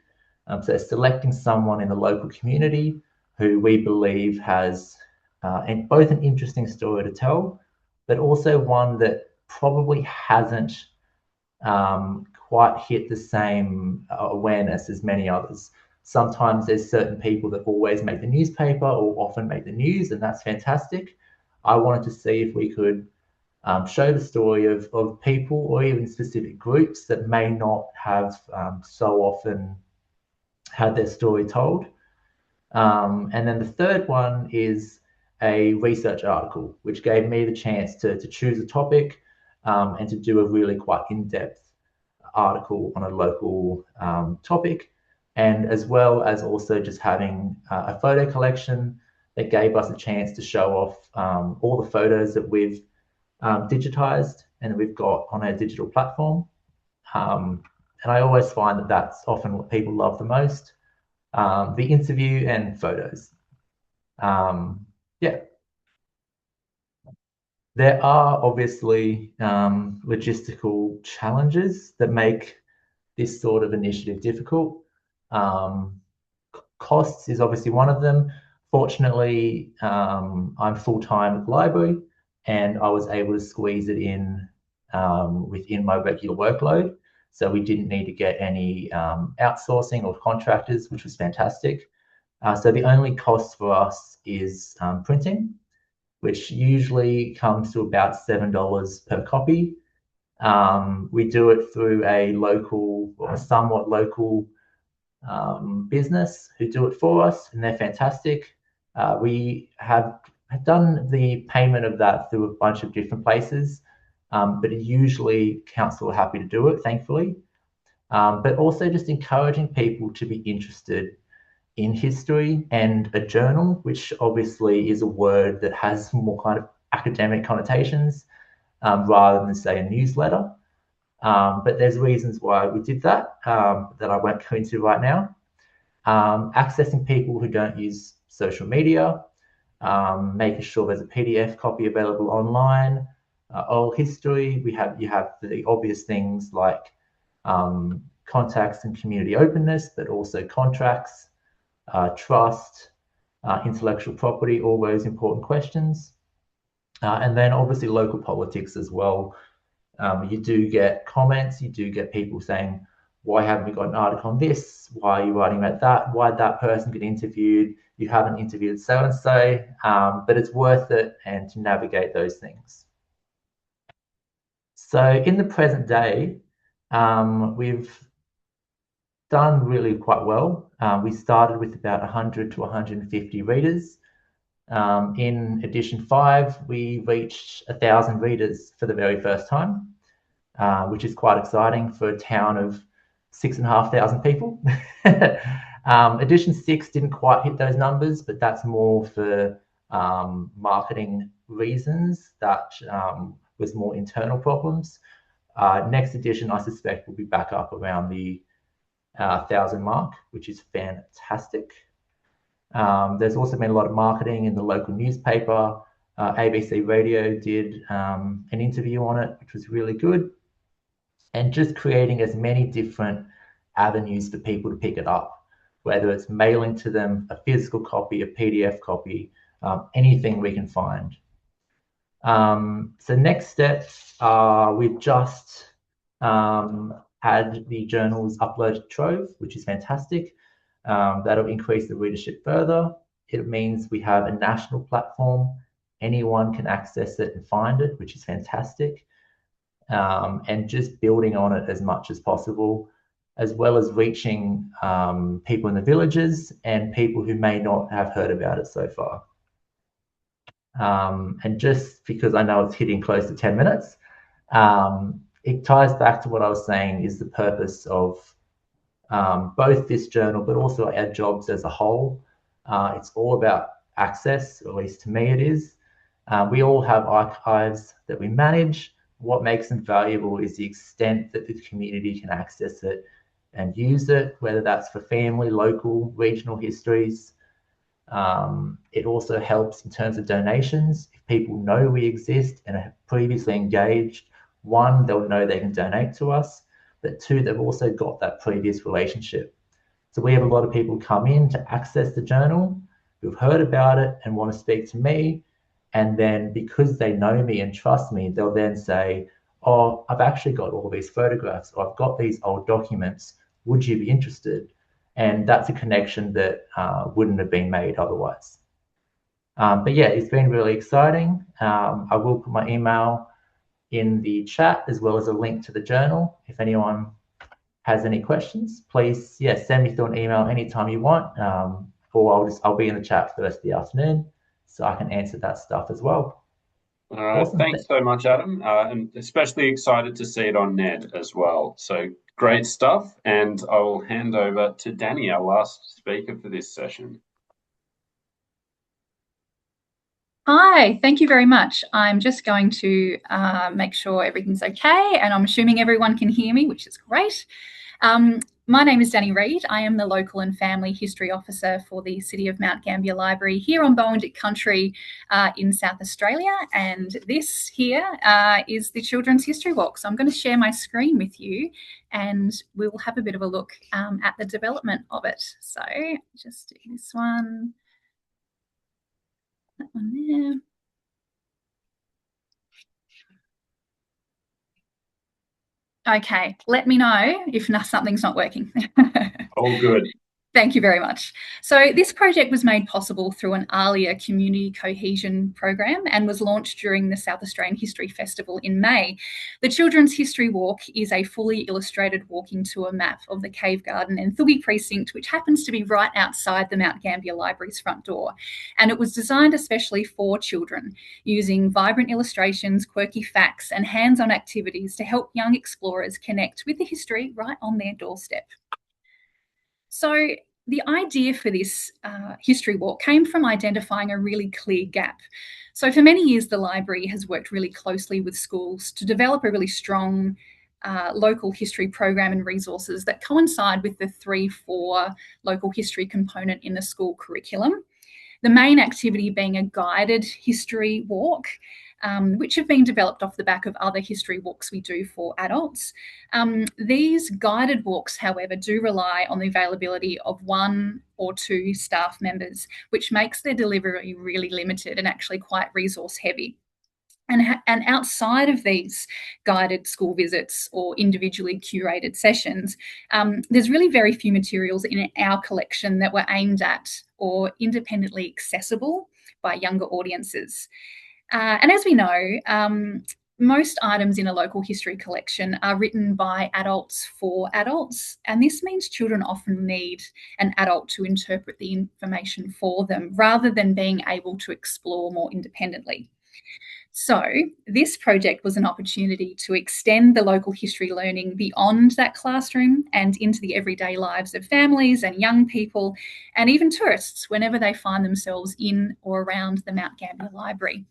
So selecting someone in the local community who we believe has both an interesting story to tell, but also one that probably hasn't quite hit the same awareness as many others. Sometimes there's certain people that always make the newspaper or often make the news, and that's fantastic. I wanted to see if we could show the story of people or even specific groups that may not have so often had their story told. And then the third one is a research article, which gave me the chance to choose a topic and to do a really quite in-depth article on a local topic, and as well as also just having a photo collection that gave us a chance to show off all the photos that we've digitized and we've got on our digital platform. And I always find that that's often what people love the most, the interview and photos. Yeah. There are obviously logistical challenges that make this sort of initiative difficult. Costs is obviously one of them. Fortunately, I'm full-time at the library and I was able to squeeze it in within my regular workload. So we didn't need to get any outsourcing or contractors, which was fantastic. So the only cost for us is printing, which usually comes to about $7 per copy. We do it through a local or a somewhat local business who do it for us, and they're fantastic. We have done the payment of that through a bunch of different places, but usually council are happy to do it, thankfully. But also just encouraging people to be interested in history and a journal, which obviously is a word that has more kind of academic connotations rather than, say, a newsletter. But there's reasons why we did that that I won't go into right now. Accessing people who don't use social media, making sure there's a PDF copy available online, oral history. You have the obvious things like contacts and community openness, but also contracts, trust, intellectual property, all those important questions. And then obviously local politics as well. You do get comments, you do get people saying, why haven't we got an article on this? Why are you writing about that? Why did that person get interviewed? You haven't interviewed so-and-so, but it's worth it and to navigate those things. So in the present day, we've done really quite well. We started with about 100 to 150 readers. In edition 5, we reached 1,000 readers for the very first time, which is quite exciting for a town of 6,500 people. Edition 6 didn't quite hit those numbers, but that's more for marketing reasons. That was more internal problems. Next edition, I suspect, will be back up around the 1,000 mark, which is fantastic. There's also been a lot of marketing in the local newspaper. ABC Radio did an interview on it, which was really good. And just creating as many different avenues for people to pick it up, whether it's mailing to them a physical copy, a PDF copy, anything we can find. So next steps are we've just had the journals uploaded to Trove, which is fantastic. That'll increase the readership further. It means we have a national platform. Anyone can access it and find it, which is fantastic. And just building on it as much as possible, as well as reaching people in the villages and people who may not have heard about it so far. And just because I know it's hitting close to 10 minutes, it ties back to what I was saying is the purpose of both this journal, but also our jobs as a whole. It's all about access, or at least to me it is. We all have archives that we manage. What makes them valuable is the extent that the community can access it and use it, whether that's for family, local, regional histories. It also helps in terms of donations. If people know we exist and have previously engaged, one, they'll know they can donate to us, but two, they've also got that previous relationship. So we have a lot of people come in to access the journal who've heard about it and want to speak to me. And then because they know me and trust me, they'll then say, oh, I've actually got all these photographs, or I've got these old documents. Would you be interested? And that's a connection that wouldn't have been made otherwise. But yeah, it's been really exciting. I will put my email in the chat as well as a link to the journal. If anyone has any questions, please, send me through an email anytime you want, or I'll be in the chat for the rest of the afternoon so I can answer that stuff as well. All right, awesome. Thanks so much, Adam, and especially excited to see it on NED as well. So great stuff, and I will hand over to Danny, our last speaker for this session. Hi, thank you very much. I'm just going to make sure everything's okay, and I'm assuming everyone can hear me, which is great. My name is Danny Reid. I am the Local and Family History Officer for the City of Mount Gambier Library here on Bowen Dick Country in South Australia. And this here is the Children's History Walk. So I'm going to share my screen with you and we'll have a bit of a look at the development of it. So just do this one, that one there. Okay, let me know if something's not working. All good. Thank you very much. So this project was made possible through an ALIA community cohesion program and was launched during the South Australian History Festival in May. The Children's History Walk is a fully illustrated walking tour map of the Cave Garden and Thuggee precinct, which happens to be right outside the Mount Gambier Library's front door. And it was designed especially for children, using vibrant illustrations, quirky facts, and hands-on activities to help young explorers connect with the history right on their doorstep. So the idea for this history walk came from identifying a really clear gap. So for many years, the library has worked really closely with schools to develop a really strong local history program and resources that coincide with the 3-4 local history component in the school curriculum. The main activity being a guided history walk, which have been developed off the back of other history walks we do for adults. These guided walks, however, do rely on the availability of 1 or 2 staff members, which makes their delivery really limited and actually quite resource heavy. And outside of these guided school visits or individually curated sessions, there's really very few materials in our collection that were aimed at or independently accessible by younger audiences. And as we know, most items in a local history collection are written by adults for adults, and this means children often need an adult to interpret the information for them rather than being able to explore more independently. So this project was an opportunity to extend the local history learning beyond that classroom and into the everyday lives of families and young people and even tourists whenever they find themselves in or around the Mount Gambier Library.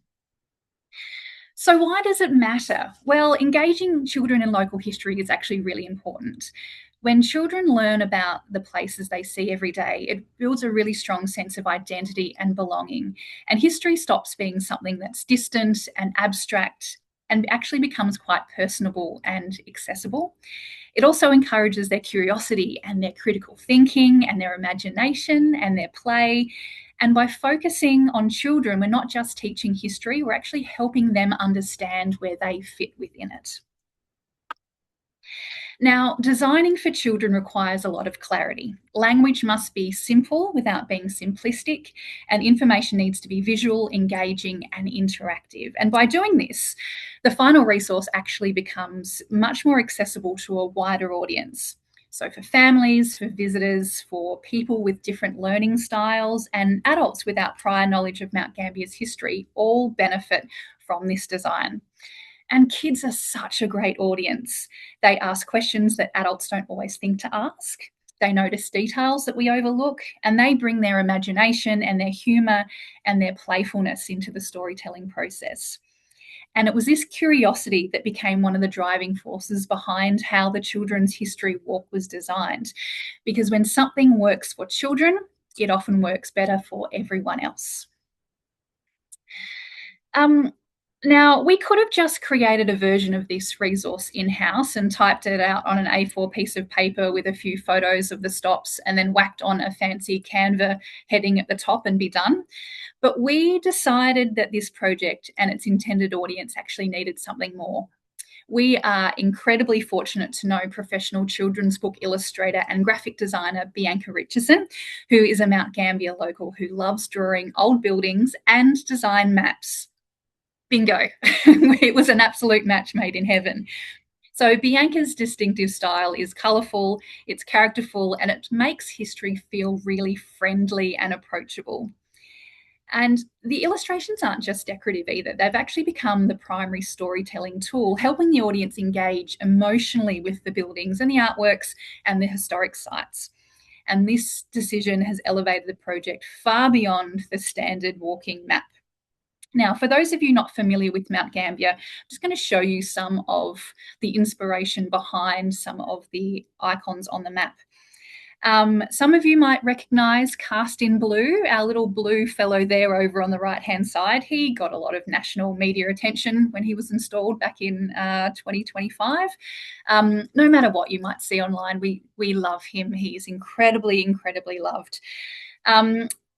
So why does it matter? Well, engaging children in local history is actually really important. When children learn about the places they see every day, it builds a really strong sense of identity and belonging. And history stops being something that's distant and abstract and actually becomes quite personable and accessible. It also encourages their curiosity and their critical thinking and their imagination and their play. And by focusing on children, we're not just teaching history, we're actually helping them understand where they fit within it. Now, designing for children requires a lot of clarity. Language must be simple without being simplistic, and information needs to be visual, engaging, and interactive. And by doing this, the final resource actually becomes much more accessible to a wider audience. So for families, for visitors, for people with different learning styles, and adults without prior knowledge of Mount Gambier's history all benefit from this design. And kids are such a great audience. They ask questions that adults don't always think to ask. They notice details that we overlook, and they bring their imagination and their humour and their playfulness into the storytelling process. And it was this curiosity that became one of the driving forces behind how the Children's History Walk was designed. Because when something works for children, it often works better for everyone else. Now, we could have just created a version of this resource in-house and typed it out on an A4 piece of paper with a few photos of the stops and then whacked on a fancy Canva heading at the top and be done. But we decided that this project and its intended audience actually needed something more. We are incredibly fortunate to know professional children's book illustrator and graphic designer Bianca Richardson, who is a Mount Gambier local who loves drawing old buildings and design maps. Bingo. It was an absolute match made in heaven. So Bianca's distinctive style is colourful, it's characterful, and it makes history feel really friendly and approachable. And the illustrations aren't just decorative either. They've actually become the primary storytelling tool, helping the audience engage emotionally with the buildings and the artworks and the historic sites. And this decision has elevated the project far beyond the standard walking map. Now, for those of you not familiar with Mount Gambier, I'm just going to show you some of the inspiration behind some of the icons on the map. Some of you might recognise Cast in Blue, our little blue fellow there over on the right-hand side. He got a lot of national media attention when he was installed back in 2025. No matter what you might see online, we love him. He is incredibly, incredibly loved.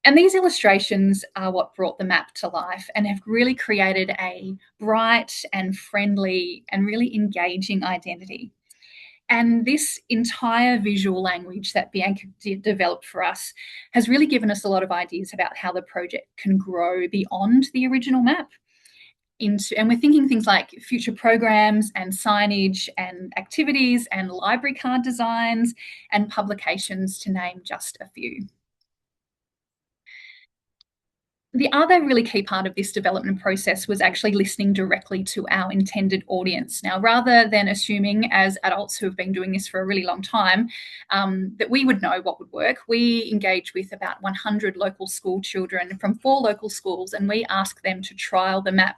And these illustrations are what brought the map to life and have really created a bright and friendly and really engaging identity. And this entire visual language that Bianca developed for us has really given us a lot of ideas about how the project can grow beyond the original map. And we're thinking things like future programs and signage and activities and library card designs and publications, to name just a few. The other really key part of this development process was actually listening directly to our intended audience. Now, rather than assuming as adults who have been doing this for a really long time that we would know what would work, we engaged with about 100 local school children from 4 local schools, and we asked them to trial the map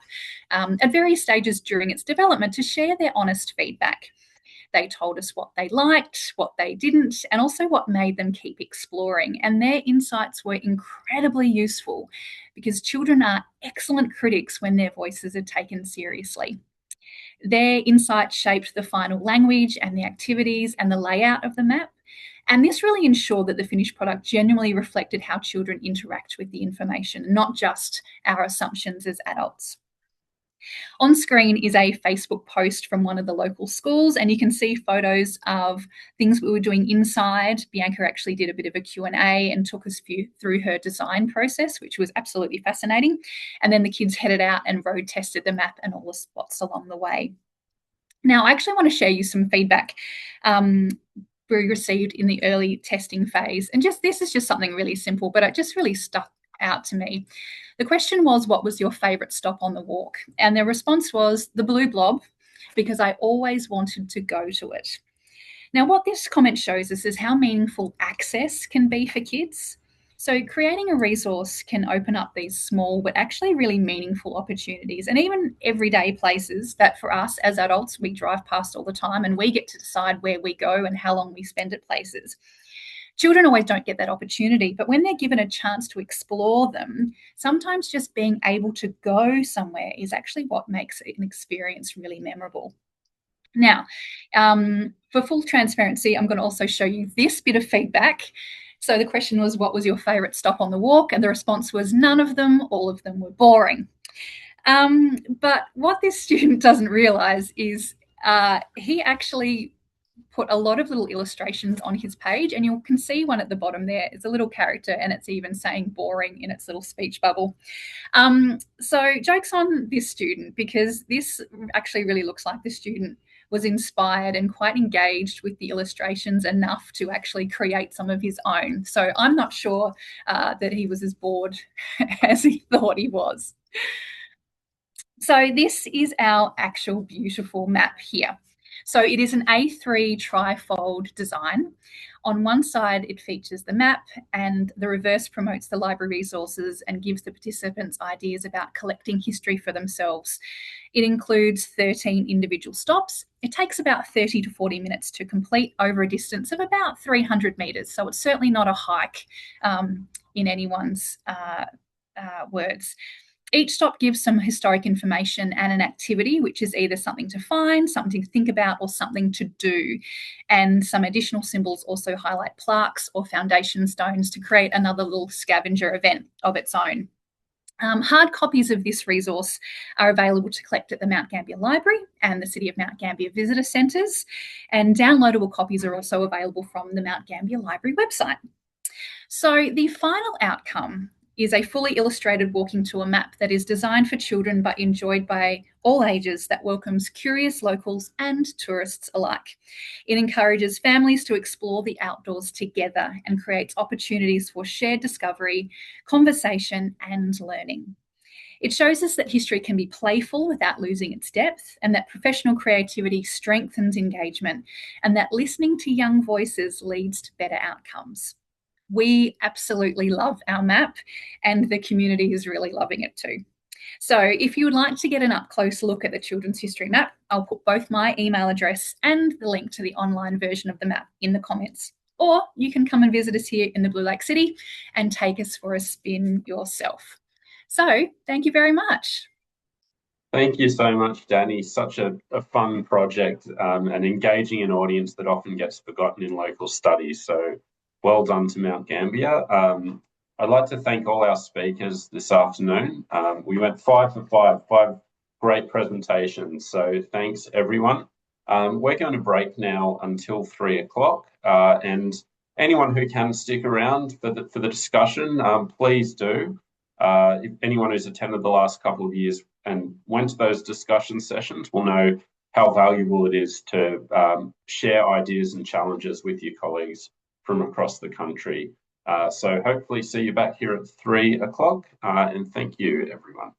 at various stages during its development to share their honest feedback. They told us what they liked, what they didn't, and also what made them keep exploring. And their insights were incredibly useful because children are excellent critics when their voices are taken seriously. Their insights shaped the final language and the activities and the layout of the map. And this really ensured that the finished product genuinely reflected how children interact with the information, not just our assumptions as adults. On screen is a Facebook post from one of the local schools, and you can see photos of things we were doing inside. Bianca actually did a bit of a Q&A and took us through her design process, which was absolutely fascinating. And then the kids headed out and road tested the map and all the spots along the way. Now, I actually want to share you some feedback we received in the early testing phase. And this is just something really simple, but it just really stuck out to me. The question was, what was your favourite stop on the walk? And their response was the Blue Blob, because I always wanted to go to it. Now, what this comment shows us is how meaningful access can be for kids. So creating a resource can open up these small but actually really meaningful opportunities and even everyday places that for us as adults we drive past all the time, and we get to decide where we go and how long we spend at places. Children always don't get that opportunity, but when they're given a chance to explore them, sometimes just being able to go somewhere is actually what makes an experience really memorable. Now, for full transparency, I'm going to also show you this bit of feedback. So the question was, what was your favourite stop on the walk? And the response was none of them, all of them were boring. But what this student doesn't realise is he actually put a lot of little illustrations on his page, and you can see one at the bottom there. It's a little character and it's even saying boring in its little speech bubble. So joke's on this student, because this actually really looks like the student was inspired and quite engaged with the illustrations enough to actually create some of his own. So I'm not sure that he was as bored as he thought he was. So this is our actual beautiful map here. So it is an A3 trifold design. On one side, it features the map, and the reverse promotes the library resources and gives the participants ideas about collecting history for themselves. It includes 13 individual stops. It takes about 30 to 40 minutes to complete over a distance of about 300 metres. So it's certainly not a hike in anyone's words. Each stop gives some historic information and an activity, which is either something to find, something to think about, or something to do. And some additional symbols also highlight plaques or foundation stones to create another little scavenger event of its own. Hard copies of this resource are available to collect at the Mount Gambier Library and the City of Mount Gambier Visitor Centres, and downloadable copies are also available from the Mount Gambier Library website. So the final outcome is a fully illustrated walking tour map that is designed for children but enjoyed by all ages, that welcomes curious locals and tourists alike. It encourages families to explore the outdoors together and creates opportunities for shared discovery, conversation, and learning. It shows us that history can be playful without losing its depth, and that professional creativity strengthens engagement, and that listening to young voices leads to better outcomes. We absolutely love our map, and the community is really loving it too. So if you would like to get an up-close look at the Children's History Map, I'll put both my email address and the link to the online version of the map in the comments. Or you can come and visit us here in the Blue Lake City and take us for a spin yourself. So thank you very much. Thank you so much, Danny. Such a fun project and engaging an audience that often gets forgotten in local studies. So well done to Mount Gambier. I'd like to thank all our speakers this afternoon. We went 5 for 5 great presentations. So thanks, everyone. We're going to break now until 3 o'clock. And anyone who can stick around for the discussion, please do. If anyone who's attended the last couple of years and went to those discussion sessions will know how valuable it is to share ideas and challenges with your colleagues from across the country. So hopefully see you back here at 3 o'clock, and thank you, everyone.